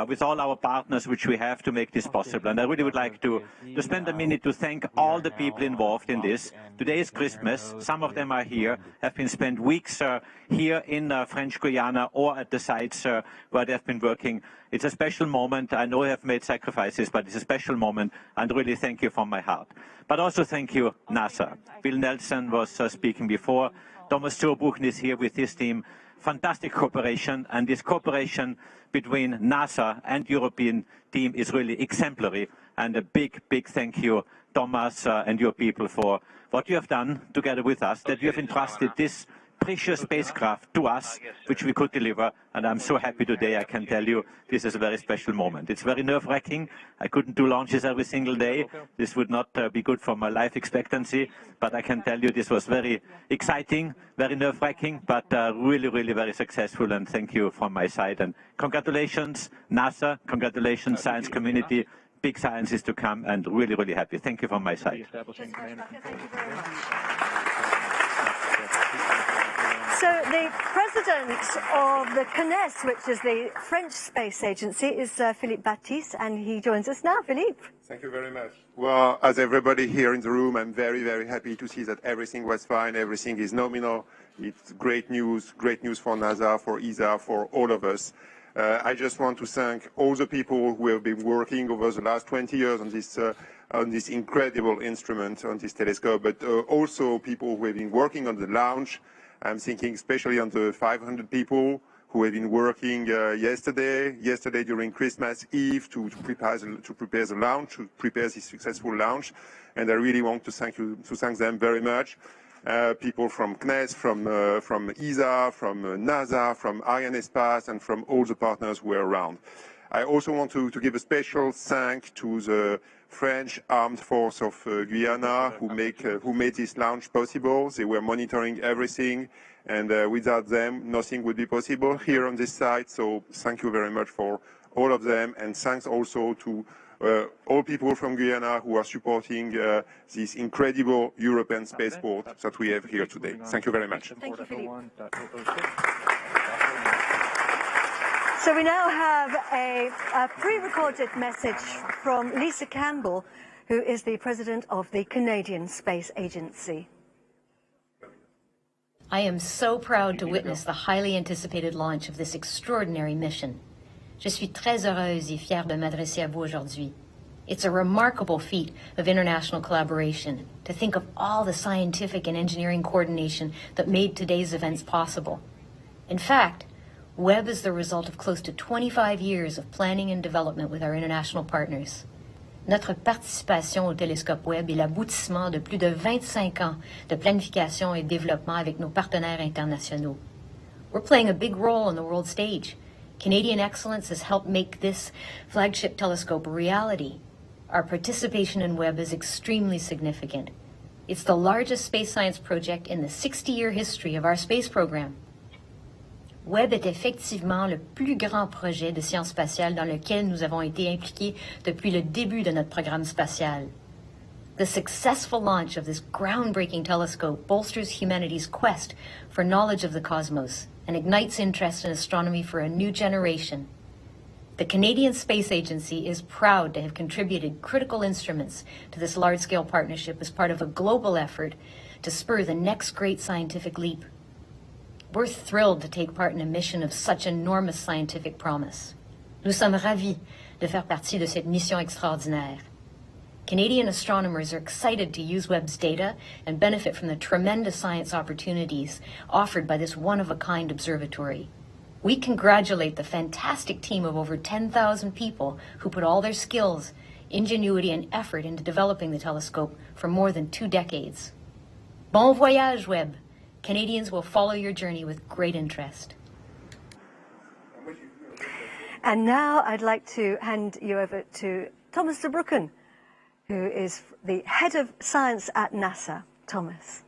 with all our partners which we have to make this possible. And I really would like to spend a minute to thank all the people involved in this. Today is Christmas. Some of them are here, have been spent weeks here in French Guiana or at the sites where they have been working. It's a special moment. I know you have made sacrifices, but it's a special moment, and really thank you from my heart. But also thank you, NASA. Bill Nelson was speaking before. Thomas Zurbuchen is here with his team. Fantastic cooperation, and this cooperation between NASA and European team is really exemplary. And a big, big thank you, Thomas and your people, for what you have done together with us, that you have entrusted this precious spacecraft to us, which we could deliver. And I'm so happy today, I can tell you, this is a very special moment. It's very nerve-wracking. I couldn't do launches every single day. This would not be good for my life expectancy. But I can tell you this was very exciting, very nerve-wracking, but really, really very successful. And thank you from my side. And congratulations, NASA. Congratulations, science community. Big science is to come, and really, really happy. Thank you from my side. So the president of the CNES, which is the French Space Agency, is Philippe Baptiste, and he joins us now. Philippe. Thank you very much. Well, as everybody here in the room, I'm very, very happy to see that everything was fine, everything is nominal. It's great news for NASA, for ESA, for all of us. I just want to thank all the people who have been working over the last 20 years on this incredible instrument, on this telescope, but also people who have been working on the launch. I'm thinking especially on the 500 people who have been working yesterday during Christmas Eve to prepare the launch, to prepare this successful launch. And I really want to thank them very much. People from CNES, from ESA, from NASA, from Ariane, and from all the partners who are around. I also want to give a special thank to the French Armed Force of Guyana who made this launch possible. They were monitoring everything, and without them, nothing would be possible here on this site. So thank you very much for all of them, and thanks also to all people from Guyana who are supporting this incredible European spaceport that we have here today. Thank you very much. Thank you, Philippe. So we now have a pre-recorded message from Lisa Campbell, who is the president of the Canadian Space Agency. I am so proud to witness the highly anticipated launch of this extraordinary mission. Je suis très heureuse et fière de m'adresser à vous aujourd'hui. It's a remarkable feat of international collaboration to think of all the scientific and engineering coordination that made today's events possible. In fact, Webb is the result of close to 25 years of planning and development with our international partners. Notre participation au télescope Webb est l'aboutissement de plus de 25 ans de planification et développement avec nos partenaires internationaux. We're playing a big role on the world stage. Canadian excellence has helped make this flagship telescope a reality. Our participation in Webb is extremely significant. It's the largest space science project in the 60-year history of our space program. Webb est effectivement le plus grand projet de science spatiale dans lequel nous avons été impliqués depuis le début de notre programme spatial. The successful launch of this groundbreaking telescope bolsters humanity's quest for knowledge of the cosmos and ignites interest in astronomy for a new generation. The Canadian Space Agency is proud to have contributed critical instruments to this large-scale partnership as part of a global effort to spur the next great scientific leap. We're thrilled to take part in a mission of such enormous scientific promise. Nous sommes ravis de faire partie de cette mission extraordinaire. Canadian astronomers are excited to use Webb's data and benefit from the tremendous science opportunities offered by this one-of-a-kind observatory. We congratulate the fantastic team of over 10,000 people who put all their skills, ingenuity, and effort into developing the telescope for more than 2 decades. Bon voyage, Webb! Canadians will follow your journey with great interest. And now I'd like to hand you over to Thomas de Brucken, who is the head of science at NASA. Thomas.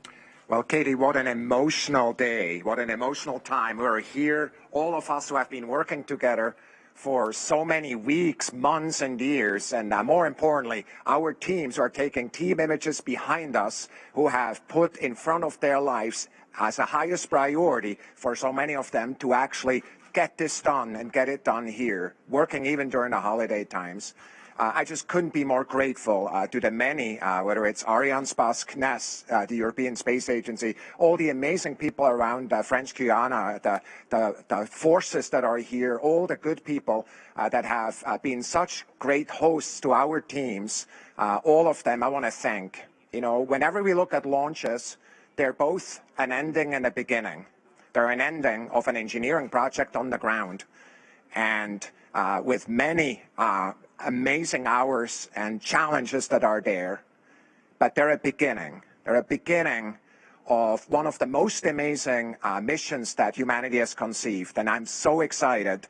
Well, Katie, what an emotional day, what an emotional time. We're here, all of us who have been working together for so many weeks, months, and years, and more importantly, our teams are taking team images behind us who have put in front of their lives as a highest priority for so many of them to actually get this done and get it done here, working even during the holiday times. I just couldn't be more grateful to the many, whether it's Ariane, CNES, the European Space Agency, all the amazing people around French Guiana, the forces that are here, all the good people that have been such great hosts to our teams. All of them I want to thank. You know, whenever we look at launches, they're both an ending and a beginning. They're an ending of an engineering project on the ground, and with many amazing hours and challenges that are there, but they're a beginning. They're a beginning of one of the most amazing missions that humanity has conceived, and I'm so excited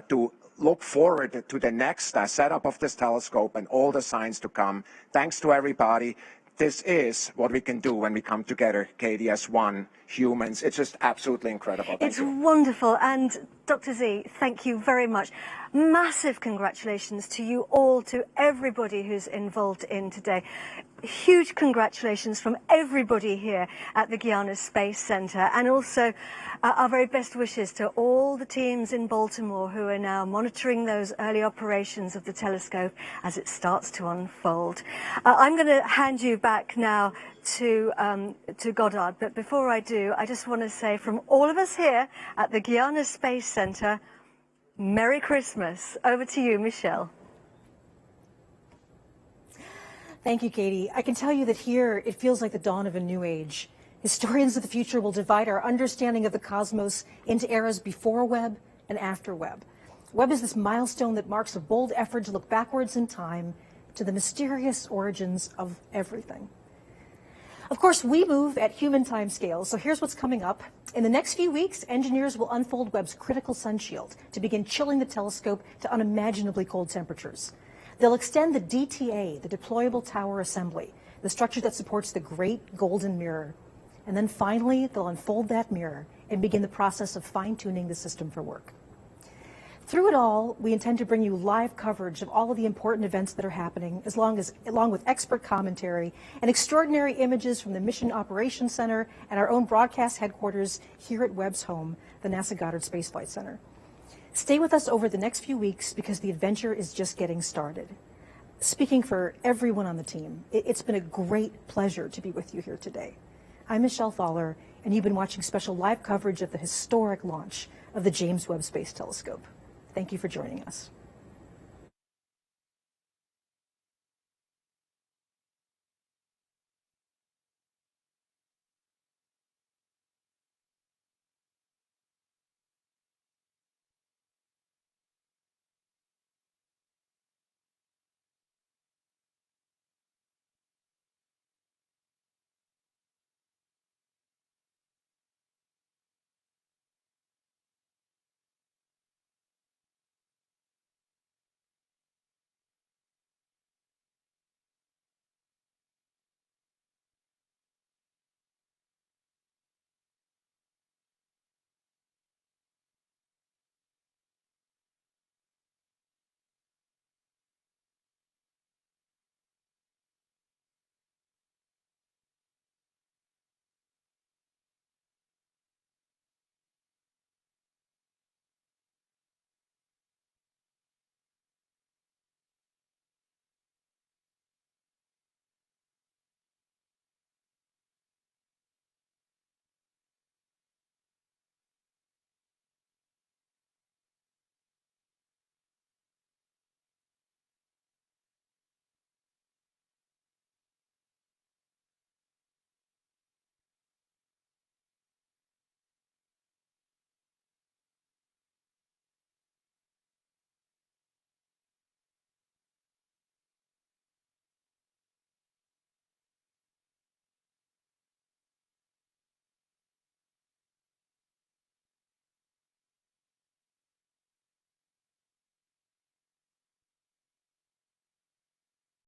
to look forward to the next setup of this telescope and all the science to come. Thanks to everybody. This is what we can do when we come together, Katie, as one, humans. It's just absolutely incredible. It's wonderful. And Dr. Z, thank you very much. Massive congratulations to you all, to everybody who's involved in today. Huge congratulations from everybody here at the Guiana Space Center, and also our very best wishes to all the teams in Baltimore who are now monitoring those early operations of the telescope as it starts to unfold. I'm going to hand you back now to Goddard, but before I do, I just want to say from all of us here at the Guiana Space Center, Merry Christmas. Over to you, Michelle. Thank you, Katie. I can tell you that here it feels like the dawn of a new age. Historians of the future will divide our understanding of the cosmos into eras before Webb and after Webb. Webb is this milestone that marks a bold effort to look backwards in time to the mysterious origins of everything. Of course, we move at human time scales, so here's what's coming up. In the next few weeks, engineers will unfold Webb's critical sun shield to begin chilling the telescope to unimaginably cold temperatures. They'll extend the DTA, the Deployable Tower Assembly, the structure that supports the Great Golden Mirror. And then finally, they'll unfold that mirror and begin the process of fine-tuning the system for work. Through it all, we intend to bring you live coverage of all of the important events that are happening, along with expert commentary and extraordinary images from the Mission Operations Center and our own broadcast headquarters here at Webb's home, the NASA Goddard Space Flight Center. Stay with us over the next few weeks because the adventure is just getting started. Speaking for everyone on the team, it's been a great pleasure to be with you here today. I'm Michelle Thaller, and you've been watching special live coverage of the historic launch of the James Webb Space Telescope. Thank you for joining us.